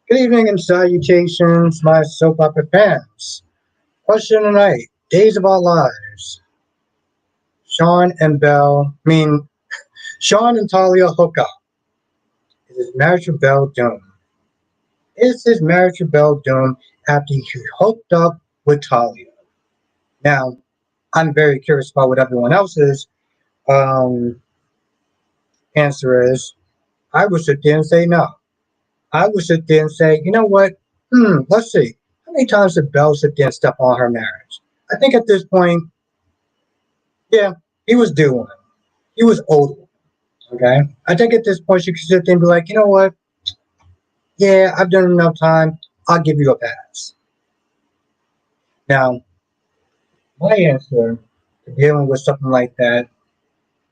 Good evening and salutations, my soap opera fans. Question tonight: Days of Our Lives. Shawn and Belle, Shawn&Talia hook up. Is his marriage with Belle doomed? Is his marriage with Belle doomed after he hooked up with Talia? Now, I'm very curious about what everyone else's um, answer is. I would sit there and say no. I would sit there and say, you know what? Let's see. How many times did Belle sit there and step on her marriage? I think at this point, yeah, he was due one. He was old. Okay. I think at this point, you could sit there and be like, you know what? Yeah, I've done enough time. I'll give you a pass. Now, my answer to dealing with something like that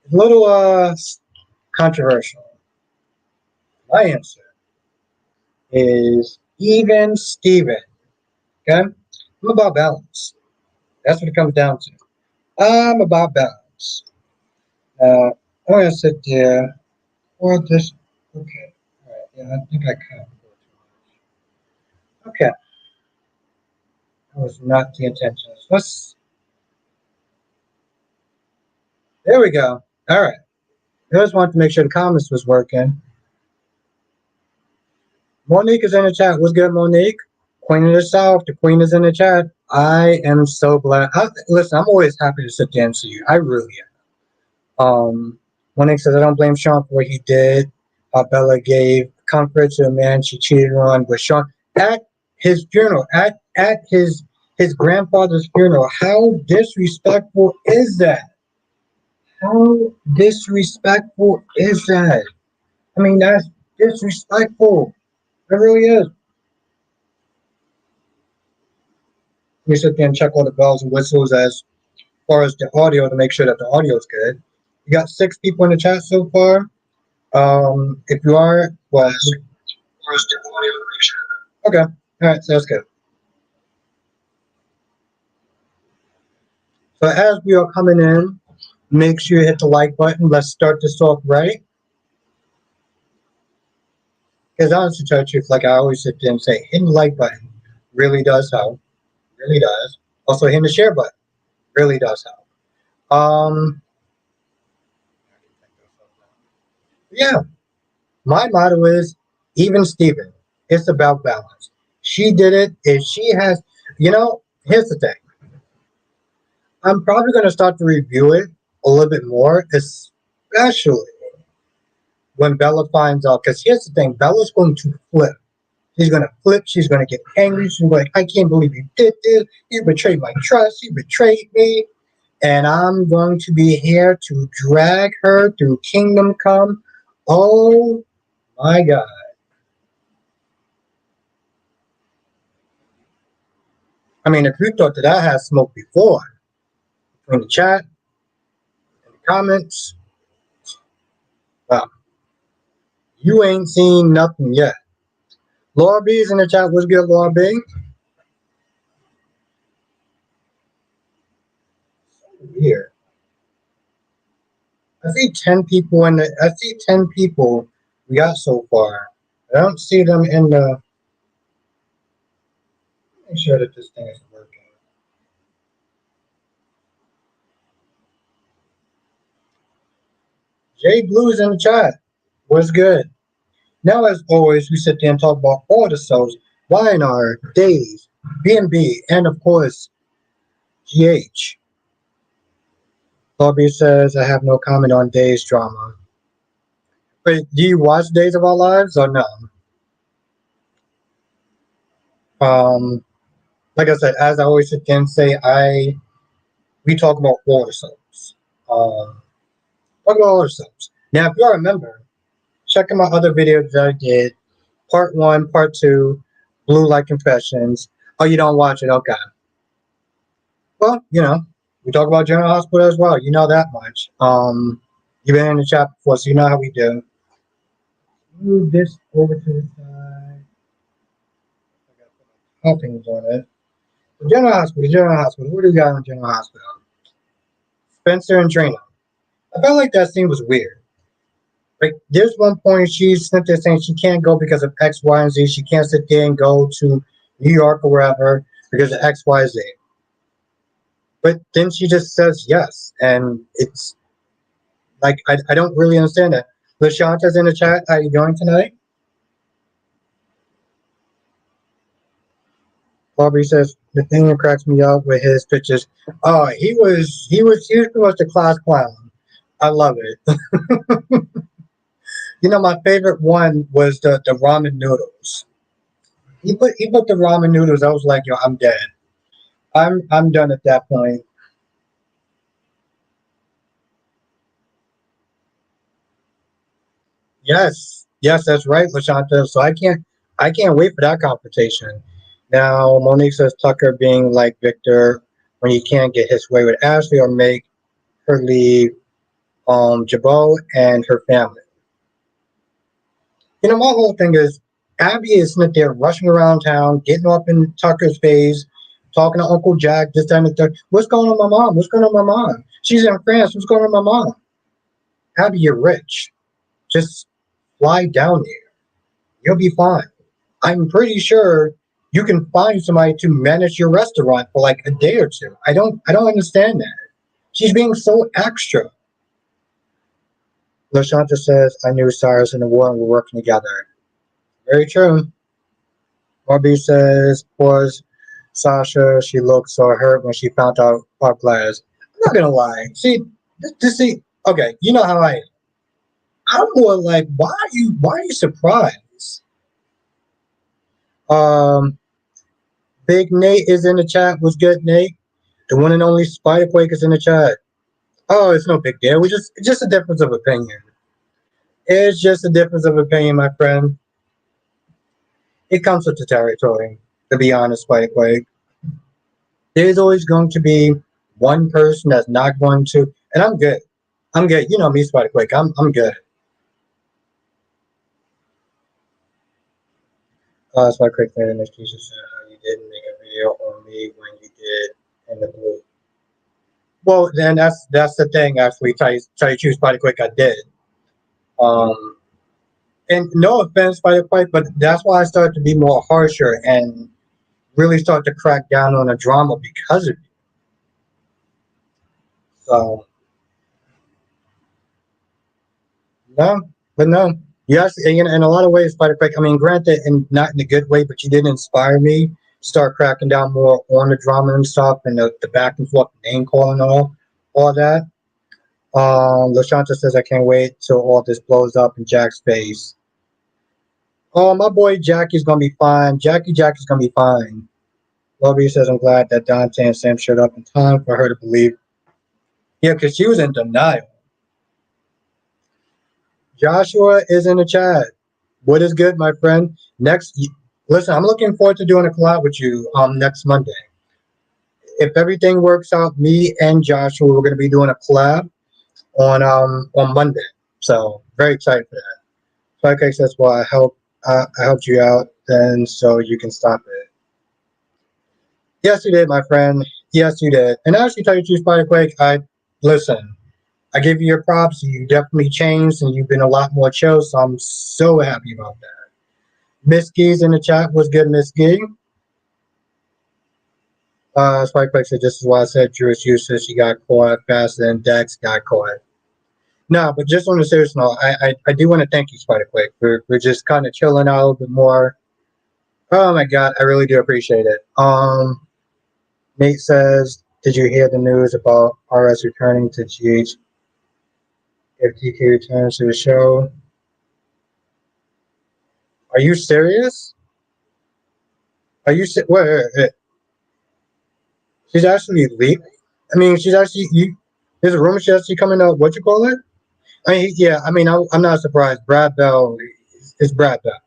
is a little controversial. My answer is even Steven. Okay. I'm about balance. That's what it comes down to. I'm about balance. I'm gonna sit there. Or this. Okay. All right. Yeah, I think I kind of go too much. Okay. That was not the intention. Let's. There we go. All right. I just wanted to make sure the comments was working. Monique is in the chat. What's good, Monique? Queen of the South. The Queen is in the chat. I am so glad. Listen, I'm always happy to sit there and see you. I really am. Monique says, I don't blame Shawn for what he did. Bella gave comfort to a man she cheated on with Shawn at his funeral, at his grandfather's funeral. How disrespectful is that? How disrespectful is that? I mean, that's disrespectful. It really is. You sit there and check all the bells and whistles as far as the audio to make sure that the audio is good. You got 6 people in the chat so far. If you are, well, okay, all right, so that's good. So as we are coming in, make sure you hit the like button. Let's start this off right. Because honestly, to tell you the truth, like I always sit there and say, hitting the like button really does help. Really does. Also, hitting the share button really does help. Yeah, my motto is even Steven. It's about balance. She did it. If she has, here's the thing. I'm probably going to start to review it a little bit more, especially when Bella finds out. Because here's the thing, Bella's going to flip. She's going to flip. She's going to get angry. She's going to be like, I can't believe you did this. You betrayed my trust. You betrayed me. And I'm going to be here to drag her through Kingdom Come. Oh my God. I mean, if you thought that I had smoke before, in the chat, in the comments, well, you ain't seen nothing yet. Laura B is in the chat. What's good, Laura B? Weird. I see 10 people I see 10 people we got so far. I don't see them in the. Make sure that this thing is working. Jay Blue's in the chat. What's good? Now, as always, we sit there and talk about all the shows, YNR, Days, B&B, and of course, GH. Bobby says, I have no comment on Days drama. But do you watch Days of Our Lives or no? Like I said, as I always sit there and say, we talk about all the soaps. Talk about all the soaps. Now, if y'all remember, check out my other videos that I did, part 1, part 2, Blue Light Confessions. Oh, you don't watch it? Okay. Well, we talk about General Hospital as well. You know that much. You've been in the chat before, so you know how we do. Move this over to the side. I got to put my toppings on it. The General Hospital. What do we got in General Hospital? Spencer and Trina. I felt like that scene was weird. Like there's one point she's sitting there saying she can't go because of X, Y, and Z. She can't sit there and go to New York or wherever because of X, Y, Z. But then she just says yes, and it's like I don't really understand that. Lashanta's in the chat. How you doing tonight? Aubrey says the thing that cracks me up with his pictures. Oh, he was pretty much the class clown. I love it. You know, my favorite one was the ramen noodles. He put the ramen noodles. I was like, yo, I'm dead. I'm done at that point. Yes, yes, that's right, Lashanta. So I can't wait for that confrontation. Now Monique says Tucker being like Victor when he can't get his way with Ashley or make her leave Jabot and her family. You know, my whole thing is Abby is sitting there rushing around town, getting up in Tucker's face, talking to Uncle Jack, this time and third. What's going on, with my mom? What's going on, with my mom? She's in France. What's going on, with my mom? Abby, you're rich. Just fly down there. You'll be fine. I'm pretty sure you can find somebody to manage your restaurant for like a day or two. I don't understand that. She's being so extra. LaShanta says, I knew Cyrus and the Warren were working together. Very true. Bobby says, was Sasha, she looked so hurt when she found out about Glass. I'm not gonna lie. See, okay, you know how I am. I'm more like, why are you surprised? Um, Big Nate is in the chat. What's good, Nate? The one and only Spiderquake is in the chat. Oh, it's no big deal. It's just a difference of opinion. It's just a difference of opinion, my friend. It comes with the territory, to be honest, Spiderquake. There's always going to be one person that's not going to, and I'm good. I'm good. You know me, Spiderquake. I'm good. Spiderquake fan in this Jesus said how you didn't make a video on me when you did in the blue. Well, then that's the thing. Actually, tell you choose Spiderquake. I did. Um, and no offense, Spiderquake, but that's why I started to be more harsher and really start to crack down on the drama because of it. So no, but no. Yes, in a lot of ways, Spider Crack. I mean, granted, and not in a good way, but you did inspire me to start cracking down more on the drama and stuff, and the back and forth name calling and all that. Lashanta says, "I can't wait till all this blows up in Jack's face." Oh, my boy Jackie's gonna be fine. Jackie's gonna be fine. Lobby says, "I'm glad that Dante and Sam showed up in time for her to believe." Yeah, because she was in denial. Joshua is in the chat. What is good, my friend? Listen, I'm looking forward to doing a collab with you next Monday. If everything works out, me and Joshua we're going to be doing a collab on Monday. So very excited for that. So like I said, well, I helped you out then, so you can stop it. Yes, you did, my friend. Yes, you did. And actually, tell you the truth, Spiderquake, I listen. I give you your props. You definitely changed, and you've been a lot more chill. So I'm so happy about that. Miss G's in the chat. What's good, Miss Gee? Spike Spike said, this is why I said Drew is useless. She got caught faster than Dex got caught. No, but just on a serious note, I do want to thank you, Spider Quick. We're just kind of chilling out a little bit more. Oh my God, I really do appreciate it. Nate says, did you hear the news about RS returning to GH if TK returns to the show? Are you serious? Are you wait. She's actually leaving? I mean, she's actually, there's a rumor she's actually coming out, what you call it? I mean, yeah, I mean, I'm not surprised. Brad Bell is Brad Bell.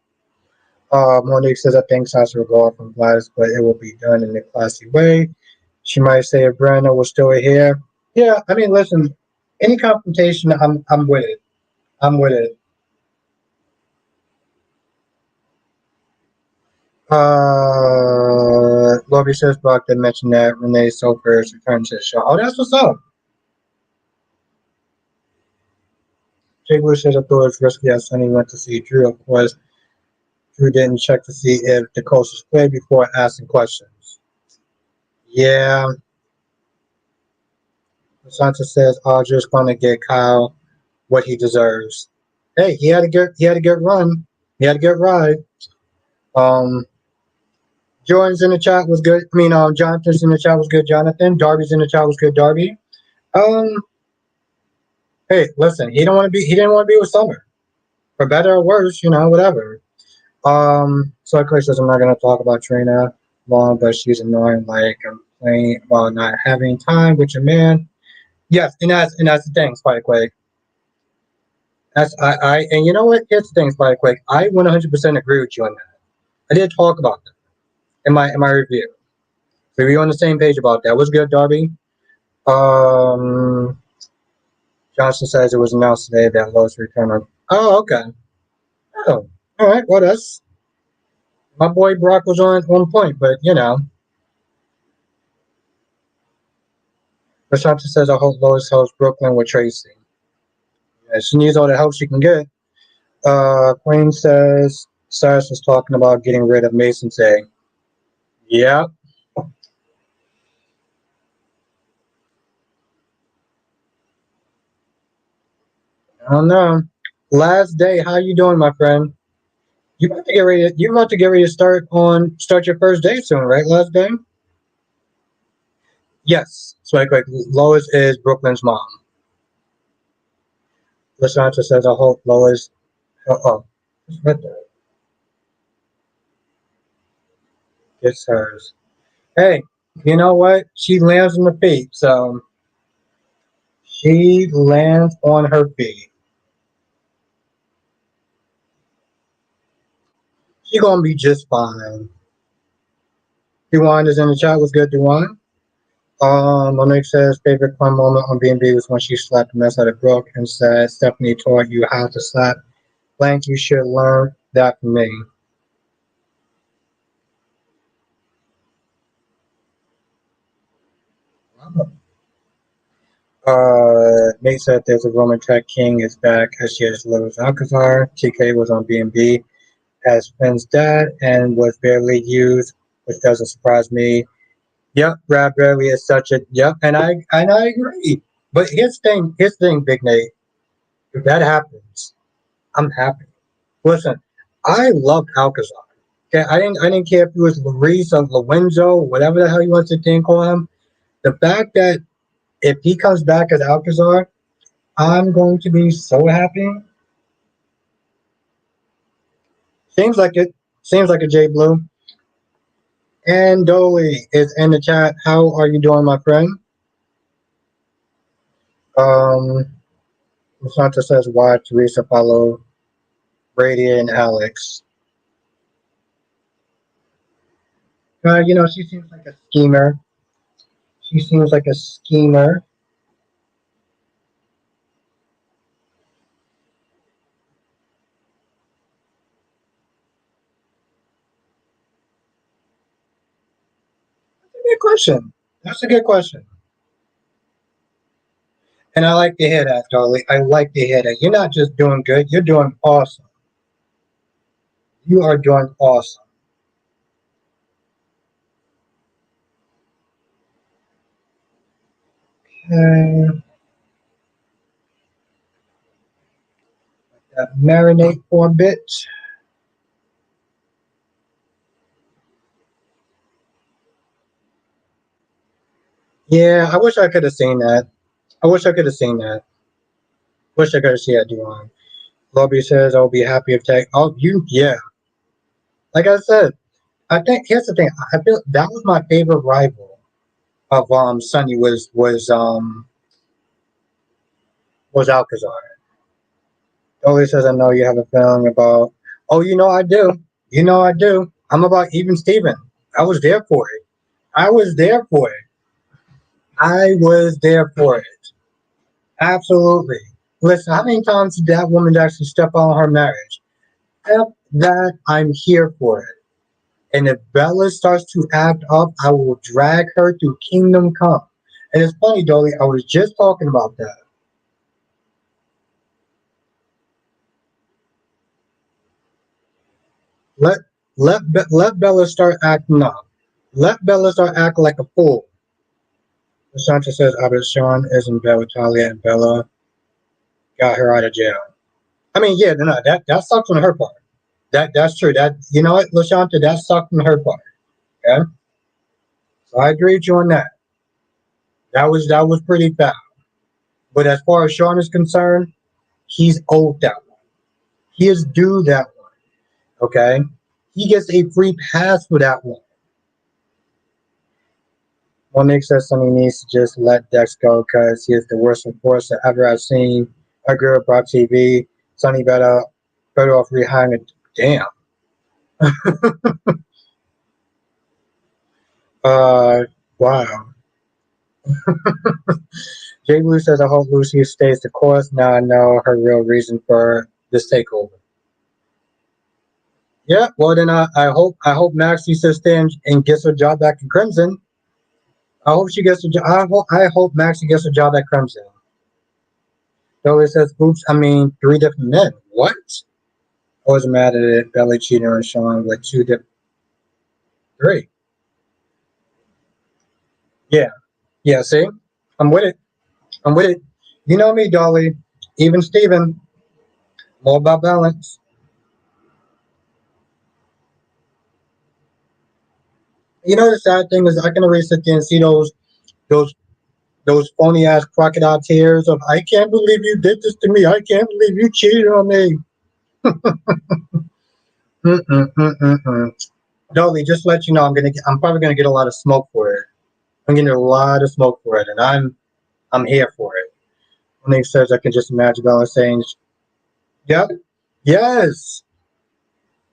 Monique says, I think Sasha will go off from Gladys, but it will be done in a classy way. She might say if Brandon was still here. Yeah, I mean, listen, any confrontation, I'm with it. I'm with it. Lobby says Brock did mention that Renee Sofer is returning to the show. Oh, that's what's up. Jay Blue says I thought it was risky as Sonny went to see Drew. Of course, Drew didn't check to see if the coast was clear before asking questions. Yeah, Santa says Audrey's going to get Kyle what he deserves. Hey, he had a good run. He had a good ride. Um, Jordan's in the chat was good. I mean, Jonathan's in the chat was good. Jonathan, Darby's in the chat was good. Darby. Um, hey, listen, he don't want to be. He didn't want to be with Summer, for better or worse, whatever. So Clay says I'm not gonna talk about Trina long, but she's annoying. Like complaining about not having time with your man. Yes, and that's the thing, Spike Quake. That's and you know what? Here's the thing, Spike Quake. I 100% agree with you on that. I did talk about that in my review. So we on the same page about that. What's good, Darby? Um, Johnson says it was announced today that Lowe's return on. Oh, okay. Oh, all right. Well, that's my boy Brock was on point, but Rashanta says I hope Lois helps Brooklyn with Tracy. Yeah, she needs all the help she can get. Queen says Cyrus was talking about getting rid of Mason today. Yeah, I don't know. Last day, how you doing, my friend? You about to get ready? You about to get ready to start your first day soon, right? Last day. Yes. So like Lois is Brooklyn's mom. Lashanta says I hope Lois. Oh, right there. It's hers. Hey, you know what? She lands on the feet, so she lands on her feet. She gonna be just fine. Dewan is in the chat. What's good, Dewan? Monique says favorite fun moment on B&B was when she slapped the mess out of Brooke and said, "Stephanie taught you how to slap. Blank, you should learn that from me." Nate said there's a Roman Tech King is back as she has delivers Alcazar. TK was on B&B as Finn's dad and was barely used, which doesn't surprise me. Yep, Brad Barely is such a yep, and I agree. But here's the thing, Big Nate. If that happens, I'm happy. Listen, I loved Alcazar. Okay, I didn't care if he was Luis or Lorenzo, whatever the hell you want to think call him. The fact that if he comes back as Alcazar, I'm going to be so happy. Seems like it. Seems like a J Blue. And Dolly is in the chat. How are you doing, my friend? Um, Santa says why Teresa follow Brady and Alex. She seems like a schemer. She seems like a schemer. That's a good question. That's a good question. And I like to hear that, Dolly. I like to hear that. You're not just doing good, you're doing awesome. You are doing awesome. Okay. Marinate for a bit. Yeah, I wish I could have seen that. I wish I could have seen that. Wish I could have seen that, Duane. Lobby says I'll be happy if tech. Oh, yeah. Like I said, I think here's the thing. I feel that was my favorite rival of Sunny was Alcazar. Dolly says I know you have a feeling about. Oh, I do. I do. I'm about even Steven. I was there for it. I was there for it. I was there for it. Absolutely. Listen, how many times did that woman actually step on her marriage? F that, I'm here for it. And if Bella starts to act up, I will drag her through Kingdom Come. And it's funny, Dolly, I was just talking about that. Let let Bella start acting up. Let Bella start acting like a fool. Sancha says Abed Sean isn't Belle Talia and Bella got her out of jail. I mean, yeah, no, that sucks on her part. That's true. That you know what, Lashanta, that sucked on her part. Okay, so I agree with you on that. That was pretty bad. But as far as Sean is concerned, he's owed that one. He is due that one. Okay, he gets a free pass for that one. Monique says something needs to just let Dex go because he is the worst enforcer ever I've seen. A girl brought TV. Sonny better off rehiring it. Damn. Uh, wow. Jay Blue says I hope Lucy stays the course. Now I know her real reason for this takeover. Yeah, well then I hope Maxie says stay and gets her job back in Crimson. I hope she gets a job. I hope Maxie gets a job at Crimson. So it says, oops, I mean, three different men. What? I was mad at it. Belly cheating on Sean with two different. Three. Yeah. Yeah, see? I'm with it. I'm with it. You know me, Dolly. Even Steven. All about balance. You know the sad thing is I can already sit there and see those those phony ass crocodile tears of I can't believe you did this to me. I can't believe you cheated on me. Mm-mm. Dolly, just to let you know, I'm probably gonna get a lot of smoke for it. I'm getting a lot of smoke for it, and I'm here for it. When he says I can just imagine Bella saying, "Yep, yes,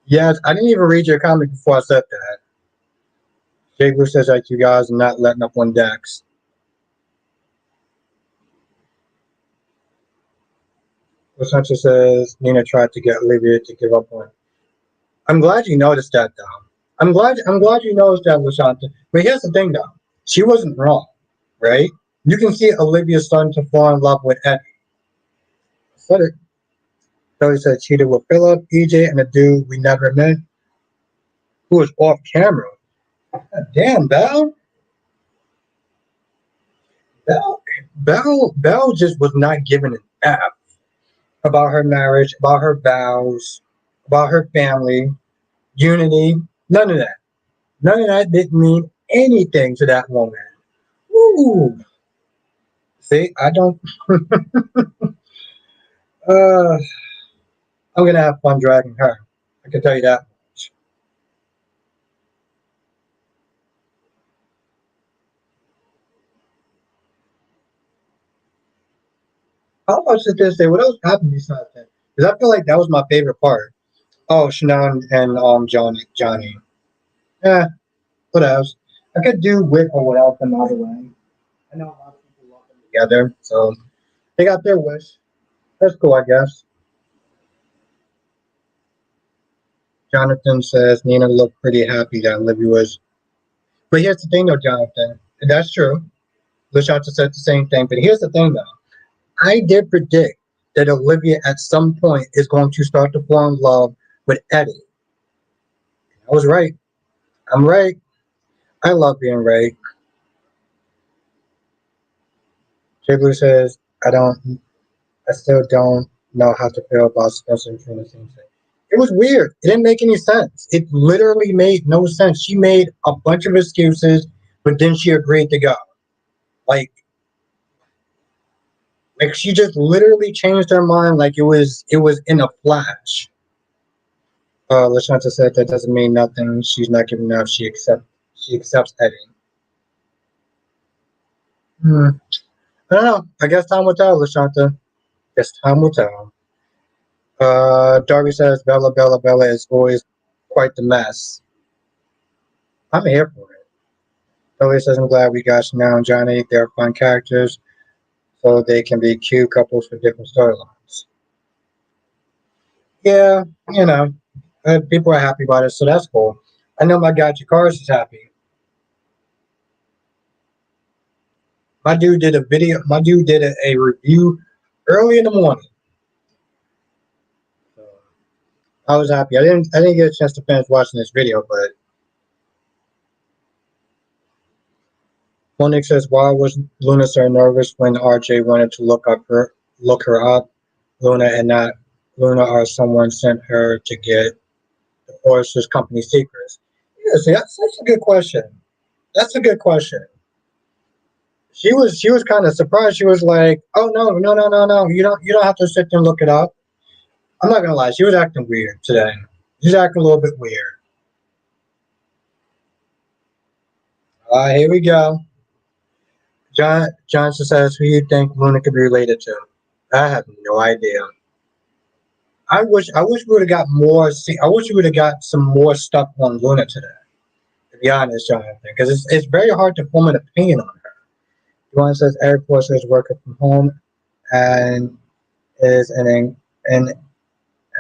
yes." I didn't even read your comment before I said that. Jay Blue says that you guys are not letting up on Dex. Essentially says Nina tried to get Olivia to give up on. I'm glad you noticed that, though. I'm glad you noticed that, Lashanta. But here's the thing, though. She wasn't wrong, right? You can see Olivia starting to fall in love with Eddie. I said it. So he said cheated with Philip, EJ, and a dude we never met who was off camera. God damn, Belle. Belle just was not given an F about her marriage, about her vows, about her family, unity. None of that. None of that didn't mean anything to that woman. Ooh. See, I don't. Uh, I'm gonna have fun dragging her. I can tell you that much. How about this day? What else happened besides that? Because I feel like that was my favorite part. Oh, Shannon and Johnny. Yeah, what else? I could do with or without them all the way. I know a lot of people love them together, so they got their wish. That's cool, I guess. Jonathan says Nina looked pretty happy that Olivia was. But here's the thing, though, Jonathan. That's true. LaShanta said the same thing. But here's the thing, though. I did predict that Olivia at some point is going to start to fall in love with Eddie. I was right. I'm right. I love being right. Jay Blue says, I still don't know how to feel about Spencer and Trina same thing. It was weird. It didn't make any sense. It literally made no sense. She made a bunch of excuses, but then she agreed to go. Like, like she just literally changed her mind like it was in a flash. Lashanta said that doesn't mean nothing. She's not giving up. She accepts Eddie. Hmm. I don't know. I guess time will tell, Lashanta. Guess time will tell. Darby says Bella is always quite the mess. I'm here for it. Darby says I'm glad we got Chanel and Johnny. They're fun characters, so they can be cute couples for different storylines. Yeah, people are happy about it, so that's cool. I know my guy Jakars is happy. My dude did a video. My dude did a review early in the morning. So I was happy. I didn't get a chance to finish watching this video, but Monique says, why was Luna so nervous when RJ wanted to look her up? Luna and not Luna or someone sent her to get the Foresters company secrets. Yeah, see, that's a good question. That's a good question. She was kind of surprised. She was like, "Oh no, no, no, no, no! You don't have to sit there and look it up." I'm not gonna lie. She was acting weird today. She's acting a little bit weird. Here we go. Johnson says, "Who you think Luna could be related to?" I have no idea. I wish we would have got more. I wish we would have got some more stuff on Luna today. To be honest, Jonathan, because it's very hard to form an opinion on her. Juan says Eric Forster is working from home and is in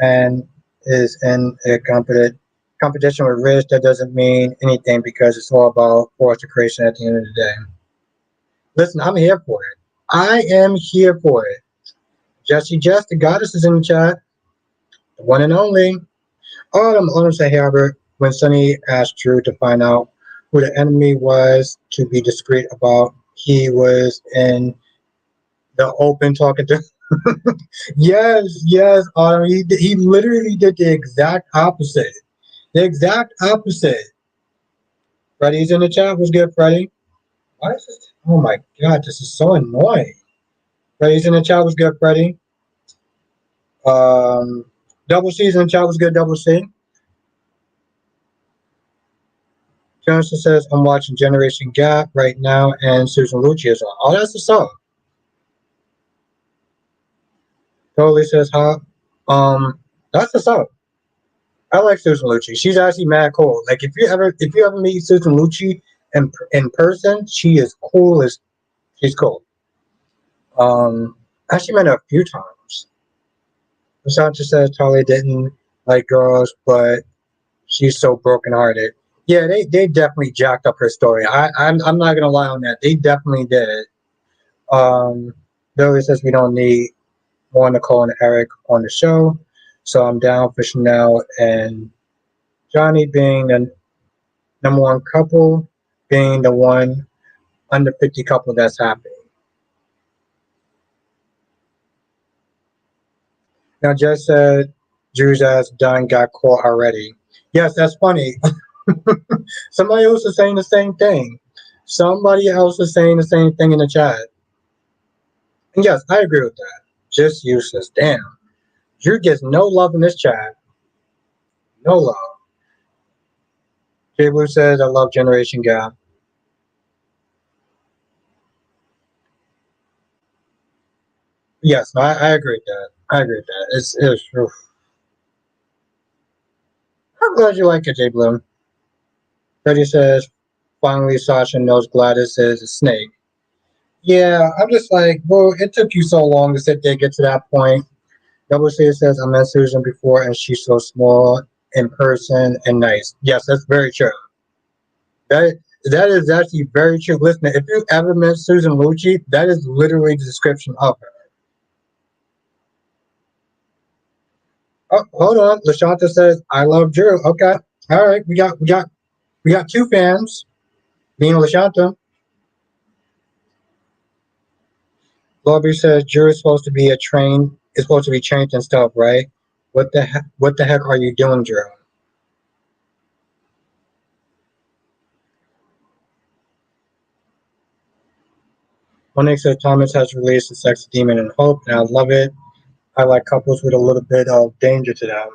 and is in a competition with Rich. That doesn't mean anything because it's all about Forster creation at the end of the day. Listen, I'm here for it. I am here for it. Jesse Jess, the goddess is in the chat. The one and only. Autumn said, however, when Sonny asked Drew to find out who the enemy was to be discreet about, he was in the open talking to. Yes, yes, Autumn. He literally did the exact opposite. The exact opposite. Freddie's in the chat. What's good, Freddie? Why is this? Oh my God, this is so annoying. Freddie's in the chat. What's good, Freddie? Um, Double C's in the chat. What's good, Double C? Johnson says, I'm watching Generation Gap right now, and Susan Lucci is on. Oh, that's the song. Totally says, huh? That's the song. I like Susan Lucci. She's actually mad cool. Like if you ever meet Susan Lucci in person, she is cool as she's cool. I actually met her a few times. Sasha says Talia didn't like girls, but she's so brokenhearted. Yeah, they definitely jacked up her story. I'm not gonna lie on that. They definitely did. Um, Billy says we don't need more Nicole and Eric on the show, so I'm down for Chanel and Johnny being the number one couple, being the one under 50 couple that's happy. Now, Jess said Drew's ass done got caught already. Yes, that's funny. Somebody else is saying the same thing. Somebody else is saying the same thing in the chat. And yes, I agree with that. Just useless. Damn. Drew gets no love in this chat. No love. Jay Blue says, I love Generation Gap. Yes, no, I agree with that. I agree with that. It's I'm glad you like it, Jay Blue. Freddie says, finally Sasha knows Gladys is a snake. Yeah, I'm just like, well, it took you so long to sit there and get to that point. Double C says, I met Susan before and she's so small in person and nice. Yes, that's very true. That is actually very true. Listen, if you ever met Susan Lucci, that is literally the description of her. Oh, hold on. Lashanta says, I love Drew. Okay. All right. We got two fans. Me and Lashanta. Lobby says Drew is supposed to be supposed to be trained and stuff, right? What the heck are you doing, Drew? Onyx says Thomas has released the sex demon and hope, and I love it. I like couples with a little bit of danger to them.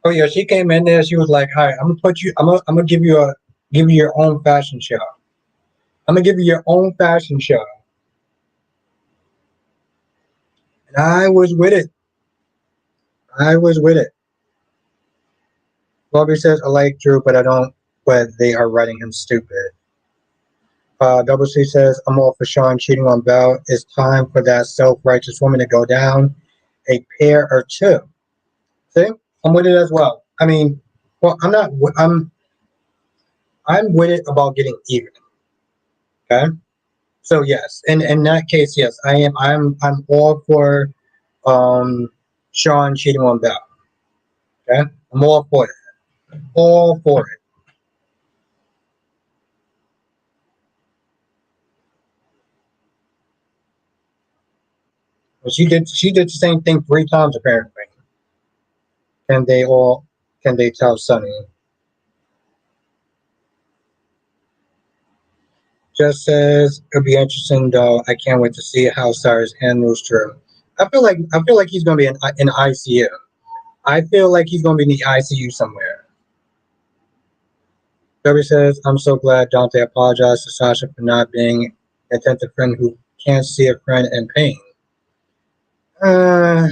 Oh yeah, she came in there. She was like, "Hi, I'm gonna put you. I'm gonna give you your own fashion show. I'm gonna give you your own fashion show." And I was with it. I was with it. Bobby says, "I like Drew, but I don't. But they are writing him stupid." Double C says, "I'm all for Shawn cheating on Belle. It's time for that self-righteous woman to go down a pair or two." See, I'm with it as well. I mean, well, I'm not. I'm with it about getting even. Okay. So yes, in that case, yes, I am. I'm all for Shawn cheating on Belle. Okay, I'm all for it. All for it. But she did the same thing 3 times apparently. Can they all? Can they tell Sunny? Just says it'll be interesting though. I can't wait to see how Cyrus handles Drew. I feel like he's gonna be in ICU. I feel like he's gonna be in the ICU somewhere. Debbie says, I'm so glad Dante apologized to Sasha for not being an attentive friend who can't see a friend in pain. Uh,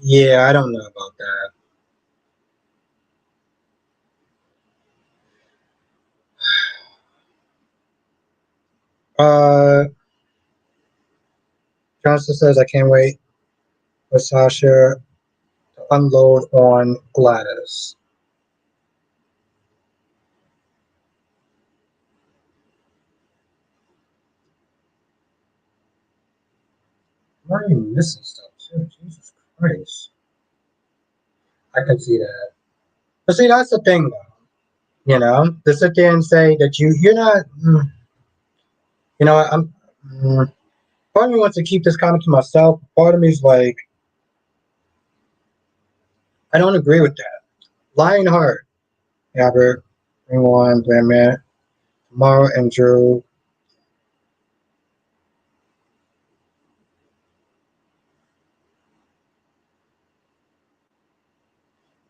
yeah, I don't know about that. Johnson says, I can't wait for Sasha to unload on Gladys. Why are you missing stuff too? Jesus Christ. I can see that. But see, that's the thing though. To sit there and say that you're not, I'm, part of me wants to keep this comment to myself. Part of me is like, I don't agree with that. Lionheart, Albert, bring on, man, tomorrow, and Drew.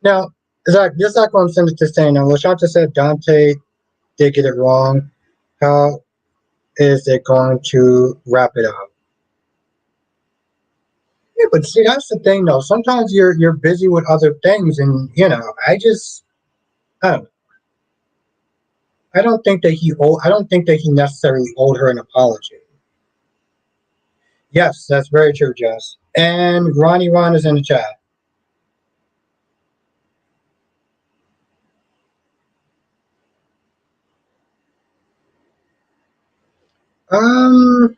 Now, Zach, just like what I'm saying to saying, now, LaShanta said Dante did get it wrong. How is it going to wrap it up? Yeah, but see, that's the thing, though. Sometimes you're busy with other things, and I don't. I don't think that I don't think that he necessarily owed her an apology. Yes, that's very true, Jess. And Ronnie Ron is in the chat. Um,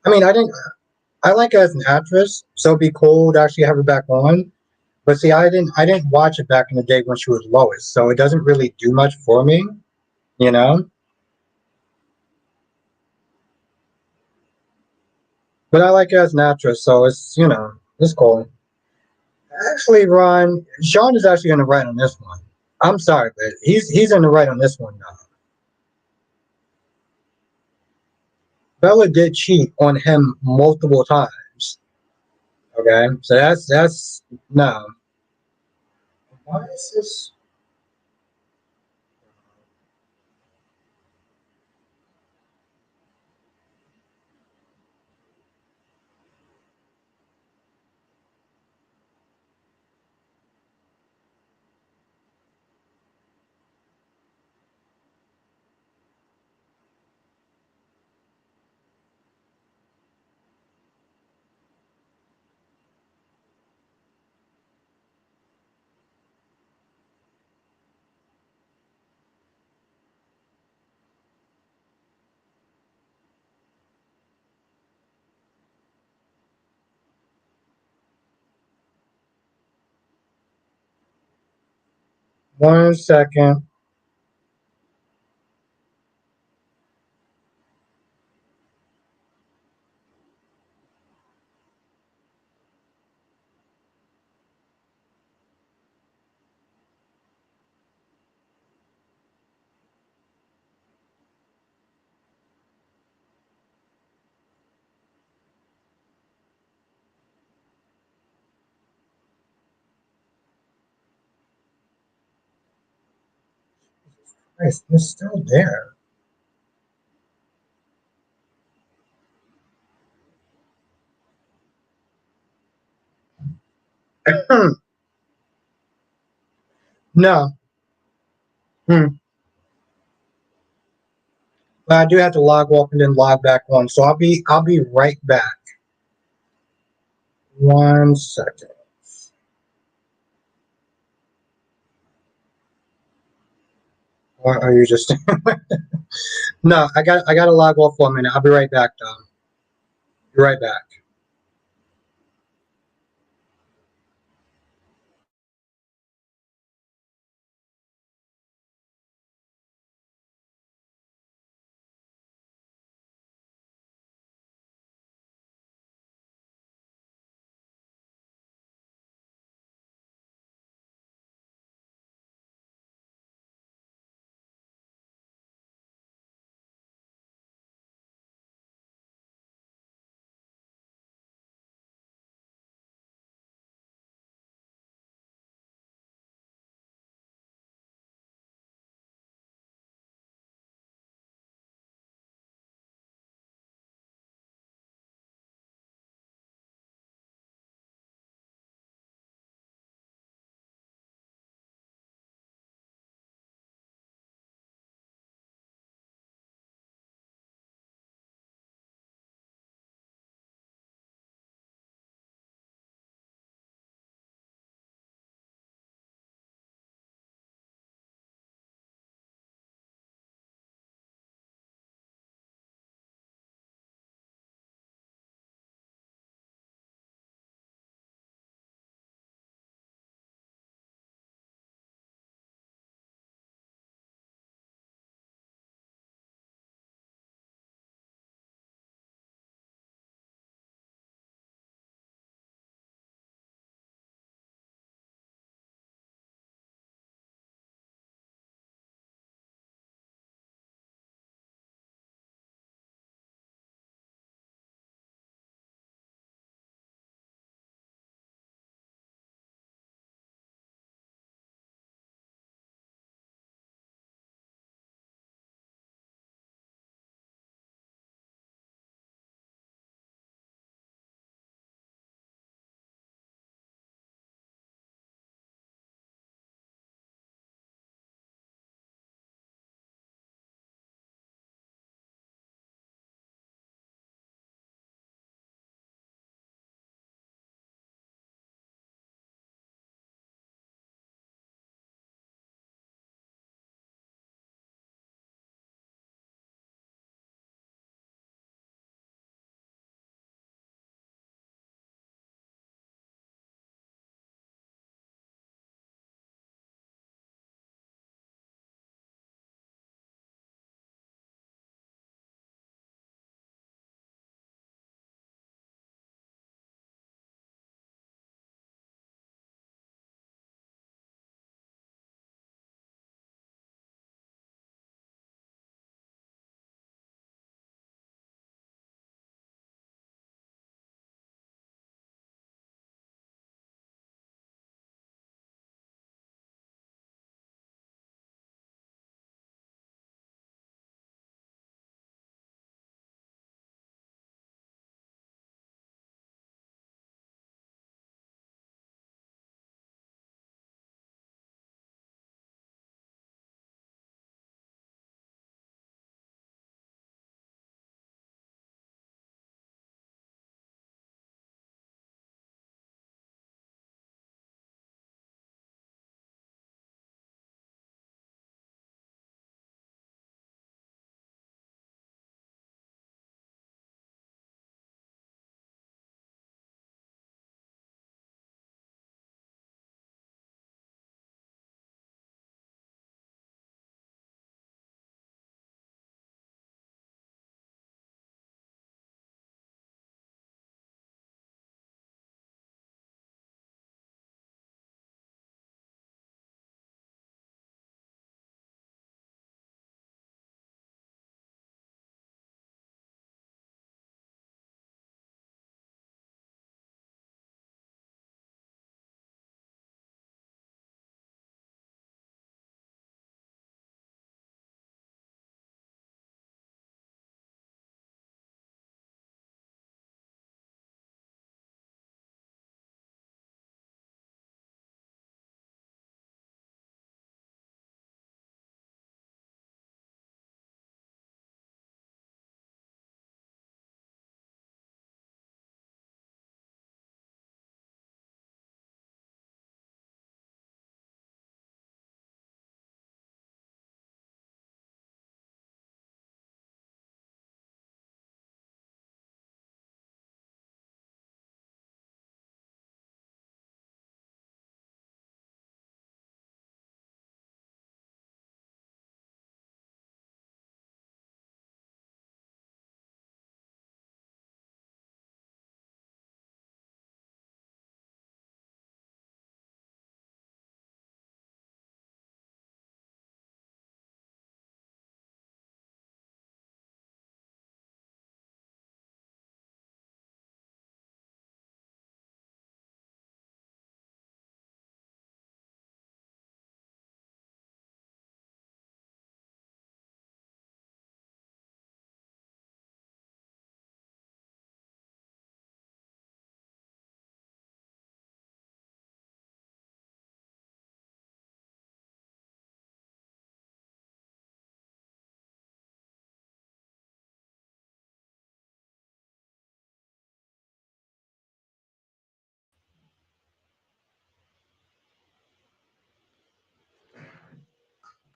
I mean, I didn't. I like her as an actress, so it'd be cool to actually have her back on. But see, I didn't watch it back in the day when she was Lois, so it doesn't really do much for me, you know. But I like her as an actress, so it's cool. Actually, Ron, Sean is actually in the right on this one. I'm sorry, but he's in the right on this one now. Bella did cheat on him multiple times. Okay, so that's no. Why is this? One second. It's still there. No. Hmm. But I do have to log off and then log back on. So I'll be right back. 1 second. Or are you just No, I got to log off for a minute. I'll be right back though. Be right back.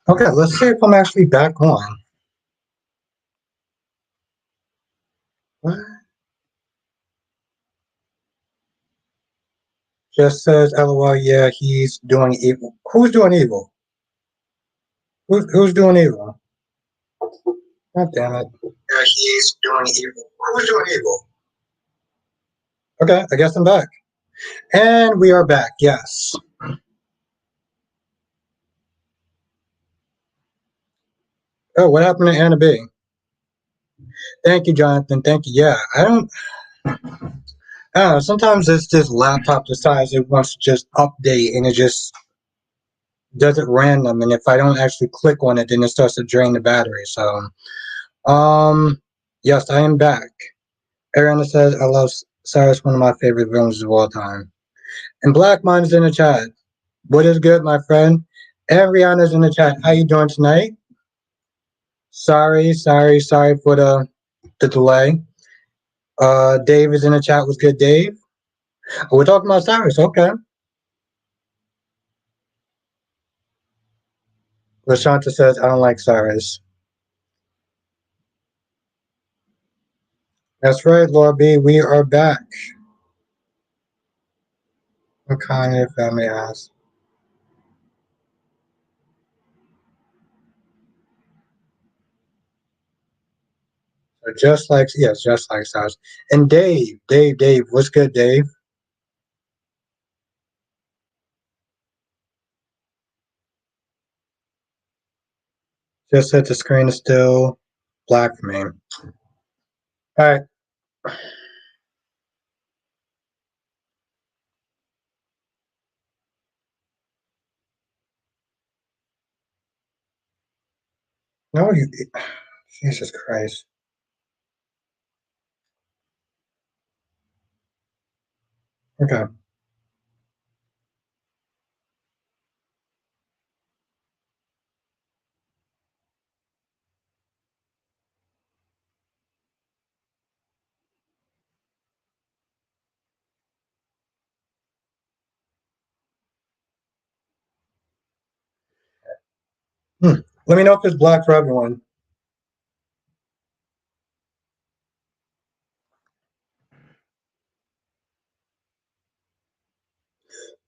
Okay, let's see if I'm actually back on. What? Just says LOL, yeah, he's doing evil. Who's doing evil? Who's doing evil? God damn it. Yeah, he's doing evil. Who's doing evil? Okay, I guess I'm back. And we are back, yes. Oh, what happened to Anna B? Thank you, Jonathan. Thank you. Yeah, I don't know. Sometimes it's this laptop decides it wants to just update and it just does it random. And if I don't actually click on it, then it starts to drain the battery. So, um, yes, I am back. Ariana says, I love Cyrus, one of my favorite villains of all time. And Black Mind is in the chat. What is good, my friend? And Rihanna's in the chat. How you doing tonight? Sorry for the delay. Dave is in the chat. What's good, Dave? Oh, we're talking about Cyrus. Okay. Lashanta says, I don't like Cyrus. That's right, Laura B. We are back. What kind of family ask? So just like Cyrus. And Dave, what's good, Dave? Just said the screen is still black for me. All right. No, you. Jesus Christ. Okay. Let me know if it's black for everyone.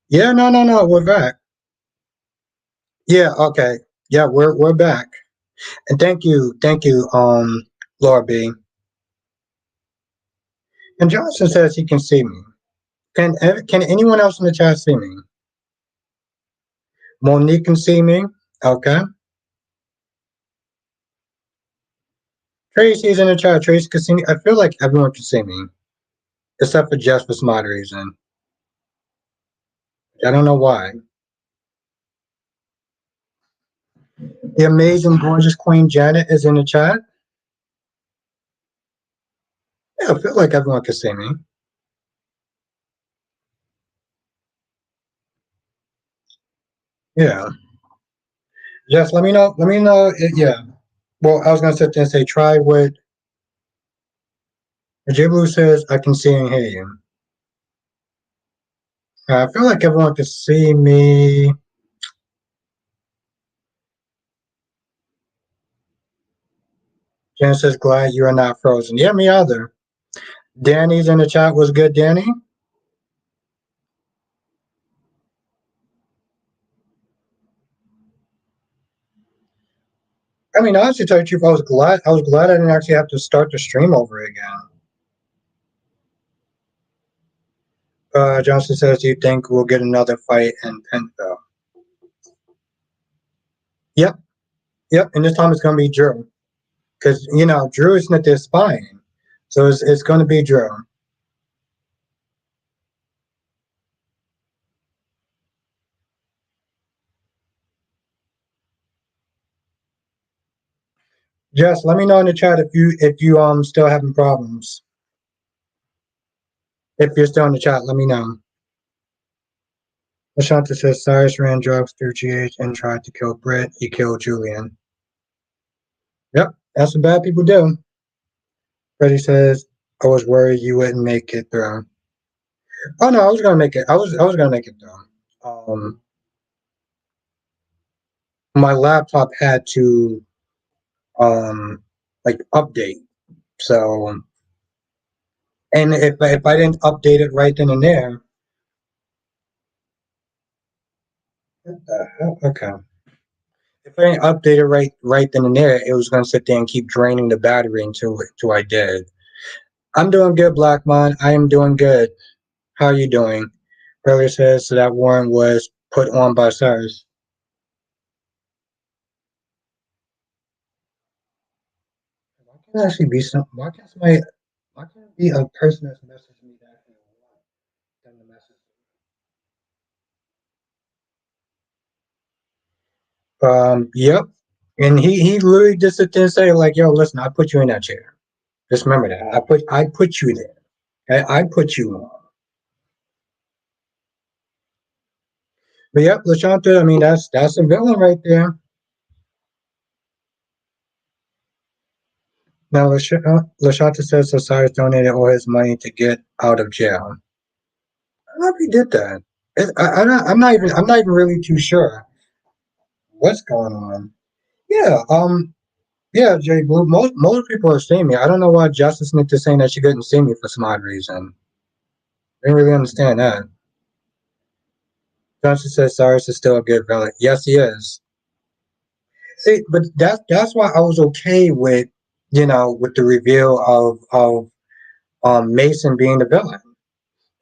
Yeah, no. We're back. Yeah, okay. Yeah, we're back. And thank you, Laura B. And Johnson says he can see me. Can anyone else in the chat see me? Monique can see me. Okay. Tracy's in the chat. Tracy can see me. I feel like everyone can see me, except for Jess for some odd reason. I don't know why. The amazing, gorgeous Queen Janet is in the chat. Yeah, I feel like everyone can see me. Yeah. Jess, let me know. Let me know. Yeah. Well, I was gonna sit there and say try what Blue says. I can see and hear you. I feel like everyone can see me. Jen says, glad you are not frozen. Yeah, me either. Danny's in the chat. Was good, Danny? I mean, honestly, to tell you the truth, I was glad I didn't actually have to start the stream over again. Johnson says, do you think we'll get another fight in Penfield? Yep, yep. And this time it's going to be Drew. Because, Drew is not their spine. So it's going to be Drew. Jess, let me know in the chat if you still having problems. If you're still in the chat, let me know. Lashanta says Cyrus ran drugs through GH and tried to kill Britt. He killed Julian. Yep, that's what bad people do. Freddie says, I was worried you wouldn't make it through. Oh no, I was gonna make it. I was gonna make it through. my laptop had to um like update. So, and if I didn't update it right then and there, what the hell? Okay. If I didn't update it right then and there, it was gonna sit there and keep draining the battery until I did. I'm doing good, Blackmon. I am doing good. How are you doing? Earlier says so that warrant was put on by Cyrus. Why can't it actually be some? Why can't somebody? Why can't it be a person that's messaging me that I want them to message me? Yep. And he literally just sit there and say like, "Yo, listen, I put you in that chair. Just remember that. I put you there. I put you on." But yep, Lashanta. I mean, that's a villain right there. Now, Lashanta says Osiris donated all his money to get out of jail. I don't know if he did that. I'm not even really too sure what's going on. Yeah, yeah, Jay Blue. Most people are seeing me. I don't know why Justice Nick is saying that she couldn't see me for some odd reason. I didn't really understand that. Justice says Cyrus is still a good villain. Yes, he is. See, but that's why I was okay with with the reveal of Mason being the villain.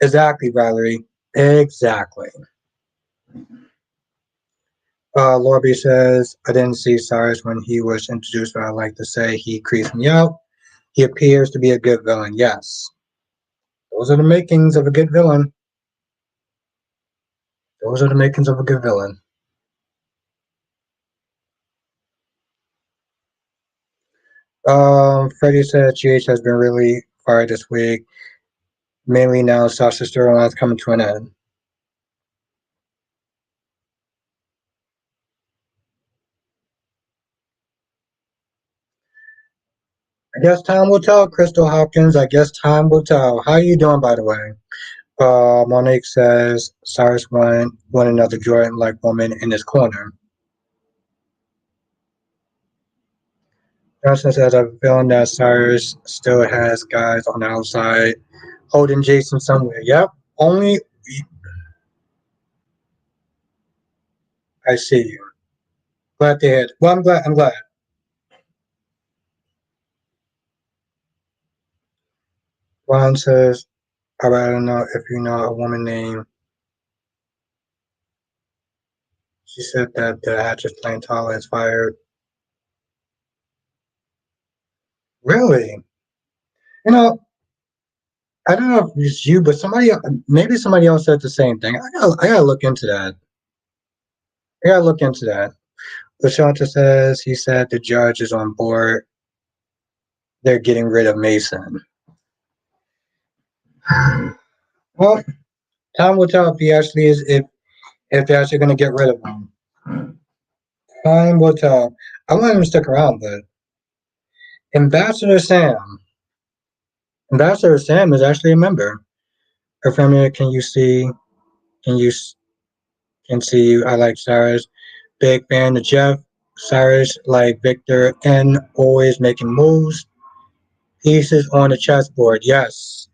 Exactly, Valerie. Exactly. Lorby says, I didn't see Cyrus when he was introduced, but I like to say he creeps me out. He appears to be a good villain. Yes. Those are the makings of a good villain. Those are the makings of a good villain. Freddie said GH has been really fired this week. Mainly now Sasha storyline is coming to an end. I guess time will tell, Crystal Hopkins. I guess time will tell. How are you doing, by the way? Monique says Cyrus won another Jordan-like woman in his corner. Johnson says, I have a feeling that Cyrus still has guys on the outside holding Jason somewhere. Yep. Only I see you. Glad to hear it. Well, I'm glad. I'm glad. Ron says, I don't know if you know a woman named. She said that the actress playing Tala is fired. Really? You know, I don't know if it's you, but maybe somebody else said the same thing. I gotta look into that. I gotta look into that. Lashanta says he said the judge is on board. They're getting rid of Mason. Well, time will tell if he actually is if they're actually going to get rid of him. Time will tell. I want him to stick around, but Ambassador Sam, Ambassador Sam is actually a member. Her family, can you can see you? I like Cyrus. Big fan of Jeff. Cyrus like Victor and always making moves. Pieces on the chessboard. Yes.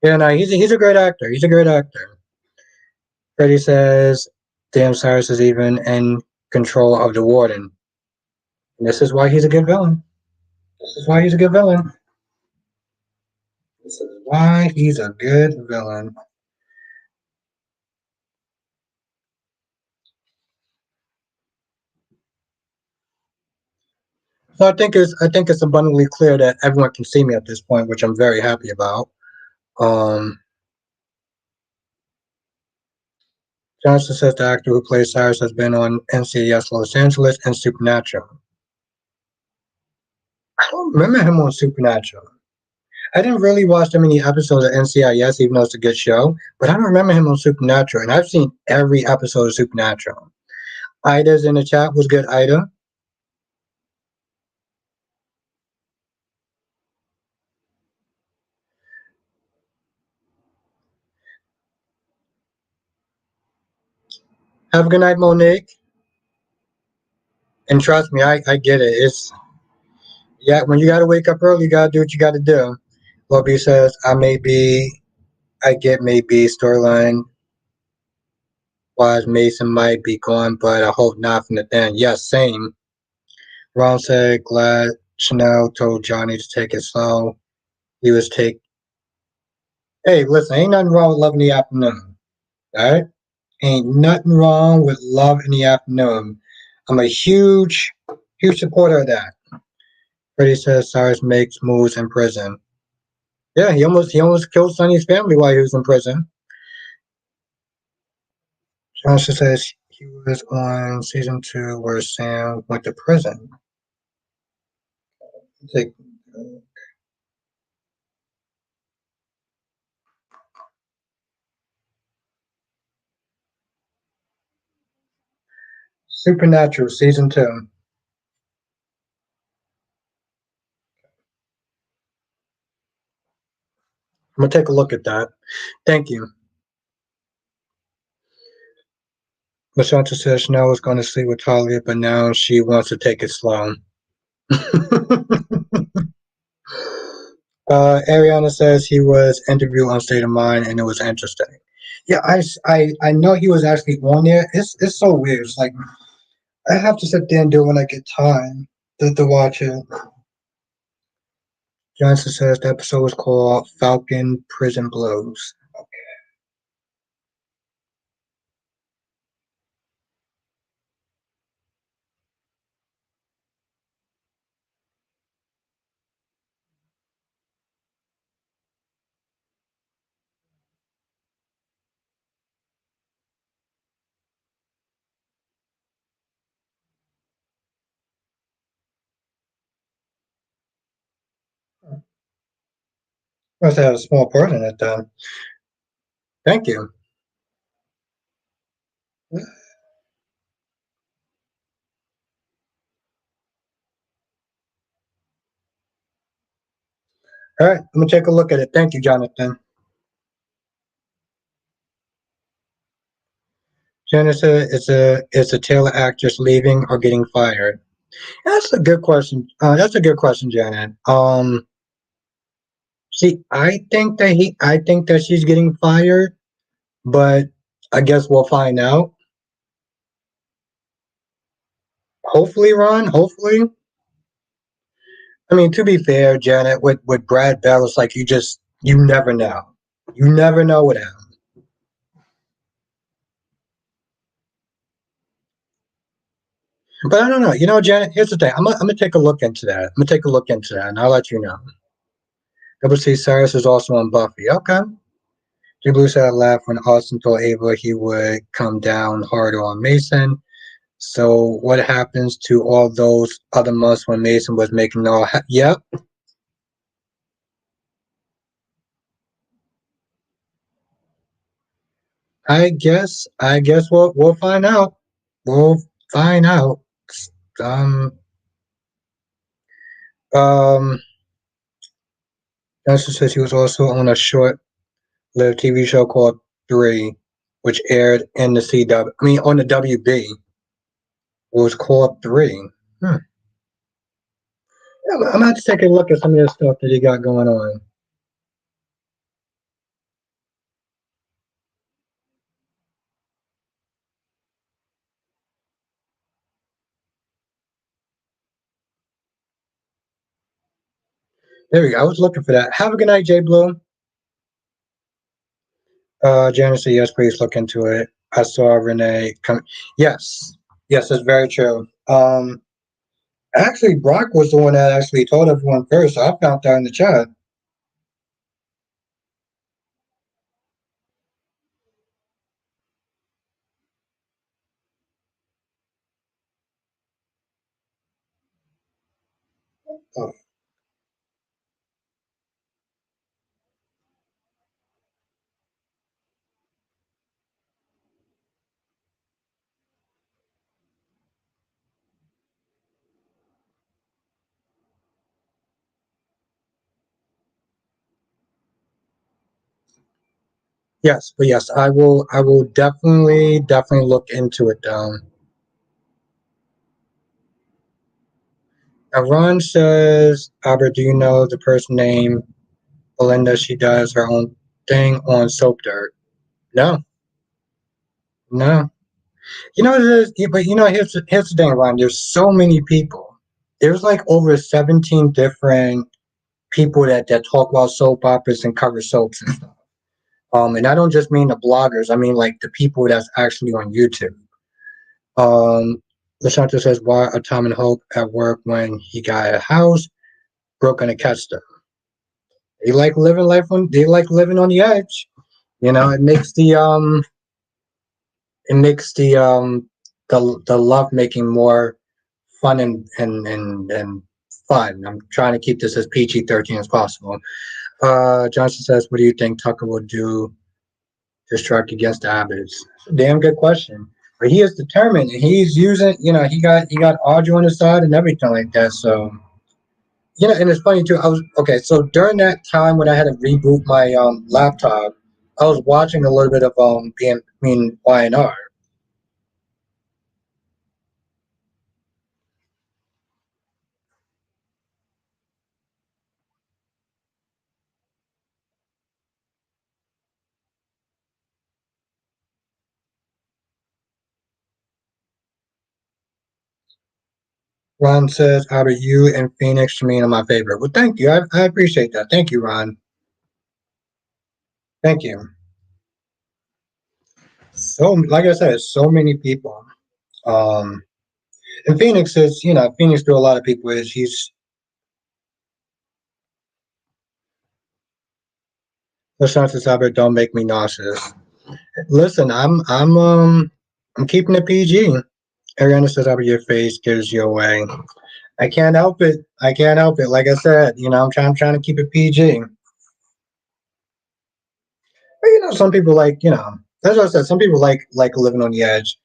Yeah, no, he's a great actor. He's a great actor. Freddie says, "Damn, Cyrus is even in control of the warden. And this is why he's a good villain. This is why he's a good villain. This is why he's a good villain." So I think it's abundantly clear that everyone can see me at this point, which I'm very happy about. Um, Johnson says the actor who plays Cyrus has been on NCIS Los Angeles and Supernatural. I don't remember him on Supernatural. I didn't really watch that many episodes of NCIS, even though it's a good show, but I don't remember him on Supernatural, and I've seen every episode of Supernatural. Ida's in the chat. Was good, Ida? Have a good night, Monique. And trust me, I get it. It's yeah, when you gotta wake up early, you gotta do what you gotta do. Lobby says, I get maybe storyline wise Mason might be gone, but I hope not from the then. Yes, same. Ron said, glad Chanel told Johnny to take it slow. He was take. Hey, listen, ain't nothing wrong with love in the afternoon. All right? Ain't nothing wrong with love in the afternoon. I'm a huge supporter of that. Freddie says Cyrus makes moves in prison. Yeah, he almost killed Sonny's family while he was in prison. Johnson says he was on season 2 where Sam went to prison. It's like, Supernatural season 2. I'm gonna take a look at that. Thank you. Lashanta says Chanel was going to sleep with Talia, but now she wants to take it slow. Ariana says he was interviewed on State of Mind and it was interesting. Yeah, I know he was actually on there. It's so weird. It's like I have to sit there and do it when I get time to watch it. Johnson says the episode was called Falcon Prison Blues. Must have a small part in it then. Thank you. All right, I'm gonna take a look at it. Thank you, Jonathan. Jennifer, is a Taylor actress leaving or getting fired? That's a good question. That's a good question, Janet. See, I think that she's getting fired, but I guess we'll find out. Hopefully, Ron. Hopefully. I mean, to be fair, Janet, with Brad Bell, it's like you never know. You never know what happens. But I don't know. You know, Janet. Here's the thing. I'm gonna take a look into that. I'm gonna take a look into that, and I'll let you know. Double C Cyrus is also on Buffy. Okay. Jay Blue said I laughed when Austin told Ava he would come down harder on Mason. So what happens to all those other months when Mason was making all? Yep. I guess we'll find out. We'll find out. Um. Um. Johnson says he was also on a short-lived TV show called Three, which aired in the CW. I mean, on the WB. Was called Three. Hmm. Yeah, I'm gonna have to take a look at some of the stuff that he got going on. There we go. I was looking for that. Have a good night, Jay Blue. Janice said, yes, please look into it. I saw Renee come. Yes, yes, that's very true. Actually, Brock was the one that actually told everyone first. So I found that in the chat. Oh, Yes, but yes, I will. I will definitely look into it. Ron says, Albert, do you know the person named Belinda? She does her own thing on Soap Dirt. No, no. You know, but here's the thing, Ron. There's so many people. There's like over 17 different people that talk about soap operas and cover soaps and stuff. And I don't just mean the bloggers. I mean like the people that's actually on YouTube. Um, Lashanta says, "Why are Tom and Hope at work when he got a house? Brooke gonna catch them. They like living life on. They like living on the edge. You know, it makes the love making more fun and fun. I'm trying to keep this as PG-13 as possible. Johnson says, "What do you think Tucker will do to strike against the Abbots?" It's a damn good question. But he is determined, and he's using. You know, he got Audrey on his side and everything like that. So and it's funny too. I was okay. So during that time when I had to reboot my laptop, I was watching a little bit of YNR. Ron says, "Out of you and Phoenix, to me are my favorite." Well, thank you. I appreciate that. Thank you, Ron. Thank you. So, like I said, so many people. Um, and Phoenix is, Phoenix to a lot of people is Listen to Albert, don't make me nauseous. Listen, I'm keeping it PG. Ariana says, Albert, your face gives you away. I can't help it. I can't help it. Like I said, I'm trying to keep it PG. But some people like, that's what I said. Some people like living on the edge.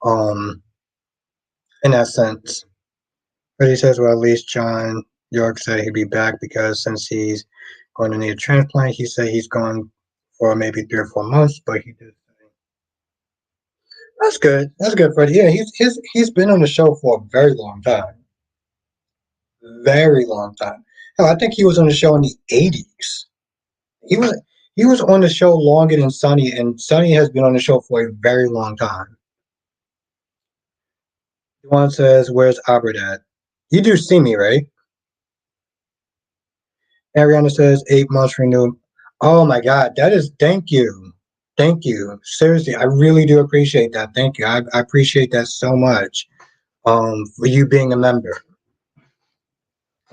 Um, in that sense. But he says, well, at least John York said he'd be back because since he's going to need a transplant, he said he's gone for maybe 3 or 4 months. But he did say that's good. That's good, Freddie. Yeah, he's been on the show for a very long time. Very long time. Hell, I think he was on the show in the '80s. He was he was on the show longer than Sonny, and Sonny has been on the show for a very long time. Juan says, "Where's Albert at?" You do see me, right? Ariana says 8 months renewed. Oh my God, that is thank you. Thank you. Seriously, I really do appreciate that. Thank you. I appreciate that so much. For you being a member.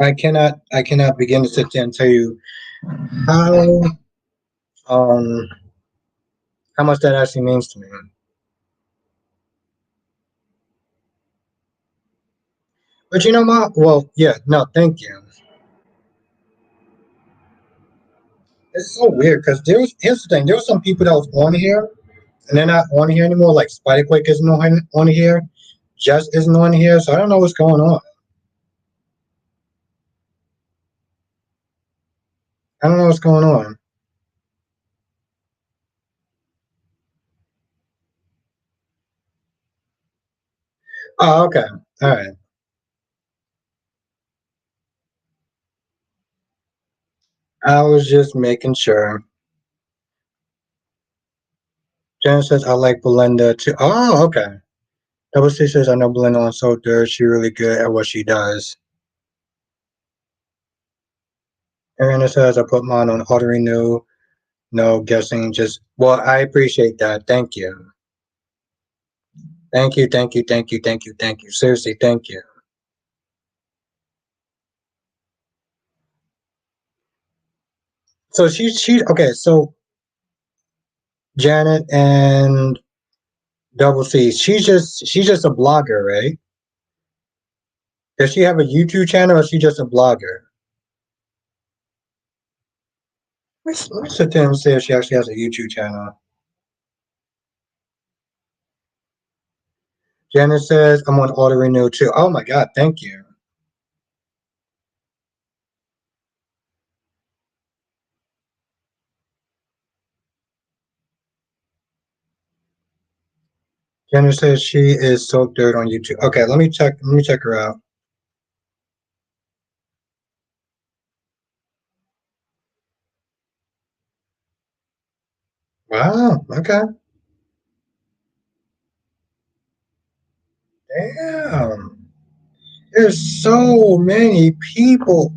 I cannot begin to sit there and tell you how um how much that actually means to me. But Ma, well, yeah, no, thank you. It's so weird because here's the thing, there were some people that was on here and they're not on here anymore, like Spider-Quick isn't on here, Just isn't on here, so I don't know what's going on. I don't know what's going on. Oh, okay. All right. I was just making sure. Jen says I like Belinda too. Oh, okay. Double C says I know Belinda on So Dirt. She really good at what she does. Ariana says I put mine on auto renew. No guessing. Just well, I appreciate that. Thank you. Thank you. Thank you. Thank you. Thank you. Thank you. Seriously, thank you. So she okay. So Janet and Double C. She's just a blogger, right? Does she have a YouTube channel or is she just a blogger? Let me sit there and see if she actually has a YouTube channel. Janet says, I'm on auto renew too. Oh my God, thank you. Jenna says she is so dirt on YouTube. Okay, let me check. Let me check her out. Wow. Okay. Damn. There's so many people.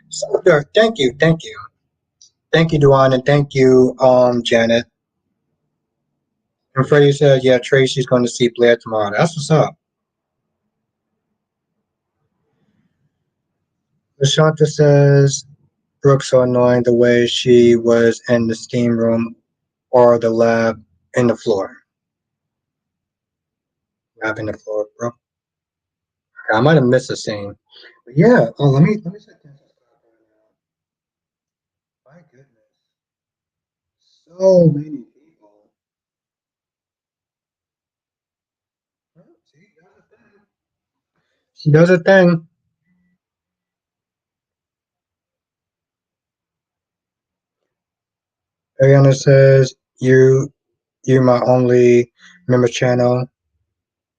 So dirt. Thank you. Thank you. Thank you, Duan, and thank you, Janet. And Freddie said, yeah, Tracy's going to see Blair tomorrow. That's what's up. Lashanta says, Brooke's so annoying the way she was in the steam room or the lab in the floor. Lab in the floor, bro. Okay, I might have missed a scene. But yeah. Oh, let me check this out right now. My goodness. So many people. Oh, see, does a thing. She does a thing. Ariana says, you're my only member channel.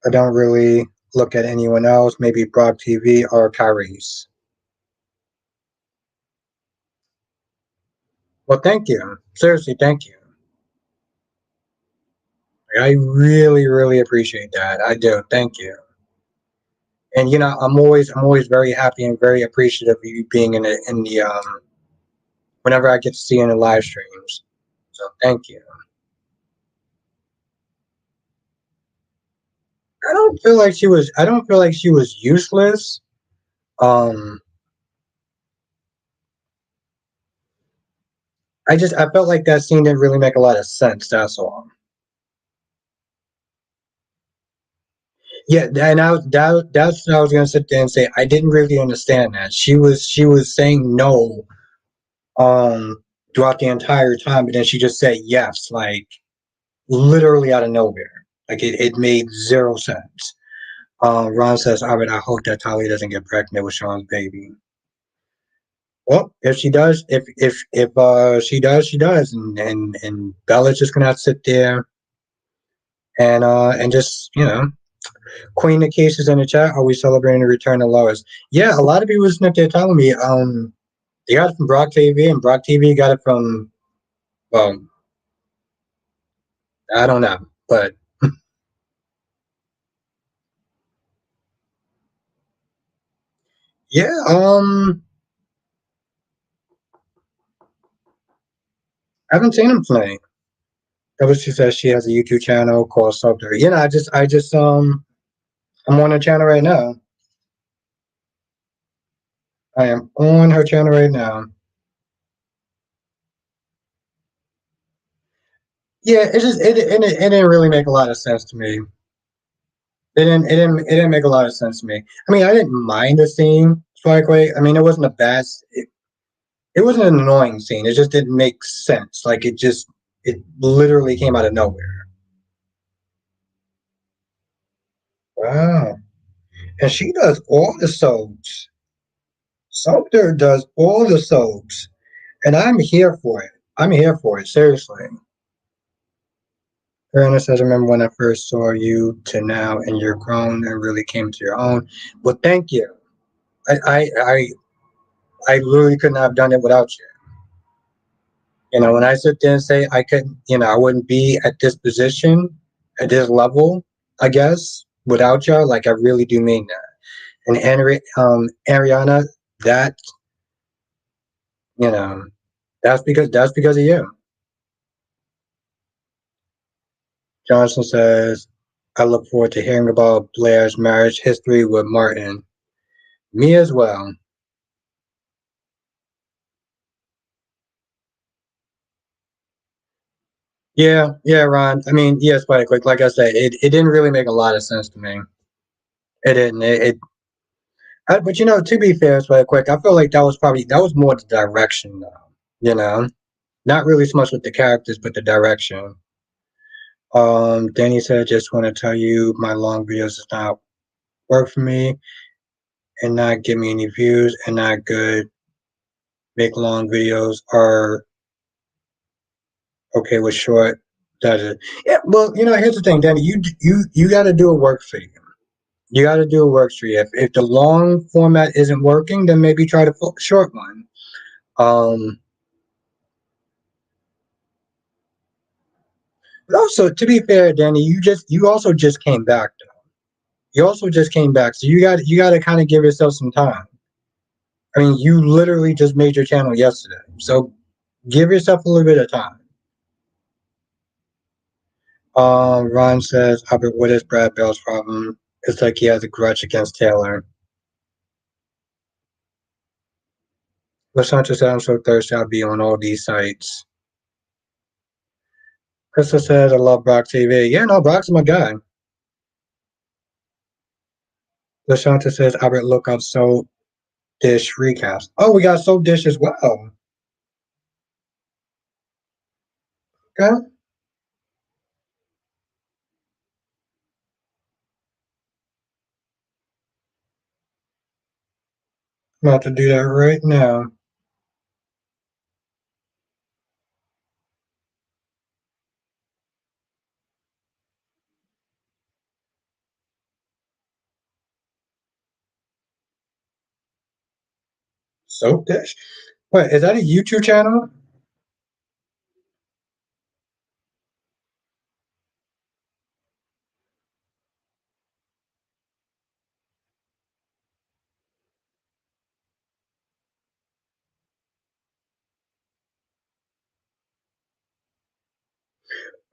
I don't really look at anyone else, maybe Brock TV or Kyrie's. Well, thank you. Seriously, thank you. I really, really appreciate that. I do. Thank you. And I'm always very happy and very appreciative of you being in the whenever I get to see you in the live streams. So thank you. I don't feel like she was useless. Um, I felt like that scene didn't really make a lot of sense. That's all. Yeah, and that's what I was gonna sit there and say. I didn't really understand that. She was saying no throughout the entire time, but then she just said yes, like literally out of nowhere. Like it made zero sense. Ron says, "All right, I hope that Talia doesn't get pregnant with Sean's baby." Well, if she does, if she does, she does, and Bella's just gonna have to sit there and just Queen of Cases in the chat. Are we celebrating the return of Lois? Yeah, a lot of people was up there telling me they got it from Brock TV, and Brock TV got it from, well, I don't know, but yeah, I haven't seen him play. That was she says she has a YouTube channel called Subter. I'm on her channel right now. I am on her channel right now. Yeah, it didn't really make a lot of sense to me. It didn't make a lot of sense to me. I mean, I didn't mind the scene, Spikeway. I mean, it wasn't a bad. It wasn't an annoying scene. It just didn't make sense. Like it literally came out of nowhere. Wow. And she does all the soaps. Sumter does all the soaps. And I'm here for it. I'm here for it, seriously. Ernest says, I remember when I first saw you to now, and you're grown and really came to your own. Well, thank you. I I I, I literally couldn't have done it without you. When I sit there and say I couldn't, I wouldn't be at this position, at this level, I guess, without y'all. Like I really do mean that. And Ariana, that you know, that's because of you. Johnson says, I look forward to hearing about Blair's marriage history with Martin. Me as well. Yeah, yeah, Ron. I mean, yes, quite quick. Like I said, it didn't really make a lot of sense to me. It didn't. But to be fair, quite quick, I feel like that was more the direction, though. You know, not really so much with the characters, but the direction. Danny said, just want to tell you, my long videos does not work for me and not give me any views and not good. Make long videos are okay with short. That is, yeah. Well, here's the thing, Danny. You got to do what works for you. You got to do what works for you. If the long format isn't working, then maybe try the short one. Um, but also, to be fair, Danny, you also just came back. You also just came back, so you got to kind of give yourself some time. I mean, you literally just made your channel yesterday, so give yourself a little bit of time. Ron says, Albert, what is Brad Bell's problem? It's like he has a grudge against Taylor. Lashanta says, I'm so thirsty, I'll be on all these sites. Crystal says, I love Brock TV. Yeah, no, Brock's my guy. Lashanta says, Albert, look up Soap Dish recaps. Oh, we got Soap Dish as well. Okay. I'm about to do that right now. Soap Dish? Wait, is that a YouTube channel?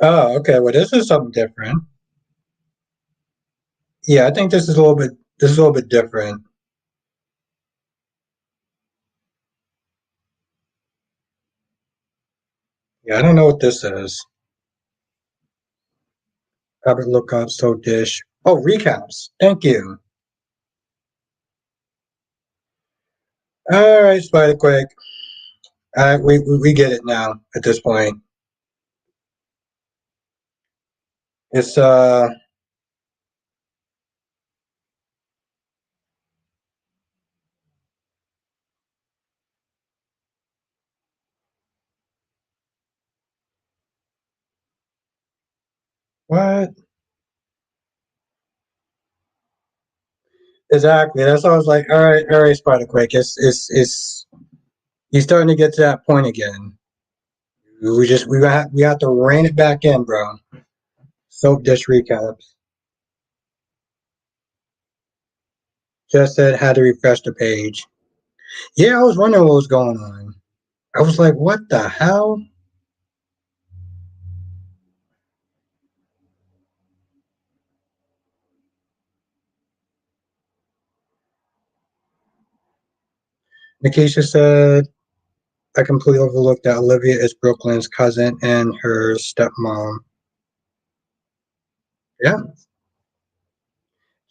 Oh, okay. Well, this is something different. Yeah, I think this is a little bit different. Yeah, I don't know what this is. Robert look up so dish. Oh, recaps. Thank you. All right, Spider Quick. All right, we get it now at this point. It's what? Exactly. That's why I was like, all right, Spider Quick. It's he's starting to get to that point again. We have to rein it back in, bro. Soap dish recaps. Just said had to refresh the page. Yeah, I was wondering what was going on. I was like, what the hell? Nikisha said, I completely overlooked that Olivia is Brooklyn's cousin and her stepmom. Yeah.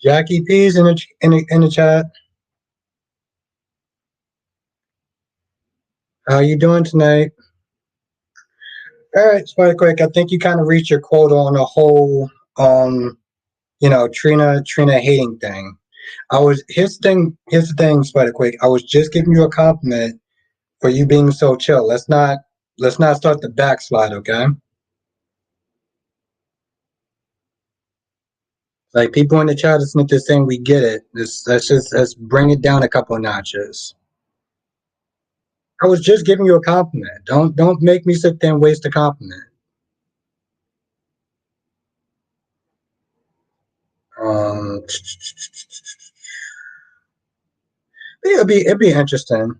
Jackie P's in the chat. How you doing tonight? All right, Spider Quick. I think you kind of reached your quota on the whole, Trina hating thing. Here's the thing, Spider Quick. I was just giving you a compliment for you being so chill. Let's not start the backslide, okay? Like people in the chat listening to this thing, we get it. Let's bring it down a couple of notches. I was just giving you a compliment. Don't make me sit there and waste a compliment. Um, it'd be interesting.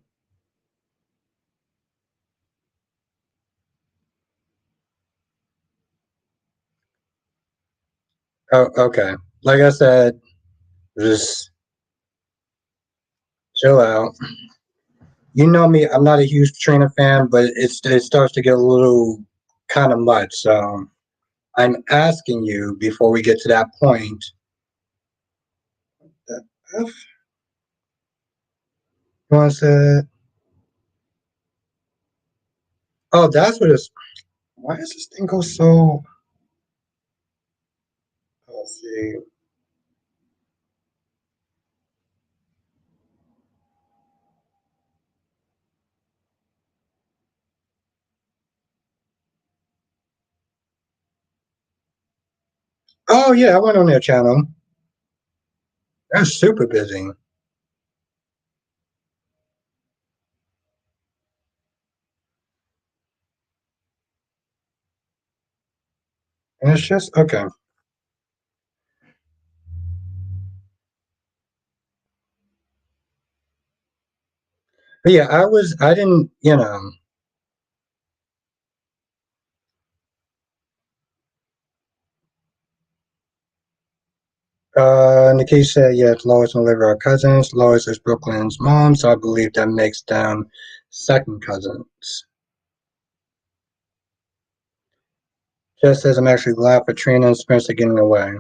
Oh, okay. Like I said, just chill out. You know me. I'm not a huge Trina fan, but it starts to get a little kind of much. So I'm asking you before we get to that point. The F? You want to say? Oh, that's what it's. Why does this thing go so? Let's see. Oh yeah, I went on their channel. That's super busy. And it's just okay. But yeah, I didn't, Nikki said, yes, Lois and Olivia are cousins. Lois is Brooklyn's mom, so I believe that makes them second cousins. Jess says, I'm actually glad for Trina and Spencer getting away.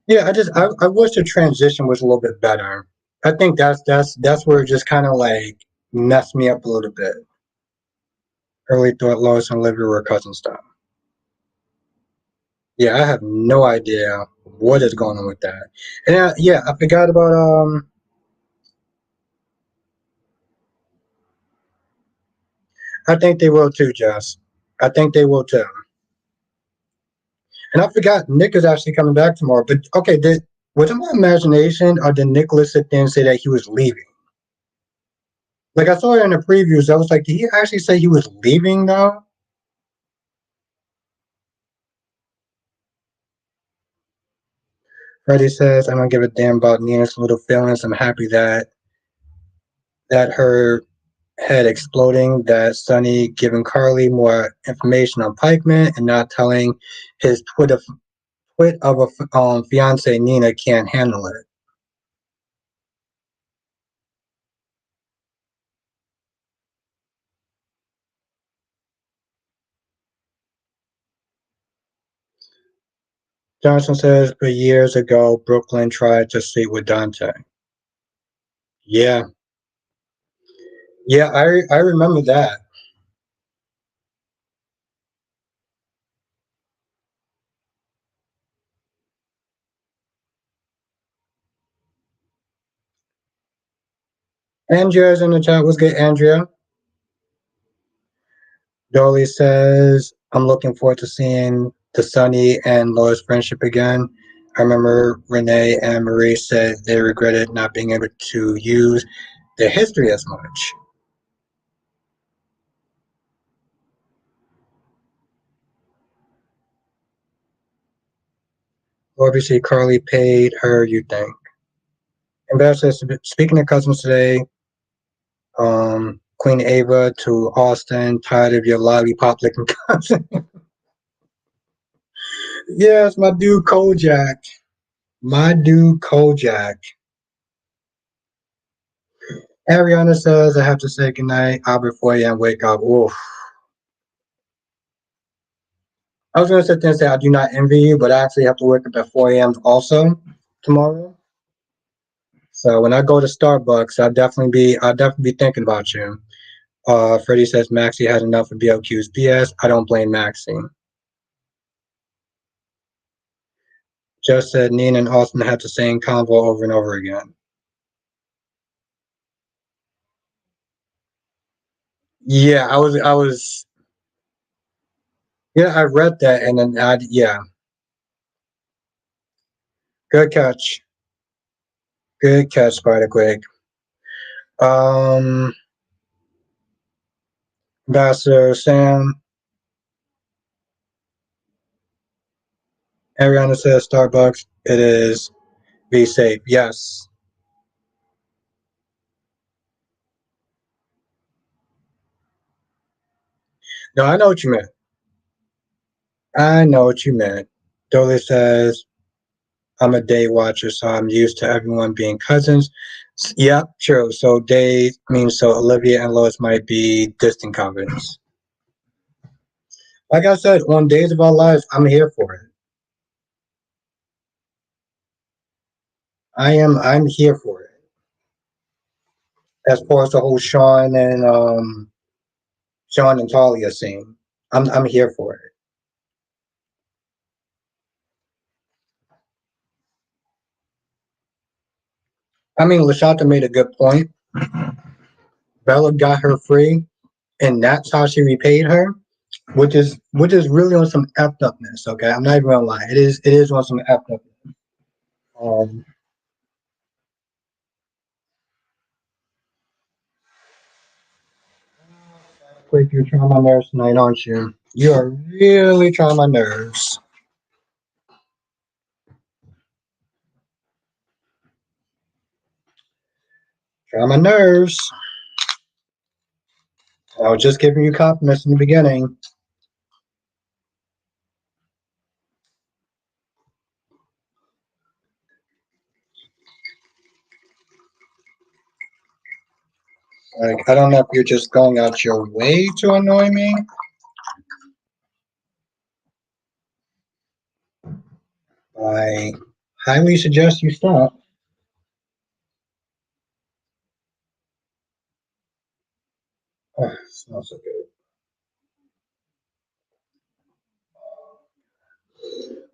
Yeah, I wish the transition was a little bit better. I think that's where it just kind of like messed me up a little bit. Early thought Lois and Olivia were cousin stuff. Yeah, I have no idea what is going on with that. And yeah, I forgot about I think they will too, Jess. I think they will too. And I forgot Nick is actually coming back tomorrow. But okay, was it my imagination or did Nicholas sit there and say that he was leaving? Like I saw it in the previews. I was like, did he actually say he was leaving though? Freddie says, I don't give a damn about Nina's little feelings. I'm happy that her head exploding, that Sonny giving Carly more information on Pikeman and not telling his twit of a fiance Nina can't handle it. Johnson says, but years ago, Brooklyn tried to sleep with Dante. Yeah, yeah, I remember that. Andrea's in the chat. What's good, Andrea? Dolly says, I'm looking forward to seeing the Sunny and Lois friendship again. I remember Renee and Marie said they regretted not being able to use their history as much. Obviously, Carly paid her, you think. And Beth says, speaking of cousins today, Queen Ava to Austin, tired of your lollipop licking cousin. Yes, my dude Kojak. My dude Kojak. Ariana says, I have to say goodnight. Albert 4 a.m. wake up. Oof. I was going to sit there and say, I do not envy you, but I actually have to wake up at 4 a.m. also tomorrow. So when I go to Starbucks, I'll definitely be thinking about you. Freddie says Maxie had enough of BLQ's BS. I don't blame Maxie. Just said Nina and Austin had the same convo over and over again. Yeah, yeah, I read that and then yeah, good catch. Good catch, Spider Quake. Um, Ambassador Sam, Ariana says Starbucks. It is. Be safe. Yes. No, I know what you meant. I know what you meant. Dolly says, I'm a day watcher, so I'm used to everyone being cousins. Yep, true. So day means so Olivia and Lois might be distant cousins. Like I said, on Days of Our Lives, I'm here for it. I'm here for it. As far as the whole Shawn and Talia scene. I'm here for it. I mean, Lashata made a good point. Bella got her free, and that's how she repaid her. which is really on some effed upness. Okay, I'm not even gonna lie. It is on some effed upness. Um, quick, you're trying my nerves tonight, aren't you? You are really trying my nerves. Trying my nerves. I was just giving you compliments in the beginning. Like, I don't know if you're just going out your way to annoy me. I highly suggest you stop. Oh, it smells so good.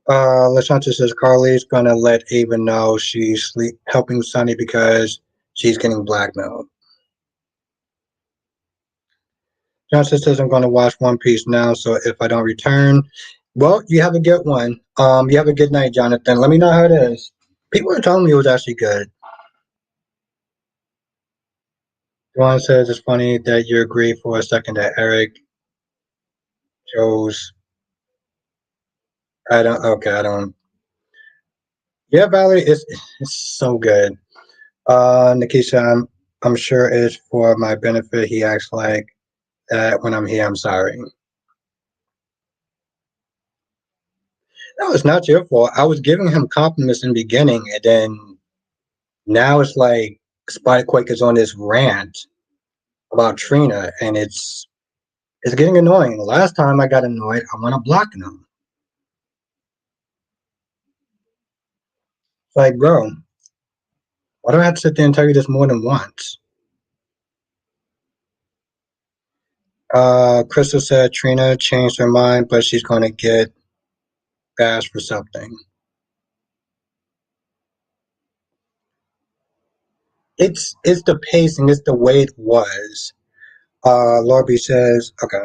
Lashanta says Carly's gonna let Ava know she's helping Sunny because she's getting blackmailed. Johnson says I'm gonna watch One Piece now, so if I don't return, well, you have a good one. You have a good night, Jonathan. Let me know how it is. People are telling me it was actually good. Juan says it's funny that you agree for a second that Eric chose. I don't. Okay, I don't. Yeah, Valerie, it's so good. Nikisha, I'm sure it's for my benefit. He acts like that when I'm here. I'm sorry. No, it's not your fault. I was giving him compliments in the beginning, and then now it's like Spiderquake is on this rant about Trina, and it's getting annoying. The last time I got annoyed, I want to block him. It's like, bro, why do I have to sit there and tell you this more than once? Crystal said Trina changed her mind, but she's going to get bashed for something. It's the pacing, it's the way it was. Lorby says, okay,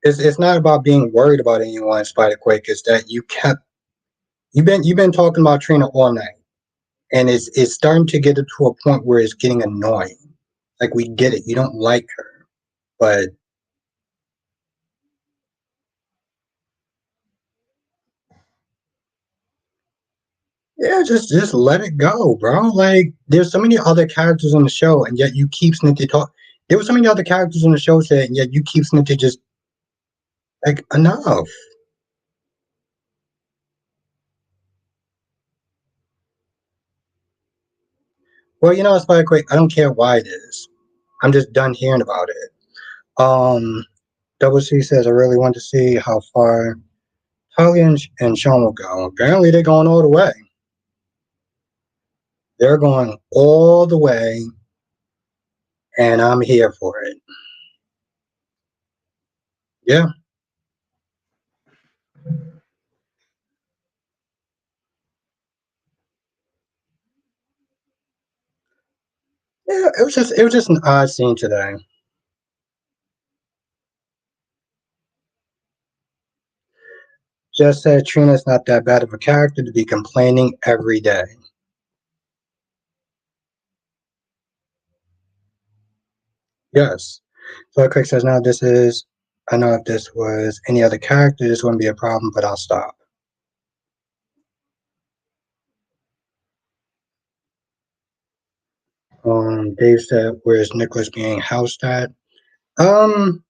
it's not about being worried about anyone, Spiderquake. It's that you've been talking about Trina all night, and it's starting to get to a point where it's getting annoying. Like we get it, you don't like her, but yeah, just let it go, bro. Like there's so many other characters on the show, and yet you keep Snitty talk. There were so many other characters on the show, said, and yet you keep Snitty just like enough. Well, you know, it's like, wait, I don't care why it is. I'm just done hearing about it. Double C says, I really want to see how far Talia and Shawn will go. Apparently, they're going all the way. They're going all the way, and I'm here for it. Yeah, yeah. It was just an odd scene today. Just said Trina's not that bad of a character to be complaining every day. Yes. So Quick says, now this is, I know if this was any other character, this wouldn't be a problem, but I'll stop. Dave said, where's Nicholas being housed at? Um,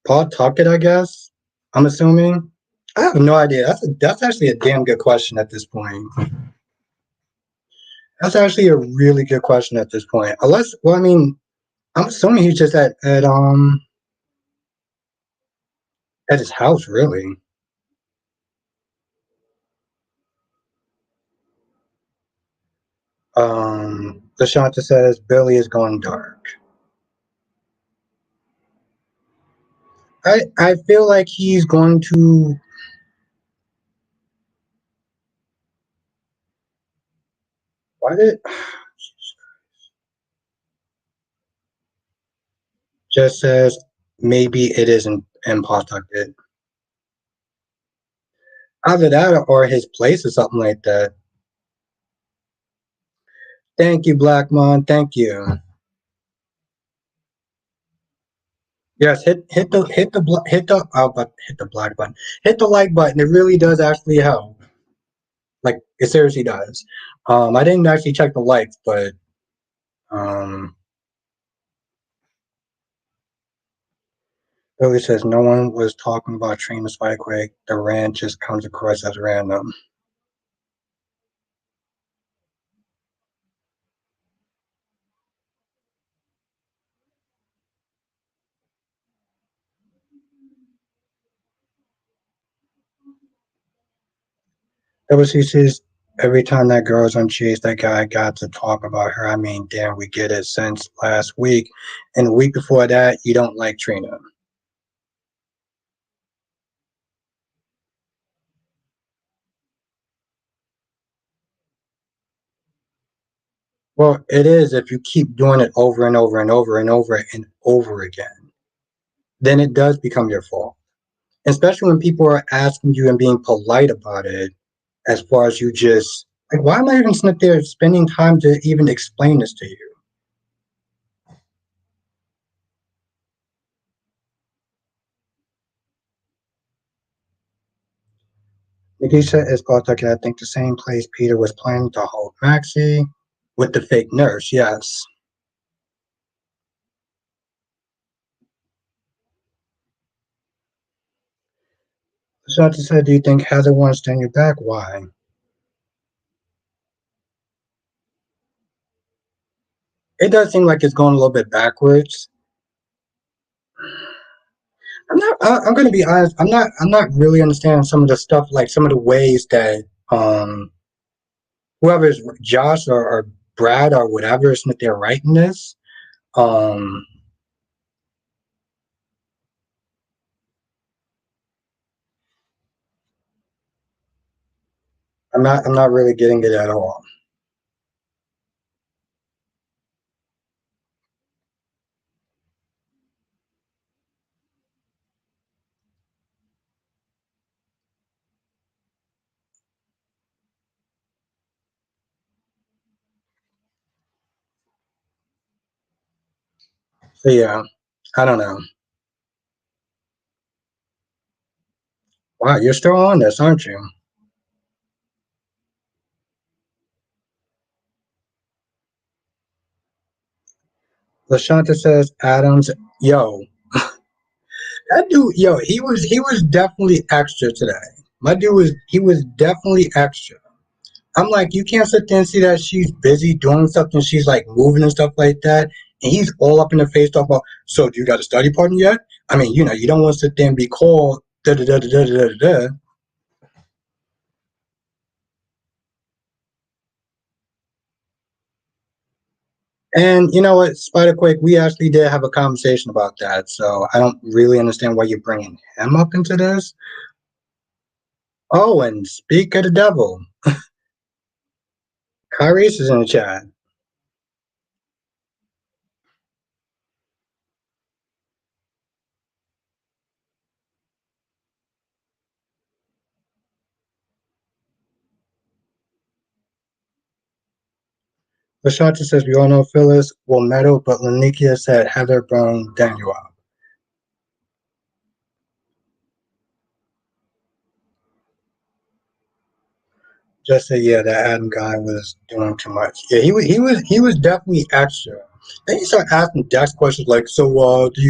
Paul Tuckett, I guess. I'm assuming. I have no idea. That's actually a damn good question at this point. That's actually a really good question at this point. Unless, well, I mean, I'm assuming he's just at his house, really. Lashanta says Billy is going dark. I feel like he's going to. Why did? Just says maybe it isn't impacted. Either that or his place or something like that. Thank you, Blackmon. Thank you. Yes, hit the black button. Hit the like button. It really does actually help. Like it seriously does. I didn't actually check the likes, but um, Billy says no one was talking about Trina Spikequake. The rant just comes across as random. WC says every time that girl's on Chase, that guy got to talk about her. I mean, damn, we get it since last week. And the week before that, you don't like Trina. Well, it is if you keep doing it over and over and over and over and over again. Then it does become your fault. Especially when people are asking you and being polite about it, as far as you just like, why am I even sitting there spending time to even explain this to you? Nikisha is Baltic, I think the same place Peter was planning to hold Maxie with the fake nurse, yes. Shanta said, do you think Heather wants to turn you back? Why? It does seem like it's going a little bit backwards. I'm going to be honest. I'm not really understanding some of the stuff, like some of the ways that whoever's Josh or Brad or whatever is that they're writing this. Um, I'm not really getting it at all. So yeah, I don't know. Wow, you're still on this, aren't you? Lashanta says Adams. Yo, that dude. Yo, he was definitely extra today. My dude was he was definitely extra. I'm like, you can't sit there and see that she's busy doing something. She's like moving and stuff like that. And he's all up in the face talking about, so do you got a study partner yet? I mean, you know, you don't want to sit there and be called da da da da da da da. And you know what, Spider-Quake, we actually did have a conversation about that. So I don't really understand why you're bringing him up into this. Oh, and speak of the devil, Kyrie's is in the chat. Lashanta says, we all know Phyllis will meddle, but Lanikia said Heather burned Daniel out. Just say, yeah, that Adam guy was doing too much. Yeah, he was definitely extra. Then he started asking Dex questions like, so do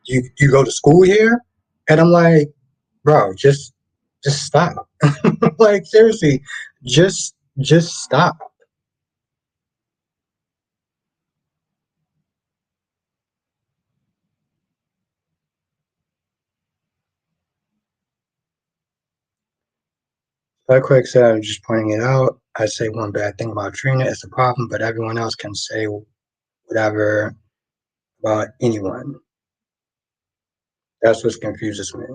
you go to school here? And I'm like, bro, just stop. Like seriously, just stop. Like Craig said, I'm just pointing it out. I say one bad thing about Trina, it's a problem, but everyone else can say whatever about anyone. That's what confuses me.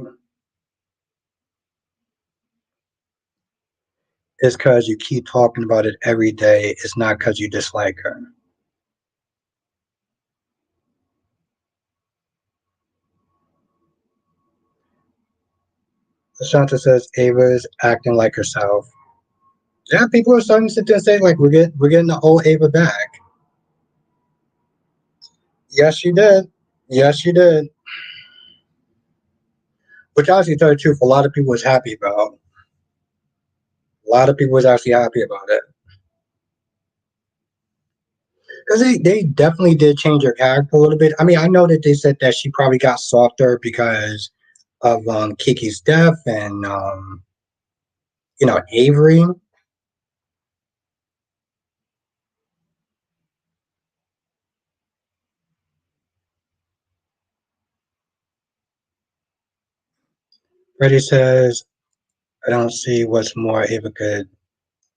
It's because you keep talking about it every day. It's not because you dislike her. Shanta says Ava is acting like herself. Yeah, people are starting to sit there and say like we're getting the old Ava back. Yes, she did. Yes, she did. Which honestly, to tell you the truth, a lot of people was happy about. A lot of people was actually happy about it because they definitely did change her character a little bit. I mean, I know that they said that she probably got softer because of Kiki's death and Avery. Freddie says, "I don't see what's more Ava could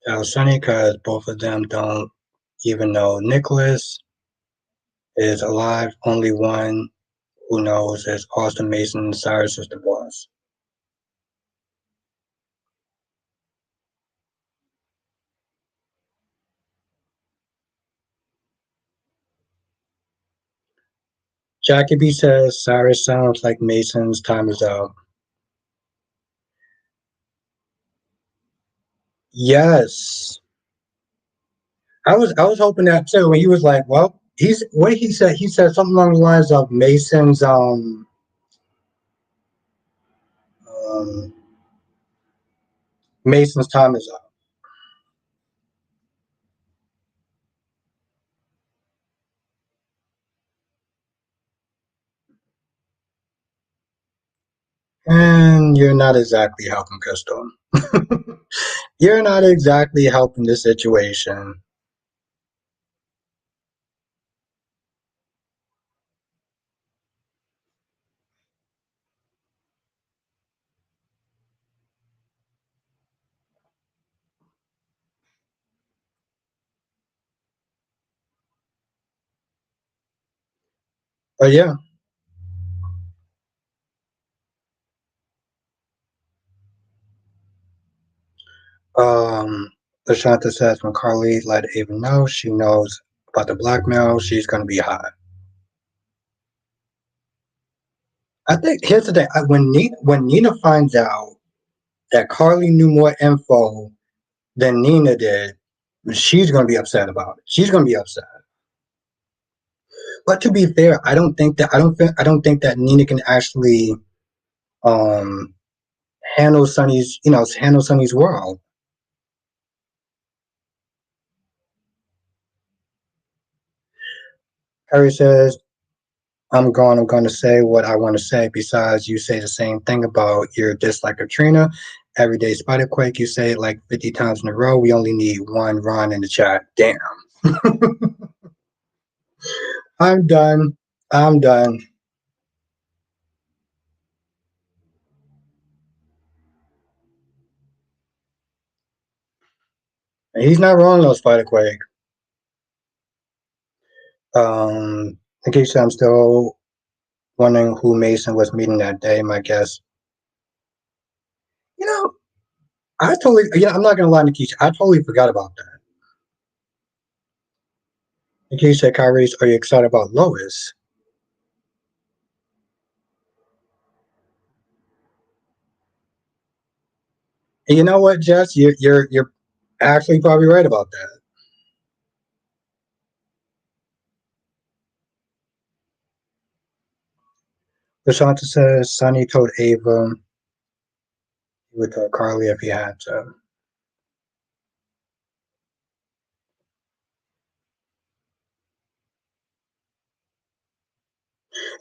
tell Sonny because both of them don't even know Nicholas is alive. Only one who knows is Austin Mason. Cyrus is the boss." Jackie B says Cyrus sounds like Mason's time is out. Yes. I was hoping that too. When he was like, well, he said something along the lines of um Mason's time is up. And you're not exactly helping Crystal. You're not exactly helping the situation. But yeah, um Lashanta says when Carly let Ava know she knows about the blackmail, she's gonna be hot. I think here's the thing. When Nina finds out that Carly knew more info than Nina did, she's gonna be upset about it. She's gonna be upset. But to be fair, I don't think that Nina can actually um handle Sonny's world. Harry says, I'm gonna say what I wanna say. Besides, you say the same thing about your dislike of Trina. Everyday Spiderquake, you say it like 50 times in a row. We only need one Ron in the chat. Damn. I'm done. I'm done. And he's not wrong though, Spiderquake. In case I'm still wondering who Mason was meeting that day, my guess. You know, I'm not gonna lie, Nikisha, I totally forgot about that. Nikisha, Kyrie, are you excited about Lois? And you know what, Jess, you're actually probably right about that. Lashanta says Sonny told Ava he would tell Carly if he had to.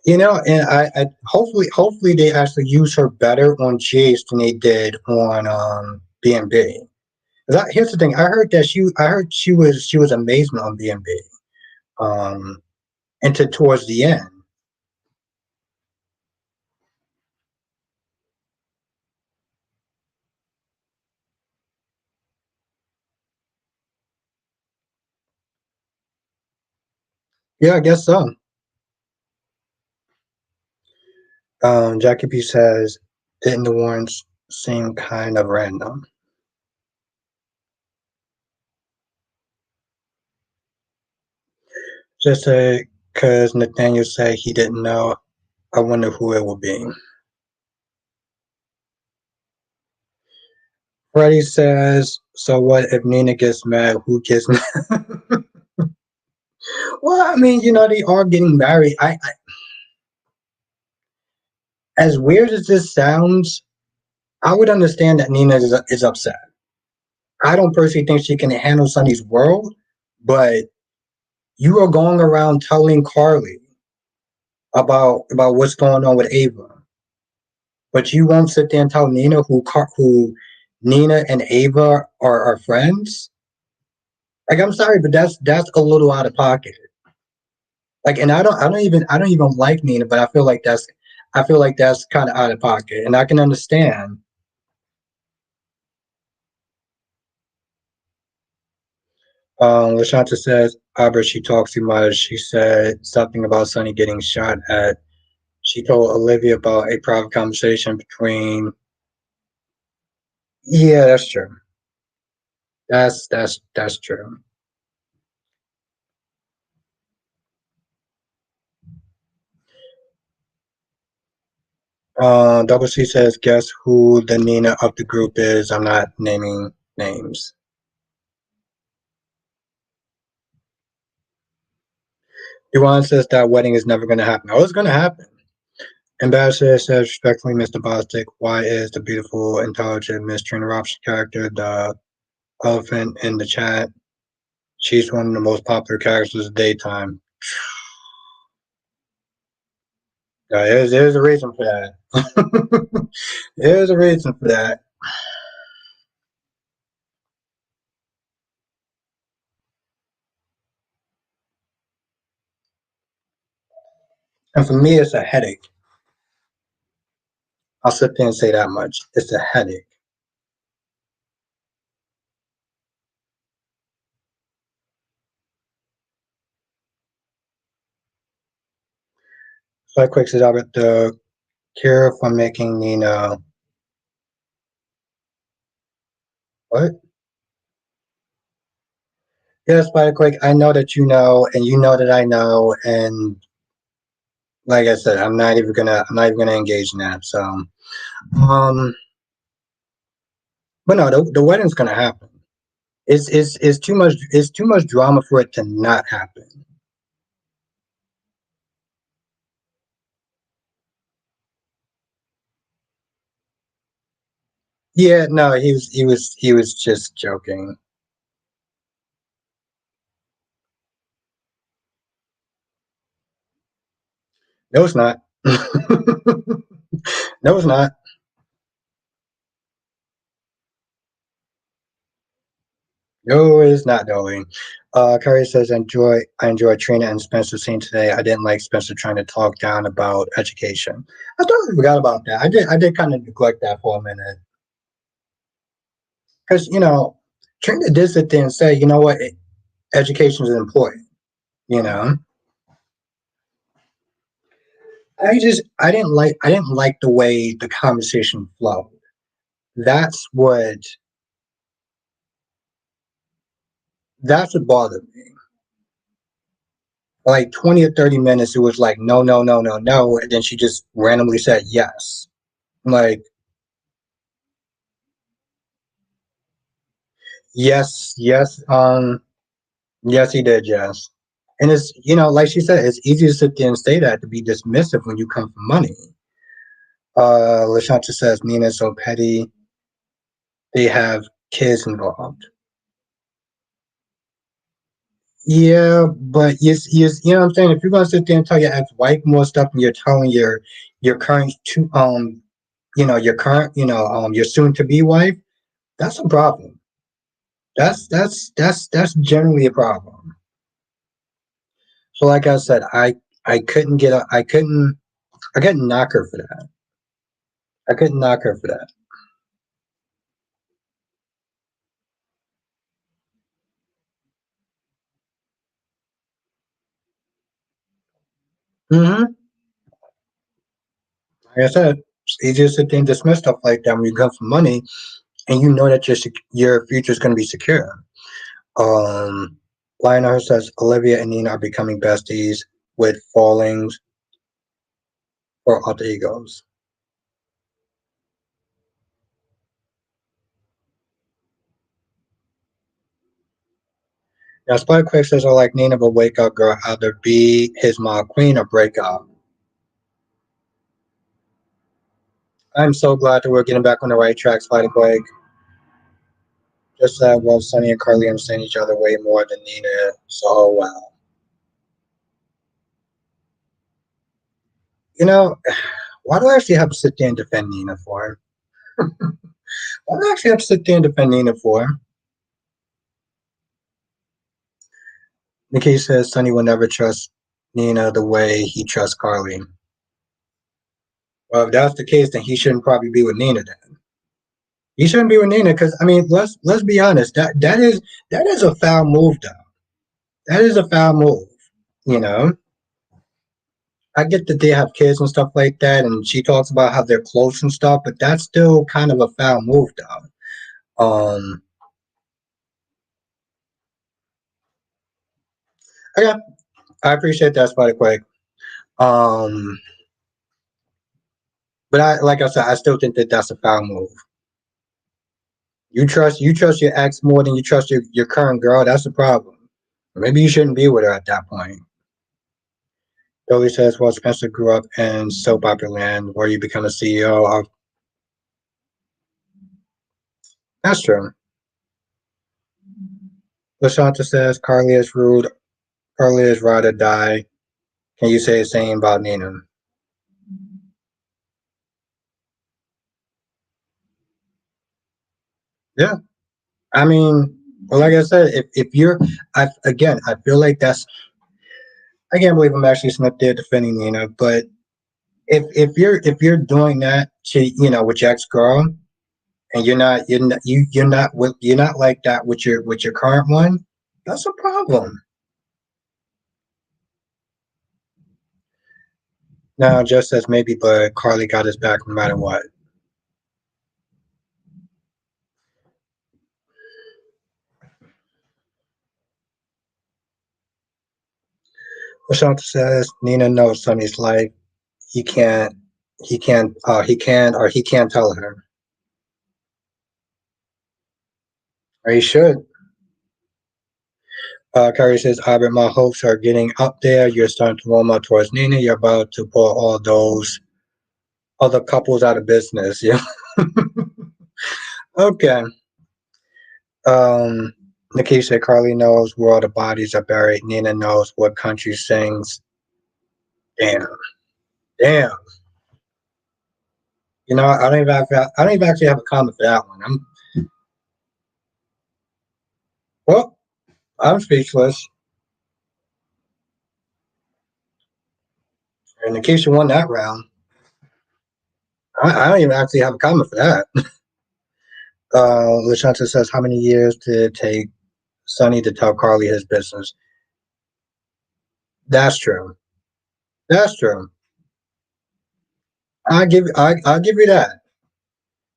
And I hopefully they actually use her better on Chase than they did on B&B. Here's the thing. I heard she was amazing on B&B. Um, and towards the end. Yeah, I guess so. Jackie P says, didn't the warrants seem kind of random? Just because Nathaniel said he didn't know. I wonder who it will be. Freddie says, "So what if Nina gets mad? Who gets mad?" Well, I mean, they are getting married. As weird as this sounds, I would understand that Nina is upset. I don't personally think she can handle Sonny's world, but you are going around telling Carly about what's going on with Ava, but you won't sit there and tell Nina who Nina and Ava are friends. Like, I'm sorry, but that's a little out of pocket. Like, and I don't even like Nina, but I feel like that's kind of out of pocket, and I can understand. Lashanta says, Albert, she talks too much. She said something about Sonny getting shot at. She told Olivia about a private conversation between. Yeah, that's true. That's true. Double C says, guess who the Nina of the group is? I'm not naming names. Duan says that wedding is never going to happen. Oh, it's going to happen. Ambassador says, respectfully, Mr. Bostic, why is the beautiful, intelligent Miss Trina Robson character the elephant in the chat? She's one of the most popular characters of daytime. There's a reason for that. There's a reason for that. And for me, it's a headache. I'll sit there and say that much. It's a headache. So I quick says, Albert, the cure for making Nina. What? Yes, Spider Quick, I know that you know, and you know that I know, and like I said, I'm not even gonna engage in that. So, um, but no, the wedding's gonna happen. It's too much drama for it to not happen. Yeah, no, he was just joking. No, it's not. No, it's not. No, it's not going. Curry says, I enjoy Trina and Spencer scene today. I didn't like Spencer trying to talk down about education. I totally forgot about that. I did kind of neglect that for a minute. Because, Trina did sit there and say, you know what, education is important, you know. I didn't like the way the conversation flowed. That's what that's what bothered me. Like 20 or 30 minutes, it was like no, no, no, no, no, and then she just randomly said yes. Like, yes, yes, yes, he did, yes. And it's, like she said, it's easy to sit there and say that, to be dismissive when you come from money. Lashanta says Nina's so petty, they have kids involved. Yeah, but you know what I'm saying? If you're gonna sit there and tell your ex-wife more stuff than you're telling your current your current, your soon to be wife, that's a problem. That's generally a problem. So like I said, I couldn't I couldn't knock her for that. I couldn't knock her for that. Hmm. Like I said, it's easier to sit there and dismiss stuff like that when you come for money and you know that your future is going to be secure. Um, Lionel says Olivia and Nina are becoming besties with fallings or alter egos. Now, Spike Quick says, I like Nina, but wake up, girl. Either be his mom queen or break up. I'm so glad that we're getting back on the right track, Spike Quick. Just that, well, Sonny and Carly understand each other way more than Nina. So, oh, wow. You know, why do I actually have to sit there and defend Nina for? Why do I actually have to sit there and defend Nina for? Nikki says Sonny will never trust Nina the way he trusts Carly. Well, if that's the case, then he shouldn't probably be with Nina then. He shouldn't be with Nina because I mean, let's be honest. That is a foul move, though. That is a foul move. You know, I get that they have kids and stuff like that, and she talks about how they're close and stuff, but that's still kind of a foul move, though. Okay, I appreciate that, Spider Quake. Um, but like I said, I still think that that's a foul move. You trust your ex more than you trust your current girl. That's the problem. Maybe you shouldn't be with her at that point. Dolly says, well, Spencer grew up in soap opera land where you become a CEO of. That's true. LaShanta says, Carly is rude. Carly is ride or die. Can you say the same about Nina? Yeah. I mean, well, like I said, if you're, again, I feel like I can't believe I'm actually sitting up there defending Nina, but if you're doing that to, with your ex girl, and you're not like that with your current one, that's a problem. Now, just says maybe, but Carly got his back no matter what. Lashanta says Nina knows Sonny's life. He can't. He can't tell her. Or he should. Carrie says, Albert, my hopes are getting up there. You're starting to warm up towards Nina. You're about to put all those other couples out of business. Yeah. Okay. Um, Nikki said, Carly knows where all the bodies are buried. Nina knows what country sings. Damn. Damn. I don't even actually have a comment for that one. Well, I'm speechless. And in case you won that round, I don't even actually have a comment for that. Lashanta says, how many years did it take Sonny to tell Carly his business? That's true. That's true. I'll give you that.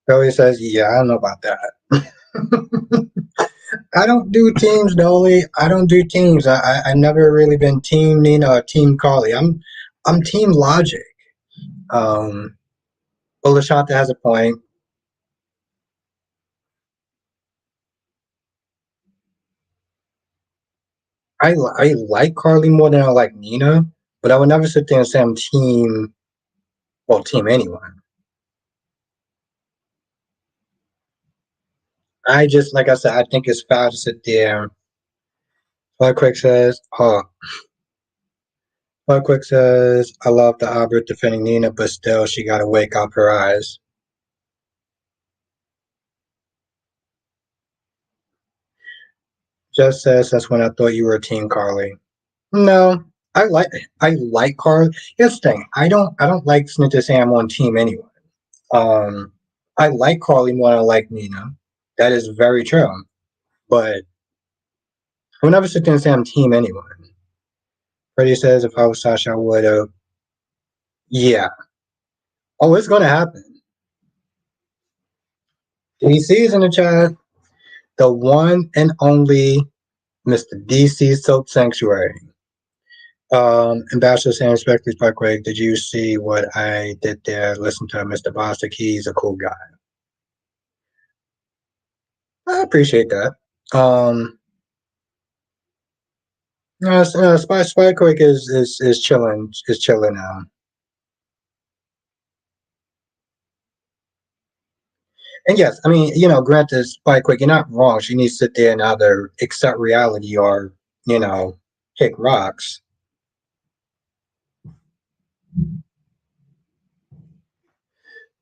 Dolly says, yeah, I don't know about that. I don't do teams, Dolly. I don't do teams. I never really been team Nina or team Carly. I'm team Logic. Um, but Lashanta has a point. I like Carly more than I like Nina, but I would never sit there and say I'm team anyone. I just, like I said, I think it's foul to sit there. Like Quick says, Quick says, I love the Albert defending Nina, but still, she got to wake up her eyes. Just says, that's when I thought you were Team Carly. No, I like I like Carly. Here's the thing, I don't like to say I'm on Team anyone. Um, I like Carly more than I like Nina. That is very true. But I would never sit there and say I'm Team anyone. Freddie says, if I was Sasha, I would have. Yeah. Oh, it's gonna happen. DC is in the chat. The one and only Mr. DC Soap Sanctuary. Ambassador Sam Spectors by Craig, did you see what I did there? Listen to Mr. Bostic. He's a cool guy. I appreciate that. Um, Spikewick is chilling now. And yes, I mean, granted, Spikewick, you're not wrong. She needs to sit there and either accept reality or, you know, kick rocks.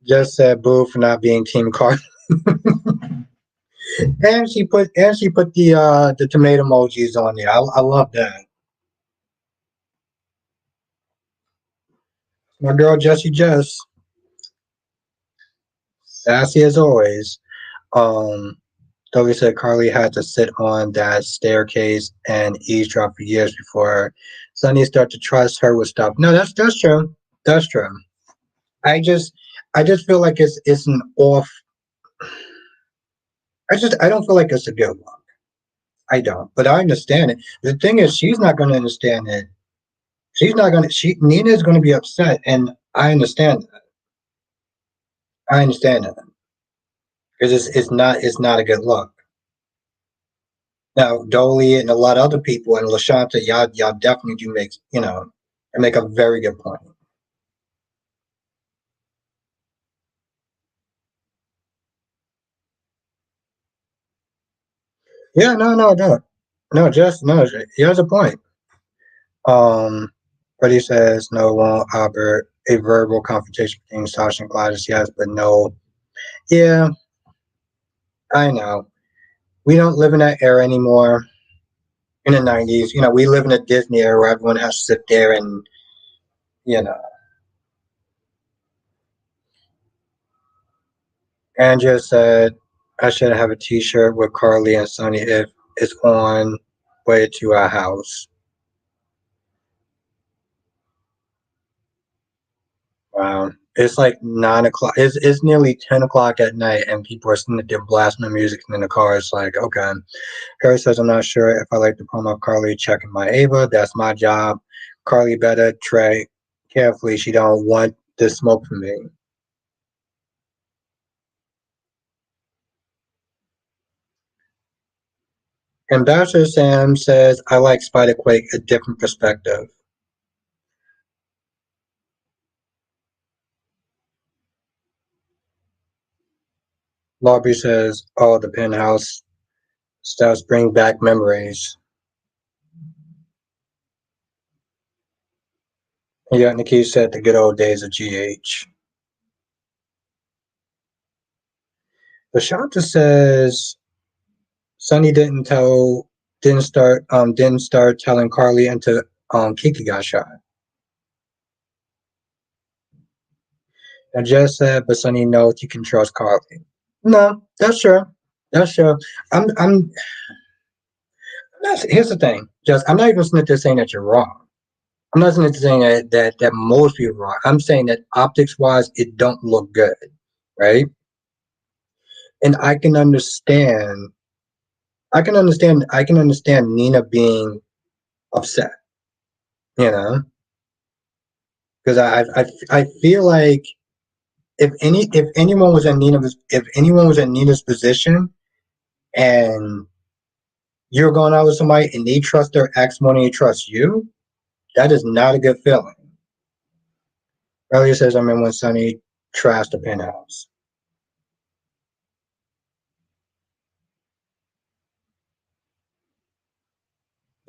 Just said boo for not being Team Carly. And she put the tomato emojis on there. I love that. My girl Jessie Jess, sassy as always. Um, Toby said Carly had to sit on that staircase and eavesdrop for years before Sonny started to trust her with stuff. No, that's true. That's true. I just I just feel like it's an off. I don't feel like it's a good one. I don't, but I understand it. The thing is, she's not going to understand it. She's not going to. She Nina is going to be upset, and I understand that. I understand that because it's not a good look. Now, Dolly and a lot of other people and Lashanta, y'all definitely do make and make a very good point. Yeah, no, just no. He has a point. Um, but he says no, won't Albert a verbal confrontation between Sasha and Gladys? Yes, but no. Yeah, I know. We don't live in that era anymore. In the '90s, we live in a Disney era where everyone has to sit there and you know. Andrea said I should have a T-shirt with Carly and Sonny if it's on way to our house. Wow. It's like 9 o'clock. It's nearly 10 o'clock at night, and people are sitting there blasting the music in the car. It's like, okay. Harry says, I'm not sure if I like the poem of Carly checking my Ava. That's my job. Carly better tread carefully. She don't want the smoke from me. Ambassador Sam says, I like Spider-Quake, a different perspective. Lobby says, oh, the penthouse stuff bring back memories. Yeah, Nikki said the good old days of GH. Lashanta says Sonny didn't start telling Carly until Kiki got shot. And Jess said, but Sonny knows you can trust Carly. No, that's true. That's true. I'm here's the thing, Jess, I'm not even sitting there saying that you're wrong. I'm not sitting there saying that most people are wrong. I'm saying that optics wise it don't look good. Right? And I can understand Nina being upset, you know, because I feel like if anyone was in Nina's position and you're going out with somebody and they trust their ex more than they trust you, that is not a good feeling. Earlier says I remember when Sonny trashed the penthouse.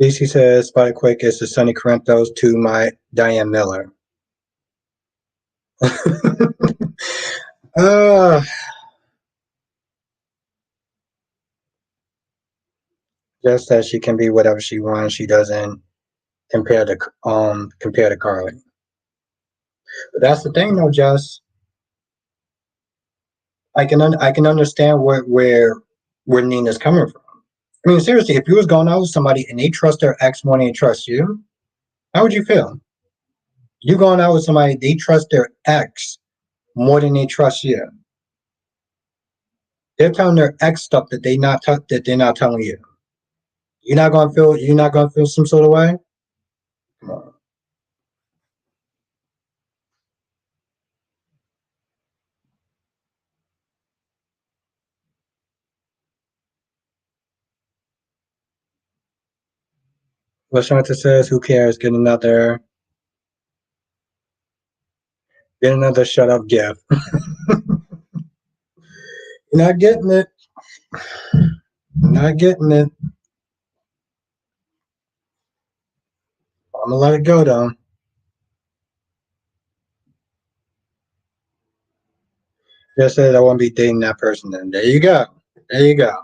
DC says Spike Quick is the Sonny Corinthos to my Diane Miller. uh, just that she can be whatever she wants. She doesn't compare to Carly. But that's the thing, though, Jess. I can understand where Nina's coming from. I mean, seriously, if you was going out with somebody and they trust their ex more than they trust you, how would you feel? You going out with somebody they trust their ex more than they trust you. They're telling their ex stuff that they're not telling you. You're not gonna feel some sort of way. Come on. Lashanta says, "Who cares? Get another shut up gift. You're not getting it. You're not getting it. I'm gonna let it go though. Just said I won't be dating that person. Then there you go. There you go."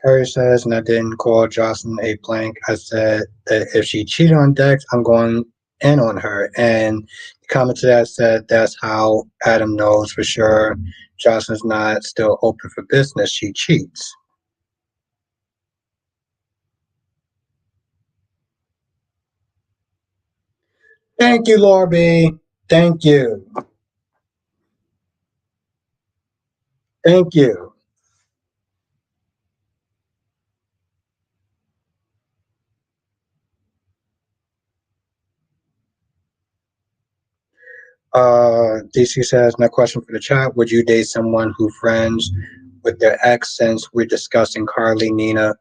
Harry says, and I didn't call Jocelyn a blank. I said that if she cheated on Dex, I'm going in on her. And the comment to that said, that's how Adam knows for sure Jocelyn's not still open for business. She cheats. Thank you, Lorby. Thank you. Thank you. DC says, my question for the chat, would you date someone who friends with their ex since we're discussing Carly, Nina?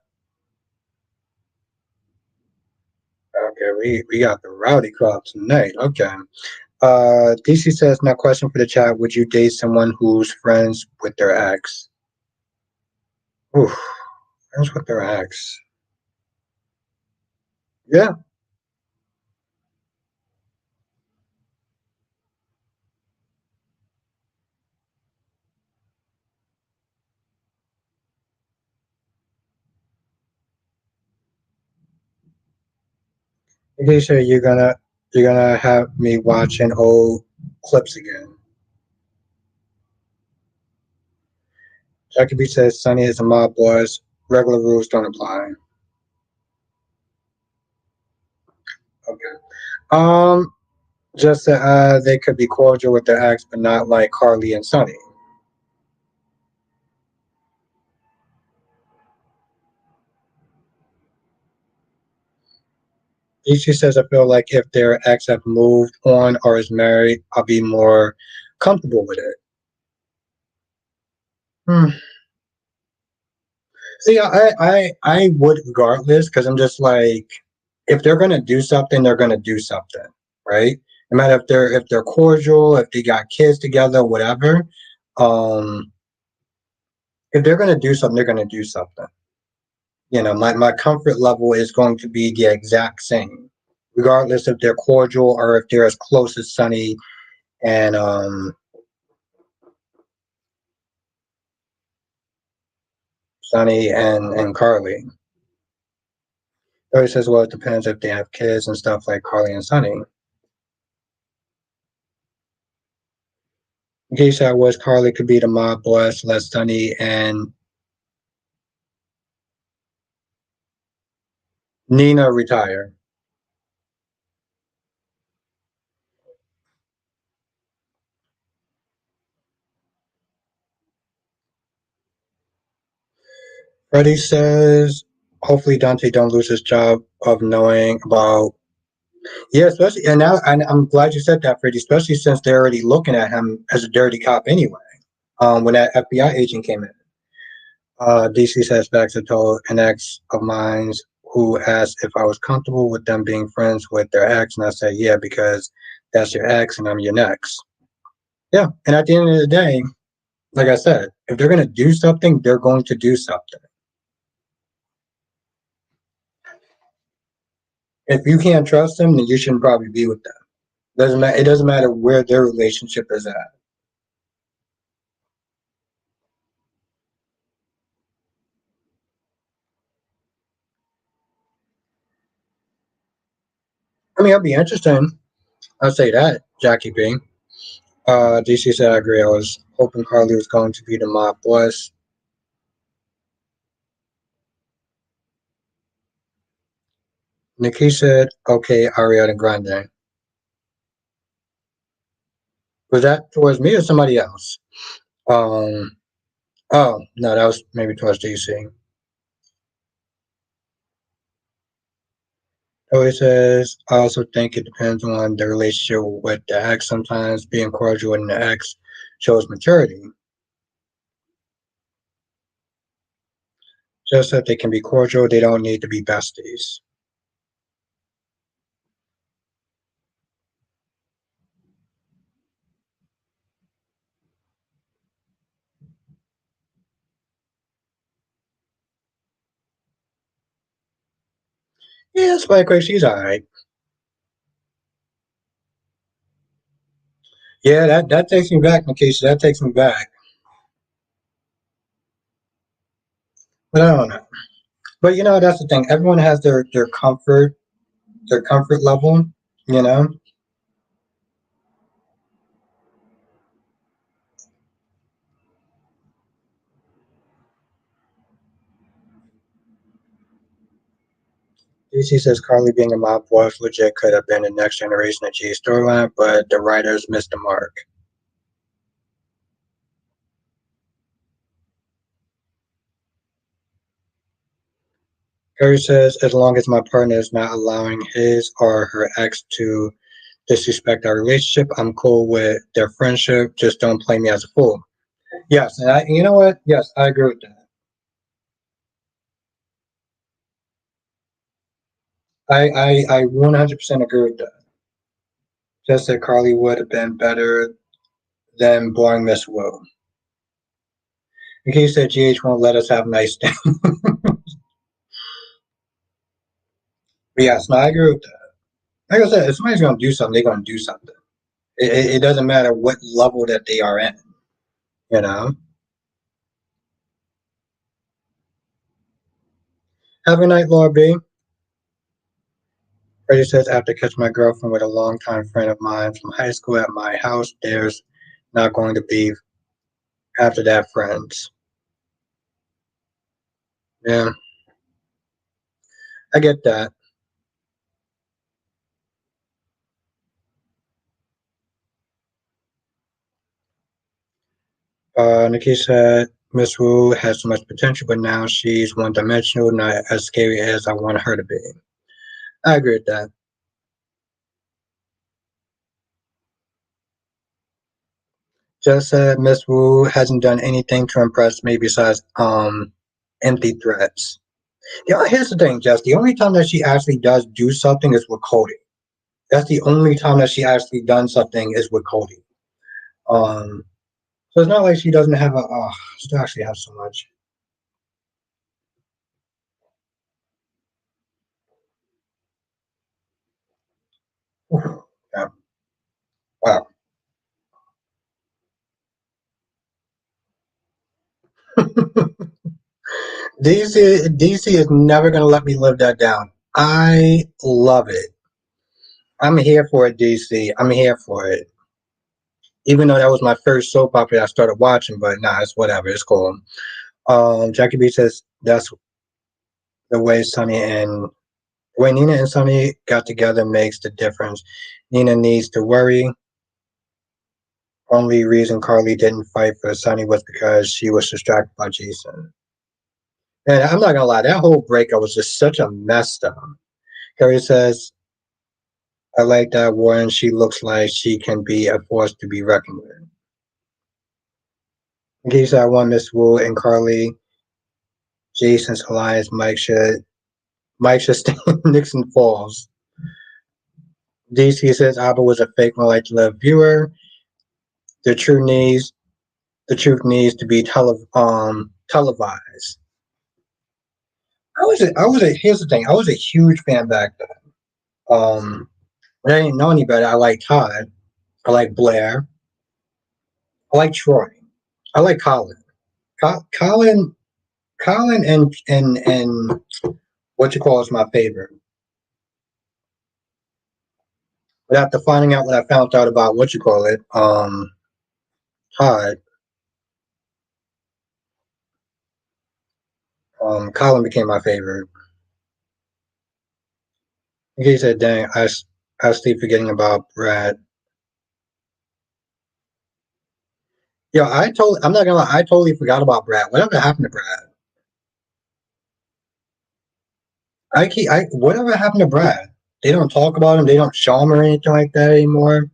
Okay, we got the rowdy crowd tonight. Okay. DC says, now question for the chat. Would you date someone who's friends with their ex? Ooh, friends with their ex. Yeah. DC, you're gonna have me watching old clips again. Jackie B says, Sunny is a mob boss. Regular rules don't apply. Okay. Um, just that they could be cordial with their ex, but not like Carly and Sunny. DC says, I feel like if their ex have moved on or is married, I'll be more comfortable with it. Hmm. See, I would regardless because I'm just like, if they're gonna do something, they're gonna do something, right? No matter if they're cordial, if they got kids together, whatever. Um, if they're gonna do something, they're gonna do something. My comfort level is going to be the exact same, regardless if they're cordial or if they're as close as and Sunny and Carly. Always says, well, it depends if they have kids and stuff like Carly and Sunny. In case I was, Carly could be the mob boss, let Sunny and Nina retire. Freddie says, hopefully Dante don't lose his job of knowing about. Yeah, especially and now and I'm glad you said that, Freddie. Especially since they're already looking at him as a dirty cop anyway. When that FBI agent came in, DC says Baxter told an ex of mine who asked if I was comfortable with them being friends with their ex, and I said yeah because that's your ex and I'm your next. Yeah, and at the end of the day, like I said, if they're gonna do something, they're going to do something. If you can't trust them, then you shouldn't probably be with them. Doesn't matter. It doesn't matter where their relationship is at. I mean, it'll be interesting. I'll say that, Jackie B. DC said, I agree. I was hoping Carly was going to be the mob boss. Nikki said, okay, Ariana Grande. Was that towards me or somebody else? Um, oh, no, that was maybe towards DC. So it says, I also think it depends on the relationship with the ex. Sometimes being cordial with an ex shows maturity. Just that they can be cordial, they don't need to be besties. Yeah, Spike Ray, she's alright. Yeah, that takes me back, Nikisha. That takes me back. But I don't know. But that's the thing. Everyone has their comfort level. You know. DC says Carly being a mob boss legit could have been the next generation of G storyline, but the writers missed the mark. Harry says, as long as my partner is not allowing his or her ex to disrespect our relationship, I'm cool with their friendship. Just don't play me as a fool. Yes, and you know what? Yes, I agree with that. I 100% agree with that. Just that Carly would have been better than boring Miss Wu. In case that GH won't let us have nice things. But yes, no, I agree with that. Like I said, if somebody's going to do something, they're going to do something. It doesn't matter what level that they are in, you know? Have a night, Lord B. Freddie says, after catching my girlfriend with a longtime friend of mine from high school at my house, there's not going to be, after that, friends. Yeah, I get that. Nikki said, Miss Wu has so much potential, but now she's one dimensional, not as scary as I want her to be. I agree with that. Just said Miss Wu hasn't done anything to impress me besides empty threats. Here's the thing, Jess. The only time that she actually does do something is with Cody. That's the only time that she actually done something is with Cody. Um, so it's not like she doesn't have a. Oh, she actually has so much. Yeah. Wow. DC is never gonna let me live that down. I love it. I'm here for it, DC. I'm here for it. Even though that was my first soap opera I started watching, but nah, it's whatever. It's cool. Jackie B says that's the way Sonny and when Nina and Sonny got together makes the difference. Nina needs to worry. Only reason Carly didn't fight for Sonny was because she was distracted by Jason. And I'm not gonna lie, that whole breakup was just such a mess up. Carrie says, I like that Warren. She looks like she can be a force to be reckoned with. In case I want Miss Wu and Carly, Jason's alliance, Mike should stay in Nixon Falls. DC says Abba was a fake one like to live viewer. The truth needs the truth needs to be televised. I was a here's the thing. I was a huge fan back then. When I didn't know any better, I like Todd. I like Blair. I like Troy. I like Colin. Colin and what you call is my favorite. But after finding out what I found out about what you call it, Todd, Colin became my favorite. He said, "Dang, I sleep forgetting about Brad." Yo, I'm not gonna lie, I totally forgot about Brad. Whatever happened to Brad? Whatever happened to Brad? They don't talk about him. They don't show him or anything like that anymore.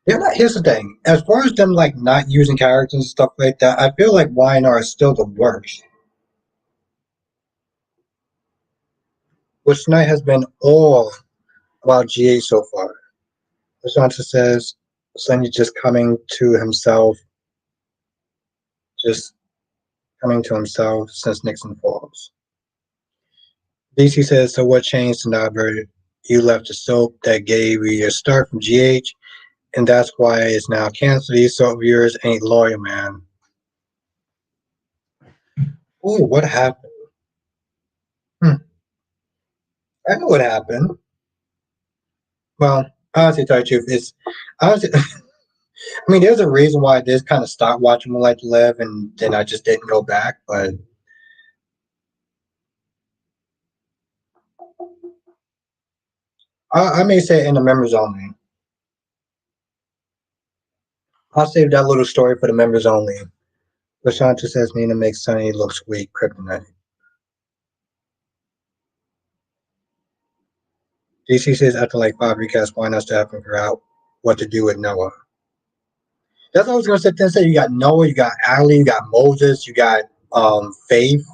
They're not. Here's the thing. As far as them like not using characters and stuff like that, I feel like YNR is still the worst. Which tonight has been all about GA so far. Lashanta says Sonny just coming to himself, just coming to himself since Nixon falls. DC says, so what changed, Norbert? You left the soap that gave you your start from GH, and that's why it's now canceled. These soap viewers ain't loyal, man. Oh, what happened? I know what happened. Well, honestly, to tell you the truth, it's honestly, I mean, there's a reason why I did kind of stop watching Moonlight to Live, and then I just didn't go back. But I may say in the members only. I'll save that little story for the members only. Lashanta says Nina makes Sunny looks weak, kryptonite. DC says after like 5 recasts, why not have to figure out what to do with Noah? That's what I was gonna sit there and say. You got Noah, you got Ali, you got Moses, you got Faith.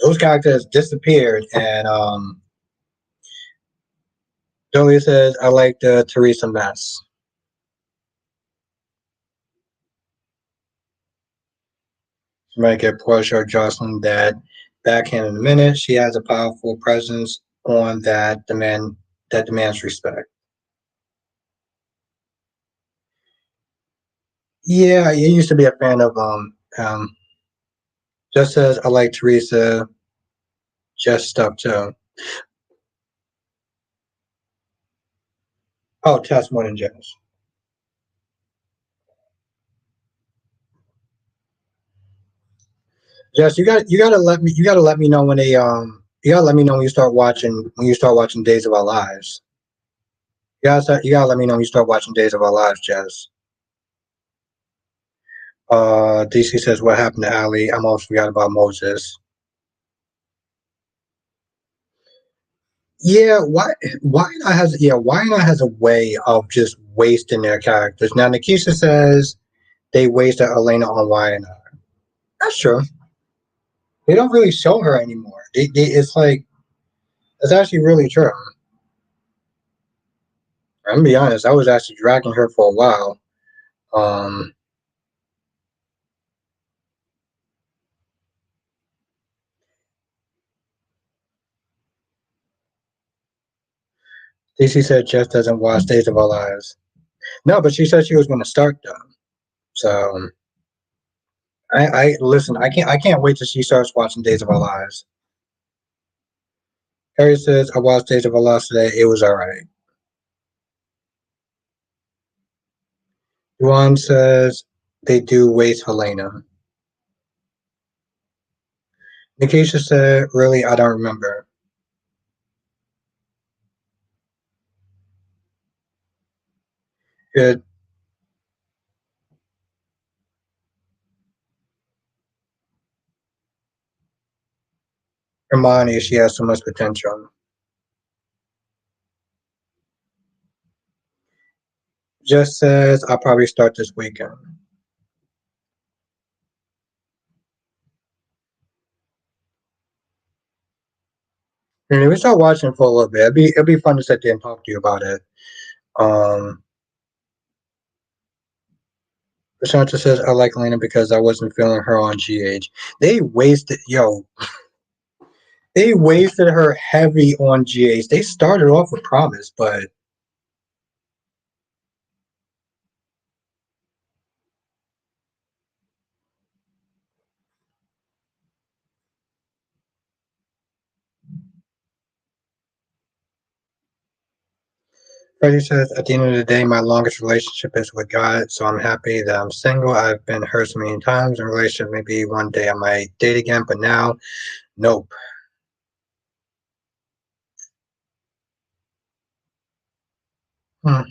Those characters disappeared, and Joey says I like the Teresa mess. She might get Portia or Jocelyn that backhand in a minute. She has a powerful presence on that demands respect. Yeah, I used to be a fan of just says I like Teresa just stuff too. Oh, Tess more than Jess. Jess, you gotta let me know when they you gotta let me know when you start watching Days of Our Lives. You gotta let me know when you start watching Days of Our Lives, Jess. DC says what happened to Ali. I'm almost forgot about Moses. Yeah, why not has a way of just wasting their characters. Now Nikisha says they wasted Elena on why not. That's true. They don't really show her anymore. It's like it's actually really true. I'm gonna be honest, I was actually dragging her for a while. Um DC said Jess doesn't watch Days of Our Lives. No, but she said she was gonna start though. So I listen, I can't wait till she starts watching Days of Our Lives. Harry says I watched Days of Our Lives today, it was alright. Juan says they do waste Helena. Nikisha said, really, I don't remember. It, Hermione, she has so much potential. Just says, I'll probably start this weekend. And we start watching for a little bit. It'll be fun to sit there and talk to you about it. Um, Prashanta says, I like Lena because I wasn't feeling her on GH. They wasted, yo, they wasted her heavy on GH. They started off with Promise, but Freddie says, at the end of the day, my longest relationship is with God, so I'm happy that I'm single. I've been hurt so many times in a relationship. Maybe one day I might date again, but now, nope. Hmm.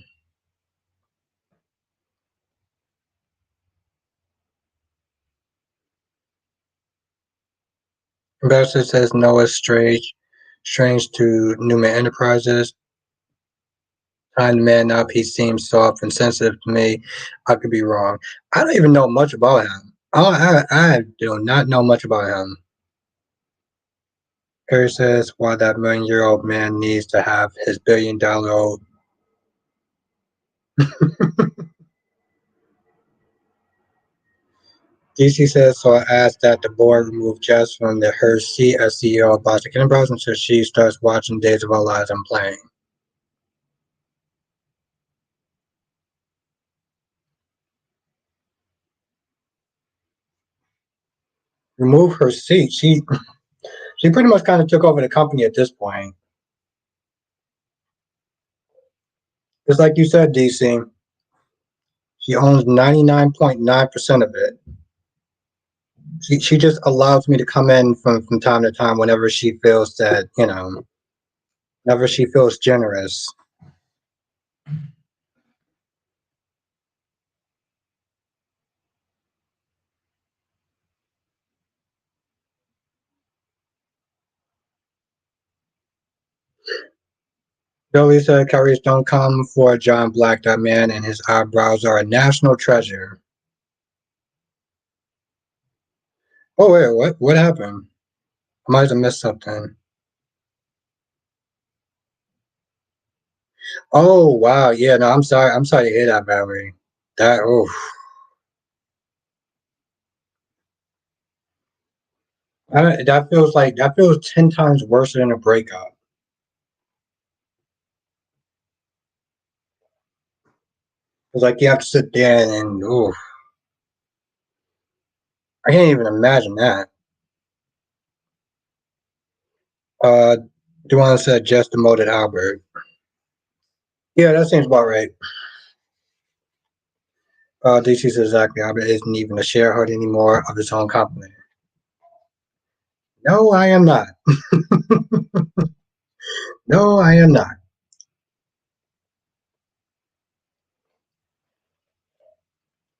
Bessie says Noah's strange to Newman Enterprises. Trying to man up, he seems soft and sensitive to me. I could be wrong. I don't even know much about him. I do not know much about him. Harry says, why that million-year-old man needs to have his billion-dollar-old. DC says, so I asked that the board remove Jess from her seat as CEO of Boston Enterprise until she starts watching Days of Our Lives and playing. Remove her seat. She pretty much kind of took over the company at this point. Just like you said, DC, she owns 99.9% of it. She just allows me to come in from time to time whenever she feels that, whenever she feels generous. Billy said Curry's don't come for John Black. That man and his eyebrows are a national treasure. Oh wait, what happened? I might have missed something. Oh wow, yeah, no, I'm sorry. I'm sorry to hear that, Valerie. That that feels 10 times worse than a breakup. It's like you have to sit there and I can't even imagine that. Uh, the one that said just demoted Albert. Yeah, that seems about right. DC says exactly. Albert isn't even a shareholder anymore of his own company. No, I am not. No, I am not.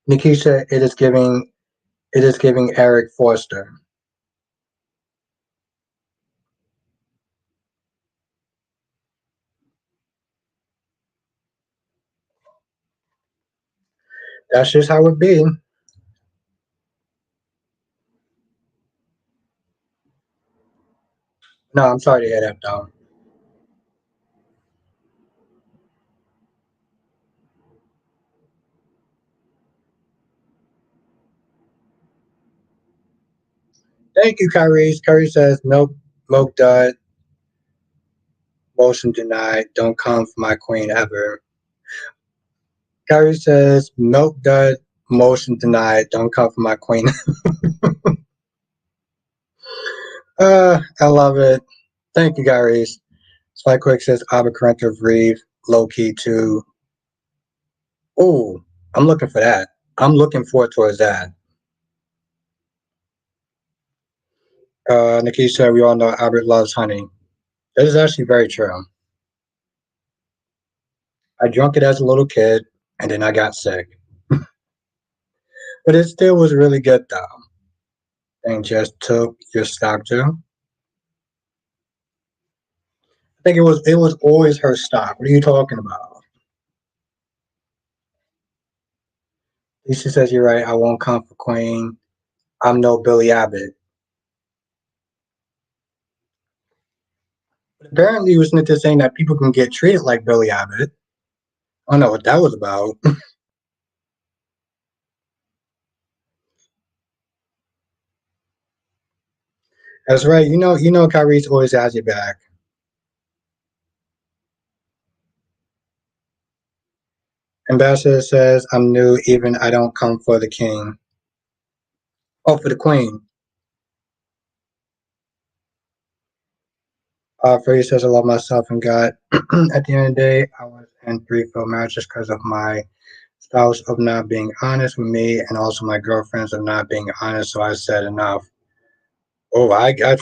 Nikisha, it is giving Eric Forster. That's just how it be. No, I'm sorry to hear that though. Thank you, Kyrie. Kyrie says milk dud, motion denied, don't come for my queen ever. Kyrie says milk dud, motion denied, don't come for my queen. I love it. Thank you, Kyrie. Spike Quick says Abercrombie Reeve, low key too. Oh, I'm looking for that. I'm looking forward towards that. Nikki said we all know Albert loves honey. That is actually very true. I drank it as a little kid, and then I got sick. But it still was really good though. And just took your stock too. I think it was always her stock. What are you talking about? Lisa says you're right. I won't come for Queen. I'm no Billy Abbott. But apparently, you was into saying that people can get treated like Billy Abbott. I don't know what that was about. That's right. Kyrie's always has your back. Ambassador says I'm new, even I don't come for the king. Oh, for the queen. Freddie says I love myself and God. At the end of the day, I was in 3 failed marriages because of my spouse of not being honest with me, and also my girlfriends of not being honest. So I said enough. Oh, I got.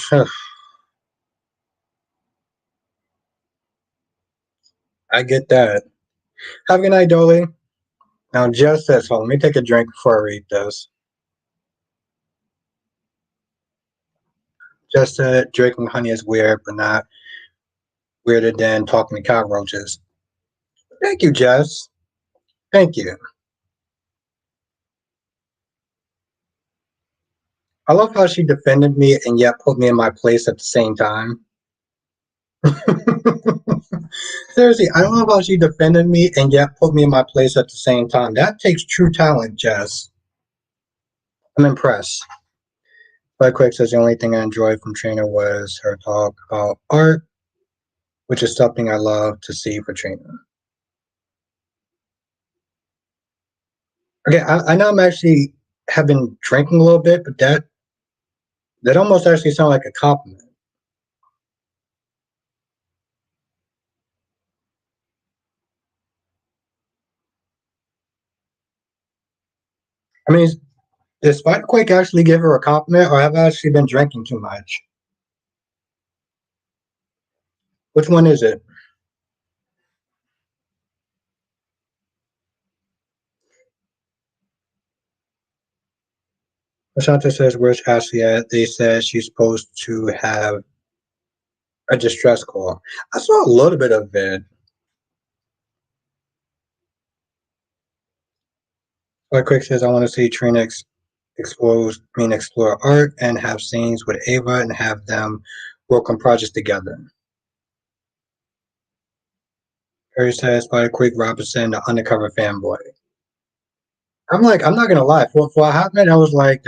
I get that. Have a good night, Dolly. Now, Jess says, "Hold, let me take a drink before I read this." Just said drinking honey is weird, but not weirder than talking to cockroaches. Thank you, Jess. Thank you. I love how she defended me and yet put me in my place at the same time. Seriously, I love how she defended me and yet put me in my place at the same time. That takes true talent, Jess. I'm impressed. But Quick says the only thing I enjoyed from Trina was her talk about art, which is something I love to see for Trina. Okay, I know I'm actually have been drinking a little bit, but that almost actually sounds like a compliment. I mean, did Spiderquake actually give her a compliment, or have I actually been drinking too much? Which one is it? Asante says, "Where's Ashley at?" They said she's supposed to have a distress call. I saw a little bit of it. Like Quick says, I want to see Trina explore art and have scenes with Ava and have them work on projects together. Harry says, by Quick Robinson, the undercover fanboy. I'm like, I'm not gonna lie. For a hot minute, I was like,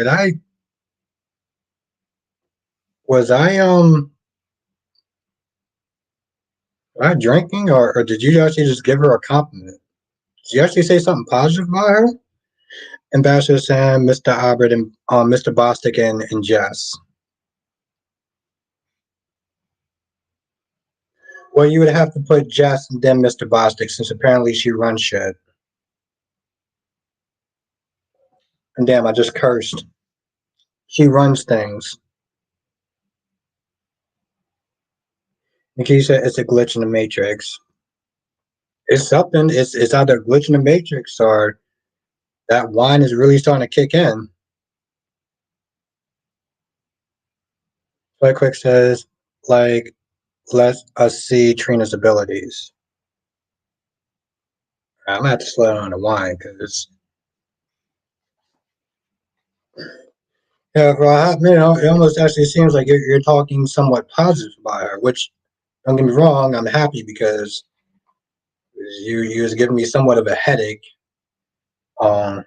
was I drinking or did you actually just give her a compliment? Did you actually say something positive about her? Ambassador Sam, Mr. Albert, and Mr. Bostic and Jess. Well, you would have to put Jess and then Mr. Bostic since apparently she runs shit. And damn, I just cursed. She runs things. Nikki said it's a glitch in the matrix. It's something. It's either a glitch in the matrix or that wine is really starting to kick in. Like Quick says, like, let us see Trina's abilities. I'm gonna have to slow down the wine because yeah, for a hot minute, it almost actually seems like you're talking somewhat positive about her. Which don't get me wrong, I'm happy because you was giving me somewhat of a headache. Um,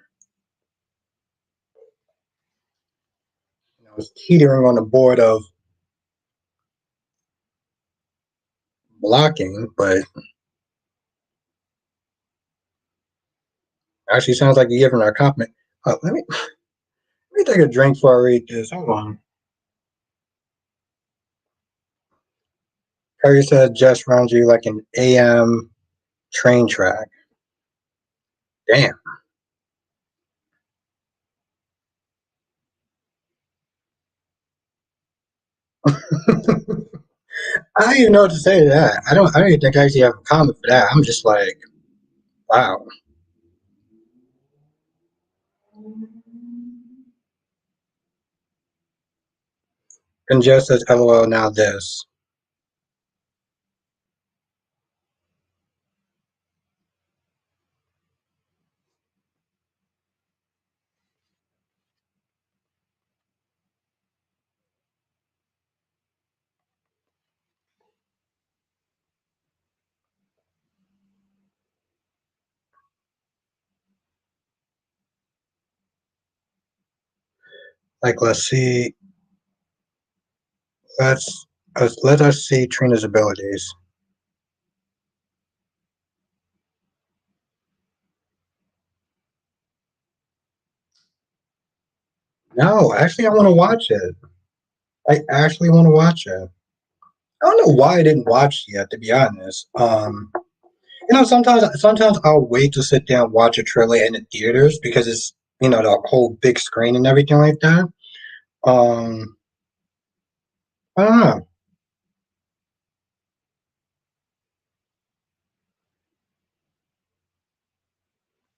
I was teetering on the board of blocking, but actually sounds like you're giving her a compliment. Let me take a drink before I read this. Hold on. Harry said just runs you like an AM train track. Damn. I don't even know what to say to that. I don't even think I actually have a comment for that. I'm just like, wow. And just says LOL now this. Like let's let us see Trina's abilities. No, actually I want to watch it. I actually want to watch it. I don't know why I didn't watch it yet, to be honest. Sometimes I'll wait to sit down and watch a trailer in the theaters because it's the whole big screen and everything like that. Um, I don't know.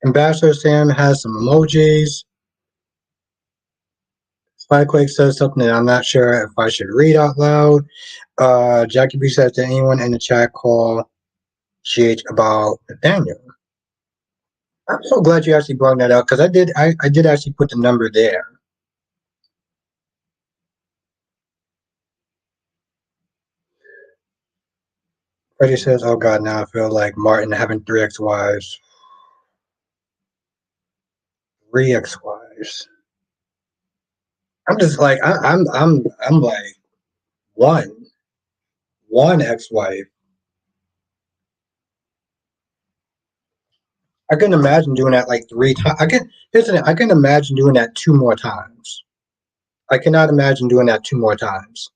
Ambassador Sam has some emojis. Spikequake says something that I'm not sure if I should read out loud. Jackie B says, did anyone in the chat call GH about Nathaniel? I'm so glad you actually brought that up because I did actually put the number there. Freddie says, oh God, now I feel like Martin having three ex-wives. Three ex-wives. I'm just like I'm like one ex-wife. I can imagine doing that like three times. I can imagine doing that two more times. I cannot imagine doing that two more times.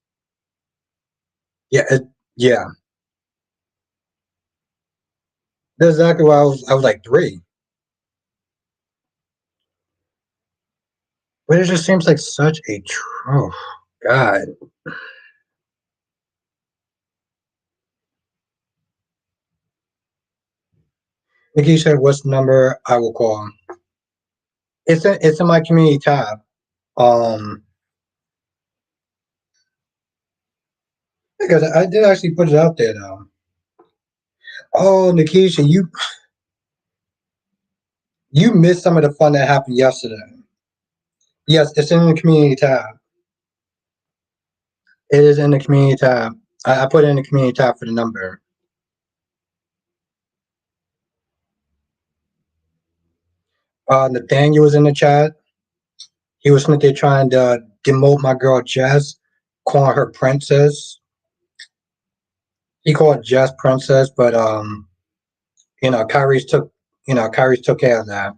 Yeah, yeah. That's exactly why I was like three. But it just seems like such a oh God. Nikki said, "What's the number I will call?" It's in my community tab. Um, because I did actually put it out there though. Oh, Nikisha, you missed some of the fun that happened yesterday. Yes, it's in the community tab. It is in the community tab. I put it in the community tab for the number. Nathaniel was in the chat. He was sitting there trying to demote my girl Jess, calling her princess. He called Jess princess, but you know, Kyrie's took care of that.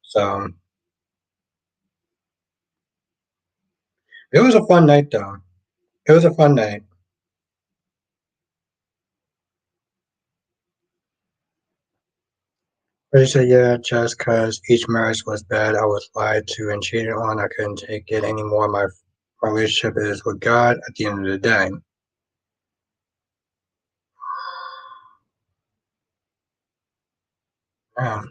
So it was a fun night though. It was a fun night. But he said, yeah, just because each marriage was bad, I was lied to and cheated on. I couldn't take it anymore. My relationship is with God at the end of the day. Yeah.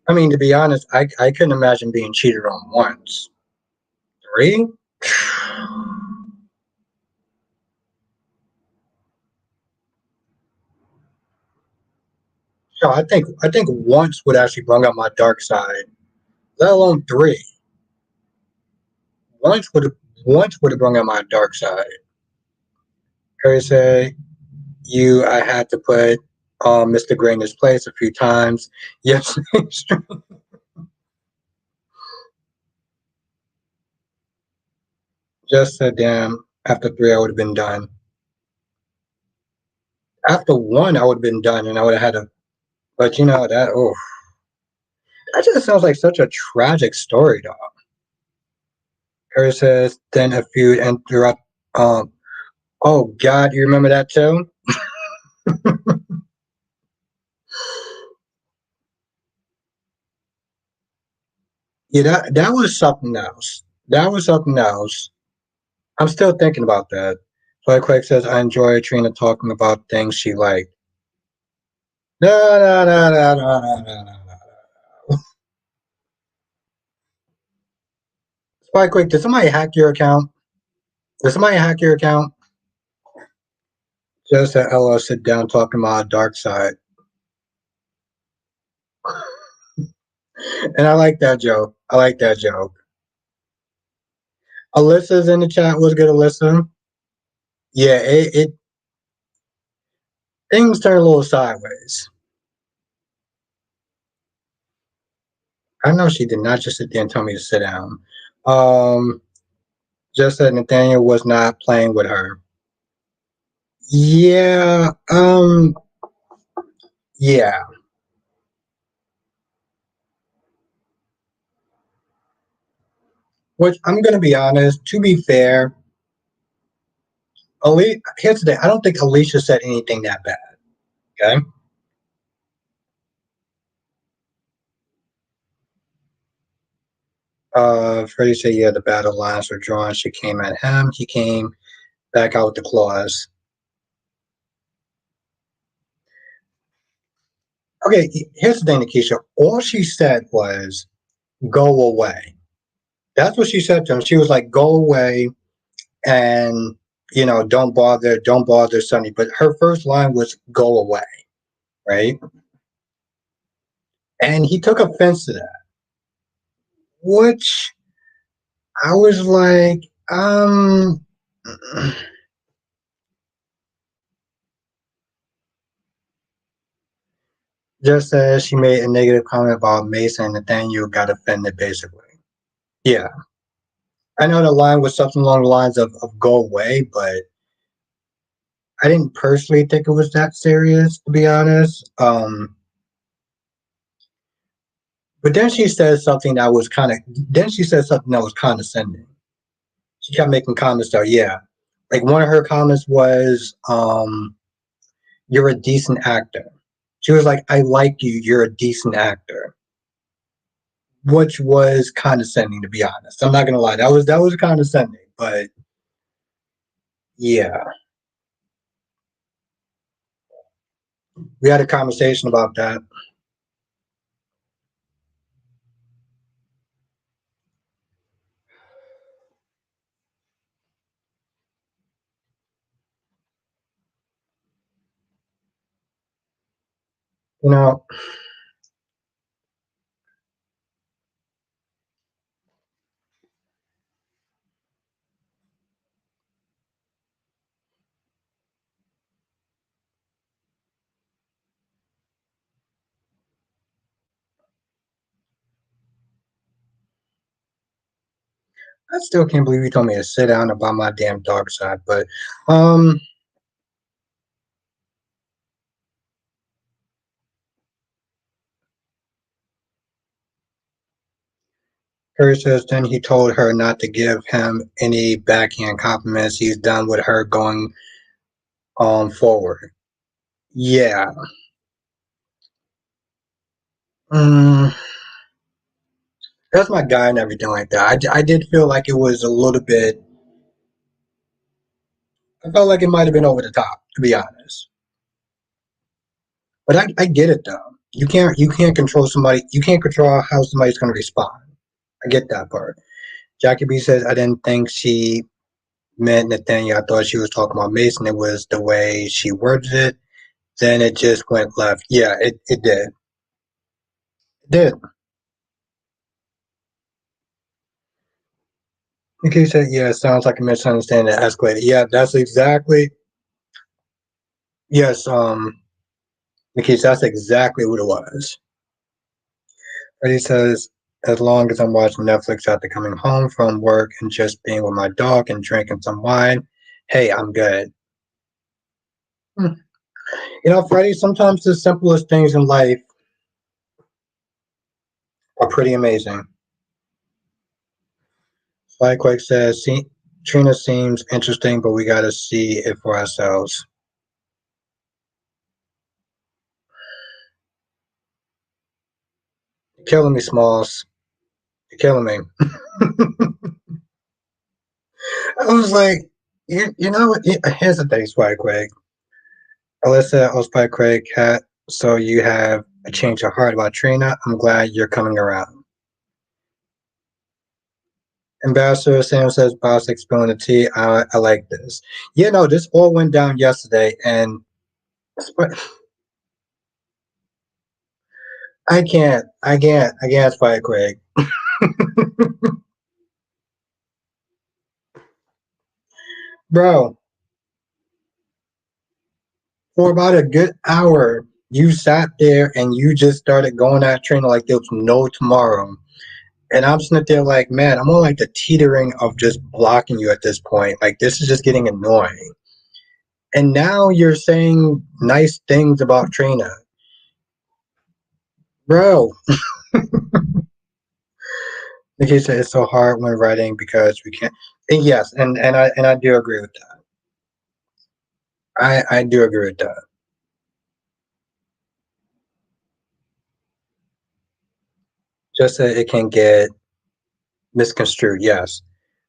I mean, to be honest, I couldn't imagine being cheated on once. Three? So I think once would actually bring up my dark side, let alone three. Once would once would have brought out my dark side. Curry said, "You, I had to put Mr. Gray in his place a few times. Yes, just said, damn. After three, I would have been done. After one, I would have been done, and I would have had a. But you know that. Oh, that just sounds like such a tragic story, dog." Curry says, "Then a feud interrupt. Um, oh God, you remember that too? Yeah, that was something else. That was something else. I'm still thinking about that." Fly Quake says, I enjoy Trina talking about things she liked. No, no, no, no, no, no, no, no, no. Spy Quick, did somebody hack your account? Did somebody hack your account? Just that Ella sit down talking about a dark side. And I like that joke. I like that joke. Alyssa's in the chat. What's good, Alyssa? Yeah, it things turn a little sideways. I know she did not just sit there and tell me to sit down. Um, just that Nathaniel was not playing with her. Yeah, yeah. Which I'm gonna be honest. To be fair, here's the thing. I don't think Alicia said anything that bad. Okay. Freddie said, yeah, the battle lines were drawn. She came at him. He came back out with the claws. Okay, here's the thing, Nikisha. All she said was, go away. That's what she said to him. She was like, go away and, don't bother Sonny. But her first line was, go away, right? And he took offense to that, which I was like, just as she made a negative comment about Mason and Nathaniel got offended, basically. Yeah. I know the line was something along the lines of go away, but I didn't personally think it was that serious, to be honest. But then she said something that was then she said something that was condescending. She kept making comments that, yeah. Like one of her comments was, you're a decent actor. She was like, I like you, you're a decent actor. Which was condescending, to be honest. I'm not gonna lie. That was condescending, but yeah. We had a conversation about that. You know, I still can't believe you told me to sit down and buy my damn dark side, but um Curry says then he told her not to give him any backhand compliments. He's done with her going forward. Yeah. Mm, that's my guy and everything like that. I did feel like it was a little bit. I felt like it might have been over the top, to be honest. But I get it though. You can't control somebody. You can't control how somebody's going to respond. I get that part. Jackie B says I didn't think she meant Nathaniel. I thought she was talking about Mason. It was the way she worded it. Then it just went left. Yeah, it did. It did. Okay, said yeah. It sounds like a misunderstanding that escalated. Yeah, that's exactly. Yes, Nikki, that's exactly what it was. Freddie says, as long as I'm watching Netflix after coming home from work and just being with my dog and drinking some wine, hey, I'm good. Hmm. Freddie, sometimes the simplest things in life are pretty amazing. Spikequake says, see, Trina seems interesting, but we gotta see it for ourselves. You're killing me, Smalls. You're killing me. I was like, you know what? Here's the thing, Spikequake. Alyssa Ospike Craig Cat, so you have a change of heart about Trina. I'm glad you're coming around. Ambassador Sam says Bostic spilling the tea. I like this. Yeah, no, this all went down yesterday, and I can't fight Craig. Bro, for about a good hour, you sat there and you just started going at Trina like there was no tomorrow. And I'm sitting there like, man, I'm on like the teetering of just blocking you at this point. Like, this is just getting annoying. And now you're saying nice things about Trina. Bro, Nikki said it's so hard when writing because we can't. And yes, and I do agree with that. I do agree with that. Just that it can get misconstrued. Yes.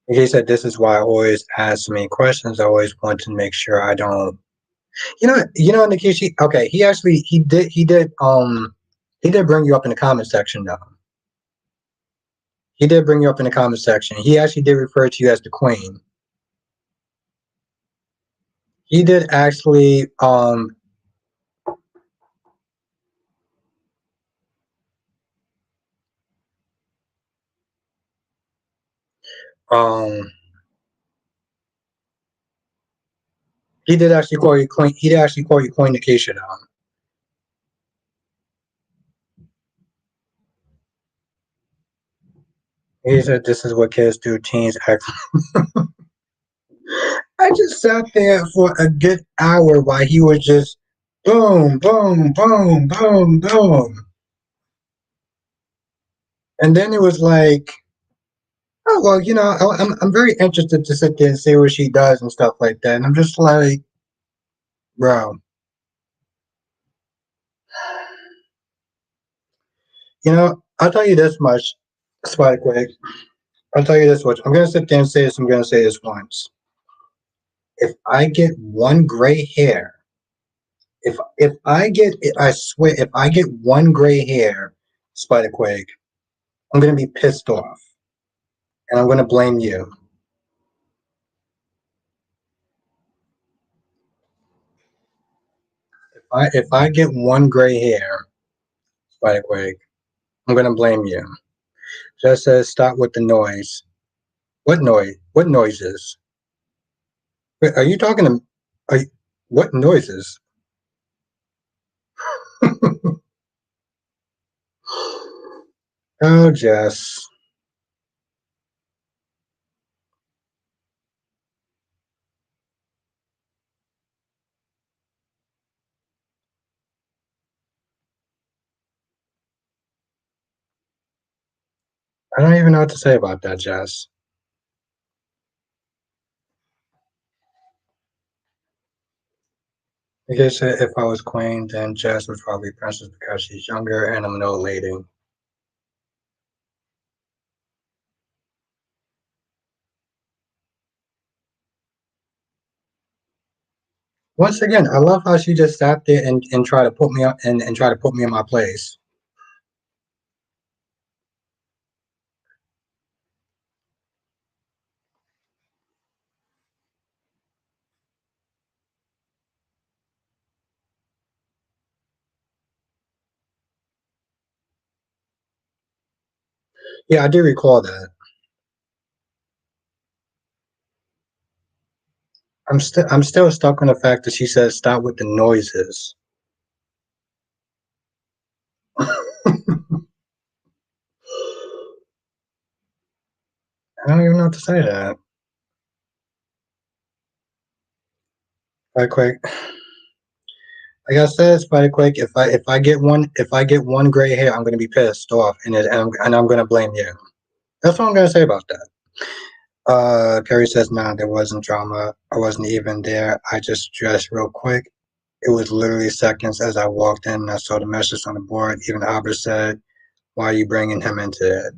Nikki said this is why I always ask so many questions. I always want to make sure I don't Nikishi. Okay, he did bring you up in the comment section though. He did bring you up in the comment section. He actually did refer to you as the queen. He did actually um he did actually call you queen. He did actually call you Queen Nikisha though. He said this is what kids do. Teens act. I just sat there for a good hour while he was just boom, boom, boom, boom, boom. And then it was like, oh, well, I'm very interested to sit there and see what she does and stuff like that. And I'm just like, bro, I'll tell you this much, Spike Quick. I'll tell you this much. I'm going to sit there and say this. I'm going to say this once. If I get one gray hair, I swear, if I get one gray hair, Spider Quake, I'm going to be pissed off. And I'm going to blame you. If I get one gray hair, Spider Quake, I'm going to blame you. Just says stop with the noise. What noise? What noises? Wait, are you talking to? Are you, what noises? Oh, Jess. I don't even know what to say about that, Jess. I guess if I was queen, then Jess was probably princess because she's younger and I'm an old lady. Once again, I love how she just sat there and try to put me up and try to put me in my place. Yeah, I do recall that. I'm still stuck on the fact that she says stop with the noises. I don't even know what to say to that. Right quick. Like I said, Spider Quake, if I get one gray hair, I'm gonna be pissed off, and I'm gonna blame you. That's what I'm gonna say about that. Carrie says, "Nah, there wasn't drama. I wasn't even there. I just dressed real quick. It was literally seconds as I walked in and I saw the message on the board. Even Albert said, 'Why are you bringing him into it?'"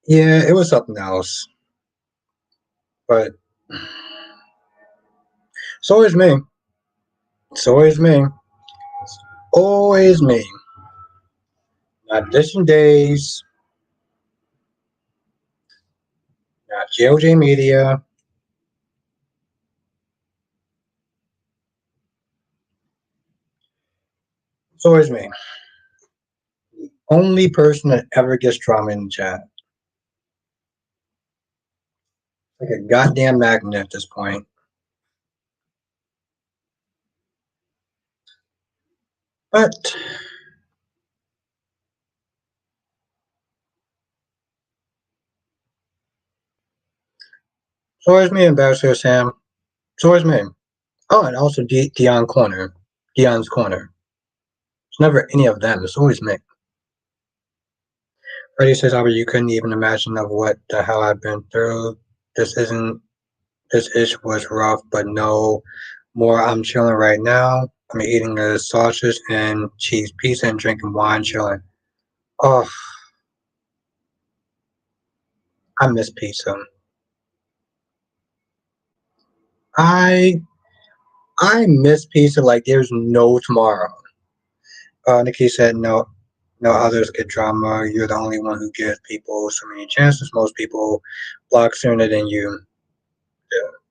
Yeah, it was something else, but it's always me. It's always me. It's always me. Not Dishing Days, not GLJ Media. It's always me. Only person that ever gets drama in the chat. Like a goddamn magnet at this point. But it's always me, Ambassador Sam. It's always me. Oh, and also Dion's Corner. It's never any of them. It's always me. Freddie says, Albert, you couldn't even imagine of what the hell I've been through. This isn't, this ish was rough, but no more. I'm chilling right now. I'm eating the sausage and cheese pizza and drinking wine, chilling. Oh, I miss pizza. I I miss pizza like there's no tomorrow. Nikki said no. No others get drama. You're the only one who gives people so many chances. Most people block sooner than you.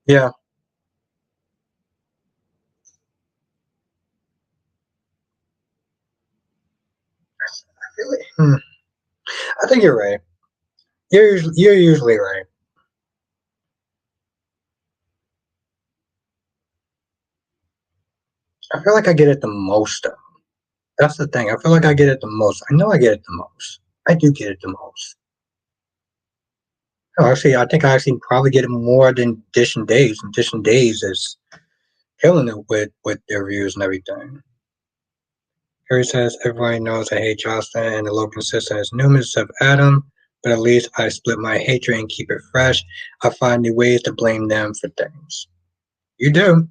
Yeah. Really? I think you're right. You're usually right. I feel like I get it the most though. That's the thing. I feel like I get it the most. I know I get it the most. I do get it the most. Oh, actually, I think I actually probably get it more than Dish and Days. And Dish and Days is killing it with their views and everything. Harry says everybody knows I hate Jocelyn and the Logan sister as Newman of Adam, but at least I split my hatred and keep it fresh. I find new ways to blame them for things. You do.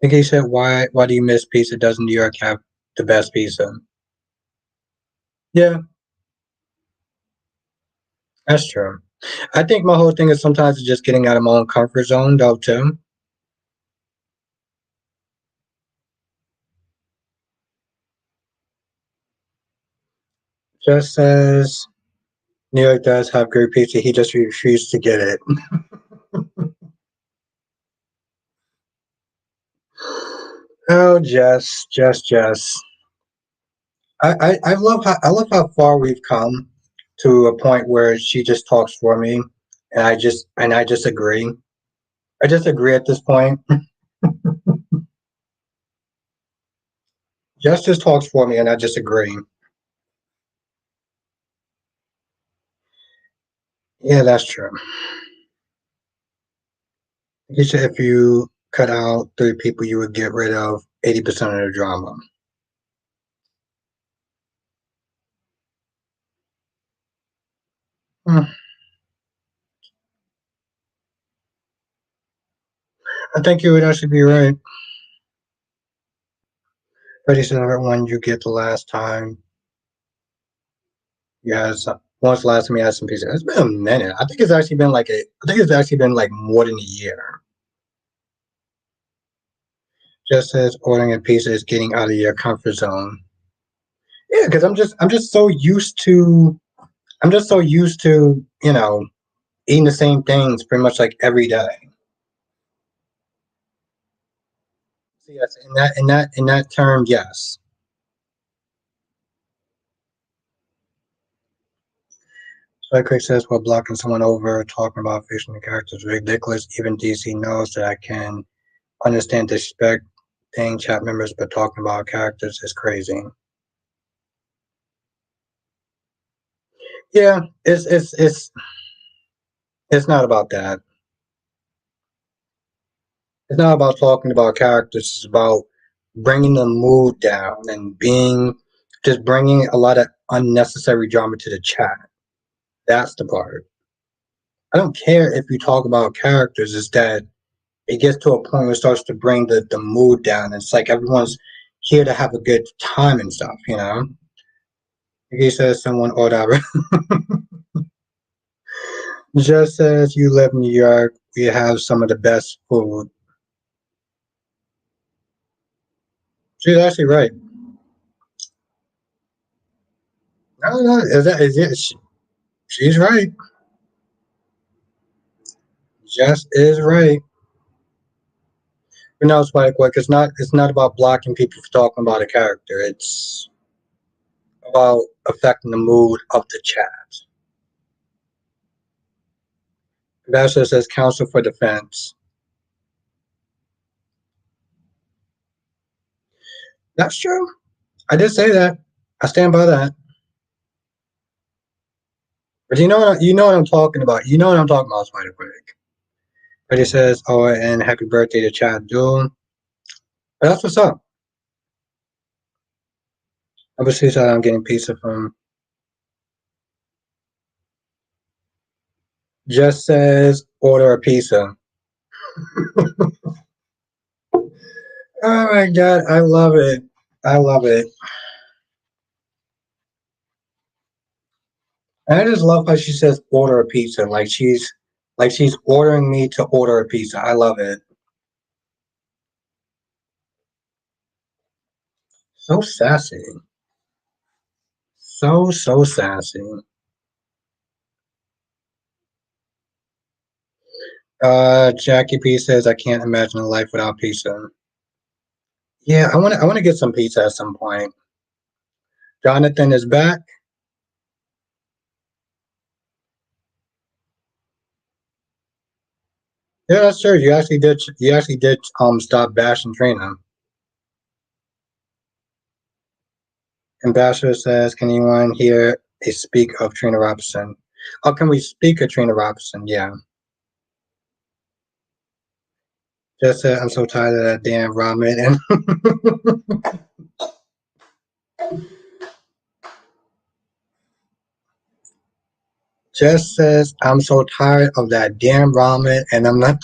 Nikki said, why do you miss pizza? Doesn't New York have the best pizza? Yeah, that's true. I think my whole thing is sometimes just getting out of my own comfort zone though too. Just as New York does have great pizza, he just refused to get it. Oh, Jess. I love how far we've come to a point where she just talks for me, and I just agree. I just agree at this point. Jess just talks for me, and I just agree. Yeah, that's true. He said if you cut out three people, you would get rid of 80% of the drama. Hmm, I think you would actually be right. But he said when you get the last time you had some. Once the last time you had some pizza? It's been a minute. I think it's actually been like a. I think it's actually been like more than a year. Just as ordering a pizza is getting out of your comfort zone. Yeah, because I'm just so used to I'm just so used to eating the same things pretty much like every day. So yes, in that term, yes. So like Craig says, while blocking someone over, talking about fictional characters is ridiculous. Even DC knows that I can understand disrespect paying chat members, but talking about characters is crazy. Yeah, it's not about that. It's not about talking about characters. It's about bringing the mood down and just bringing a lot of unnecessary drama to the chat. That's the part. I don't care if you talk about characters. It's that it gets to a point where it starts to bring the mood down. It's like everyone's here to have a good time and stuff, you know? He says someone or whatever. Just as you live in New York, we have some of the best food. She's actually right. No, is it? She's right. Jess is right. You know, it's like it's not about blocking people for talking about a character. It's about affecting the mood of the chat. Ambassador says counsel for defense. That's true. I did say that. I stand by that. But you know what I'm talking about. You know what I'm talking about, Spider Quick. But he says, "Oh, and happy birthday to Chad June." But that's what's up. Obviously, said I'm getting pizza from. Just says order a pizza. Oh my god, I love it. I love it. And I just love how she says order a pizza. Like she's ordering me to order a pizza. I love it. So sassy. So sassy. Jackie P says I can't imagine a life without pizza. Yeah, I wanna get some pizza at some point. Jonathan is back. Yeah, that's true. You actually did stop bashing Trina. Ambassador says, can anyone hear a speak of Trina Robinson? Oh, can we speak of Trina Robinson? Yeah. Just said I'm so tired of that damn ramen and Jess says I'm so tired of that damn ramen and I'm not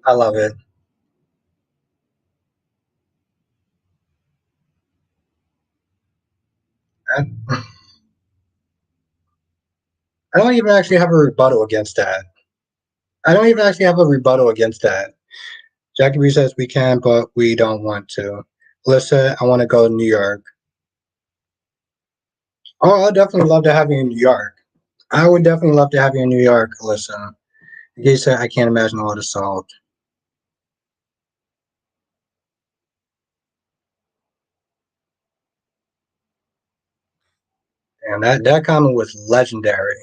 I love it. I, I don't even actually have a rebuttal against that. I don't even actually have a rebuttal against that. Jackie B says we can, but we don't want to. Alyssa, I want to go to New York. Oh, I'd definitely love to have you in New York. I would definitely love to have you in New York, Alyssa. Gay said, I can't imagine all the salt. And that comment was legendary.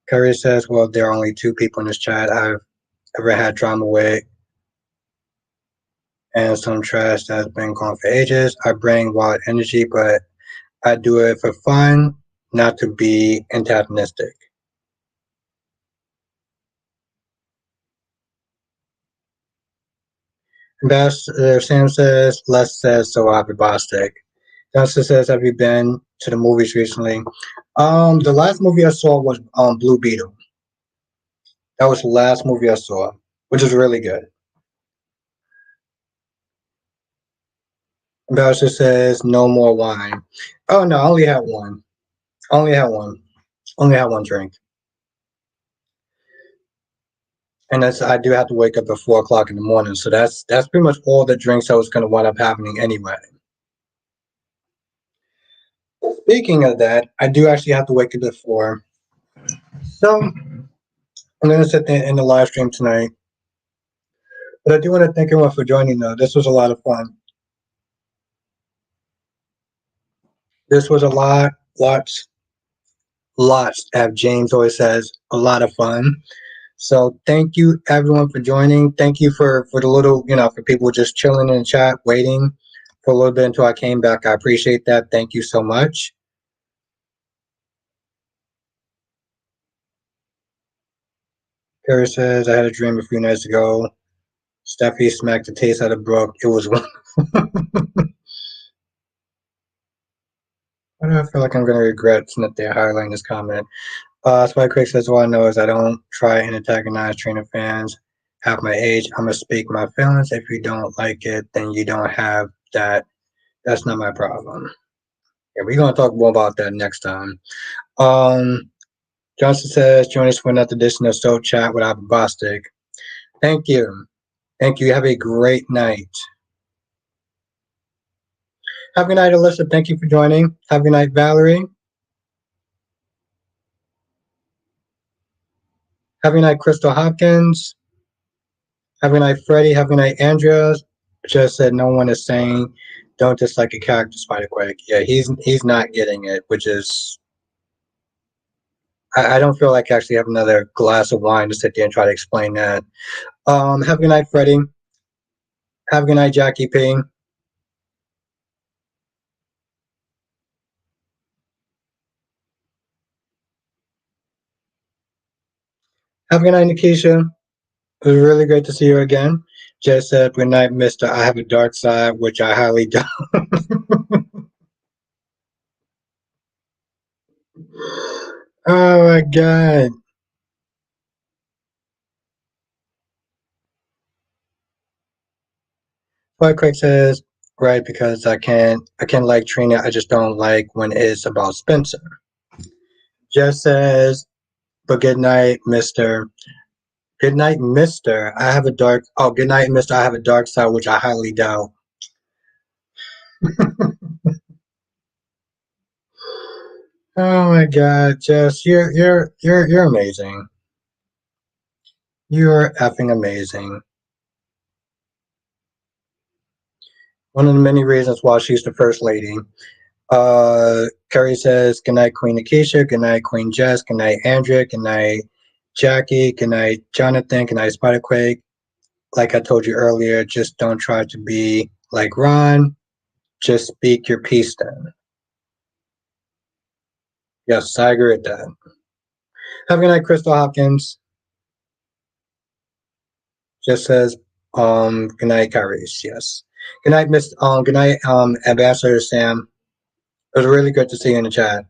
Curry says, well, there are only two people in this chat I've ever had drama with, and some trash that's been gone for ages. I bring wild energy, but I do it for fun, not to be antagonistic. Ambassador Sam says, Les says, so I'll be Bostic. Justin says, have you been to the movies recently? The last movie I saw was Blue Beetle. That was the last movie I saw, which is really good. Ambassador says, no more wine. Oh no, I only had one. Only had one. Only had one drink. And that's I do have to wake up at 4 o'clock in the morning. So that's pretty much all the drinks I was gonna wind up happening anyway. Speaking of that, I do actually have to wake up at 4. So I'm gonna sit there in the live stream tonight. But I do want to thank everyone for joining though. This was a lot of fun. This was a lots, as James always says, a lot of fun. So thank you everyone for joining. Thank you for the little, for people just chilling in the chat, waiting for a little bit until I came back. I appreciate that. Thank you so much. Kara says, I had a dream a few nights ago. Steffi smacked the taste out of Brooke. It was wonderful. Why do I feel like I'm going to regret that they're highlighting this comment? Spike Quick says, all I know is I don't try and antagonize trainer fans. Half my age, I'm going to speak my feelings. If you don't like it, then you don't have that. That's not my problem. Yeah, we're going to talk more about that next time. Um, Johnson says, join us for another edition of So Chat with Abba Bostic. Thank you. Thank you. Have a great night. Have a good night, Alyssa. Thank you for joining. Have a good night, Valerie. Have a good night, Crystal Hopkins. Have a good night, Freddie. Have a good night, Andrea. Just said no one is saying don't dislike a character, Spider Quake. Yeah, he's not getting it, which is I don't feel like I actually have another glass of wine to sit there and try to explain that. Have a good night, Freddie. Have a good night, Jackie P. Have a good night, Nikisha. It was really great to see you again. Just said good night, Mister. I have a dark side, which I highly doubt. Oh my god. White Craig says, right? Because I can't like Trina. I just don't like when it's about Spencer. Jess says, but good night, Mister. Good night, Mister. I have a dark. Oh, good night, Mister. I have a dark side, which I highly doubt. Oh my God, Jess, you're amazing. You're effing amazing. One of the many reasons why she's the first lady. Carrie says, good night, Queen Akeisha. Good night, Queen Jess. Good night, Andrea. Good night, Jackie. Good night, Jonathan. Good night, Spiderquake. Like I told you earlier, just don't try to be like Ron. Just speak your piece then. Yes, I agree with that. Have a good night, Crystal Hopkins. Just says, good night, Kyrie's. Yes. Good night, Miss. Good night, Ambassador Sam. It was really good to see you in the chat.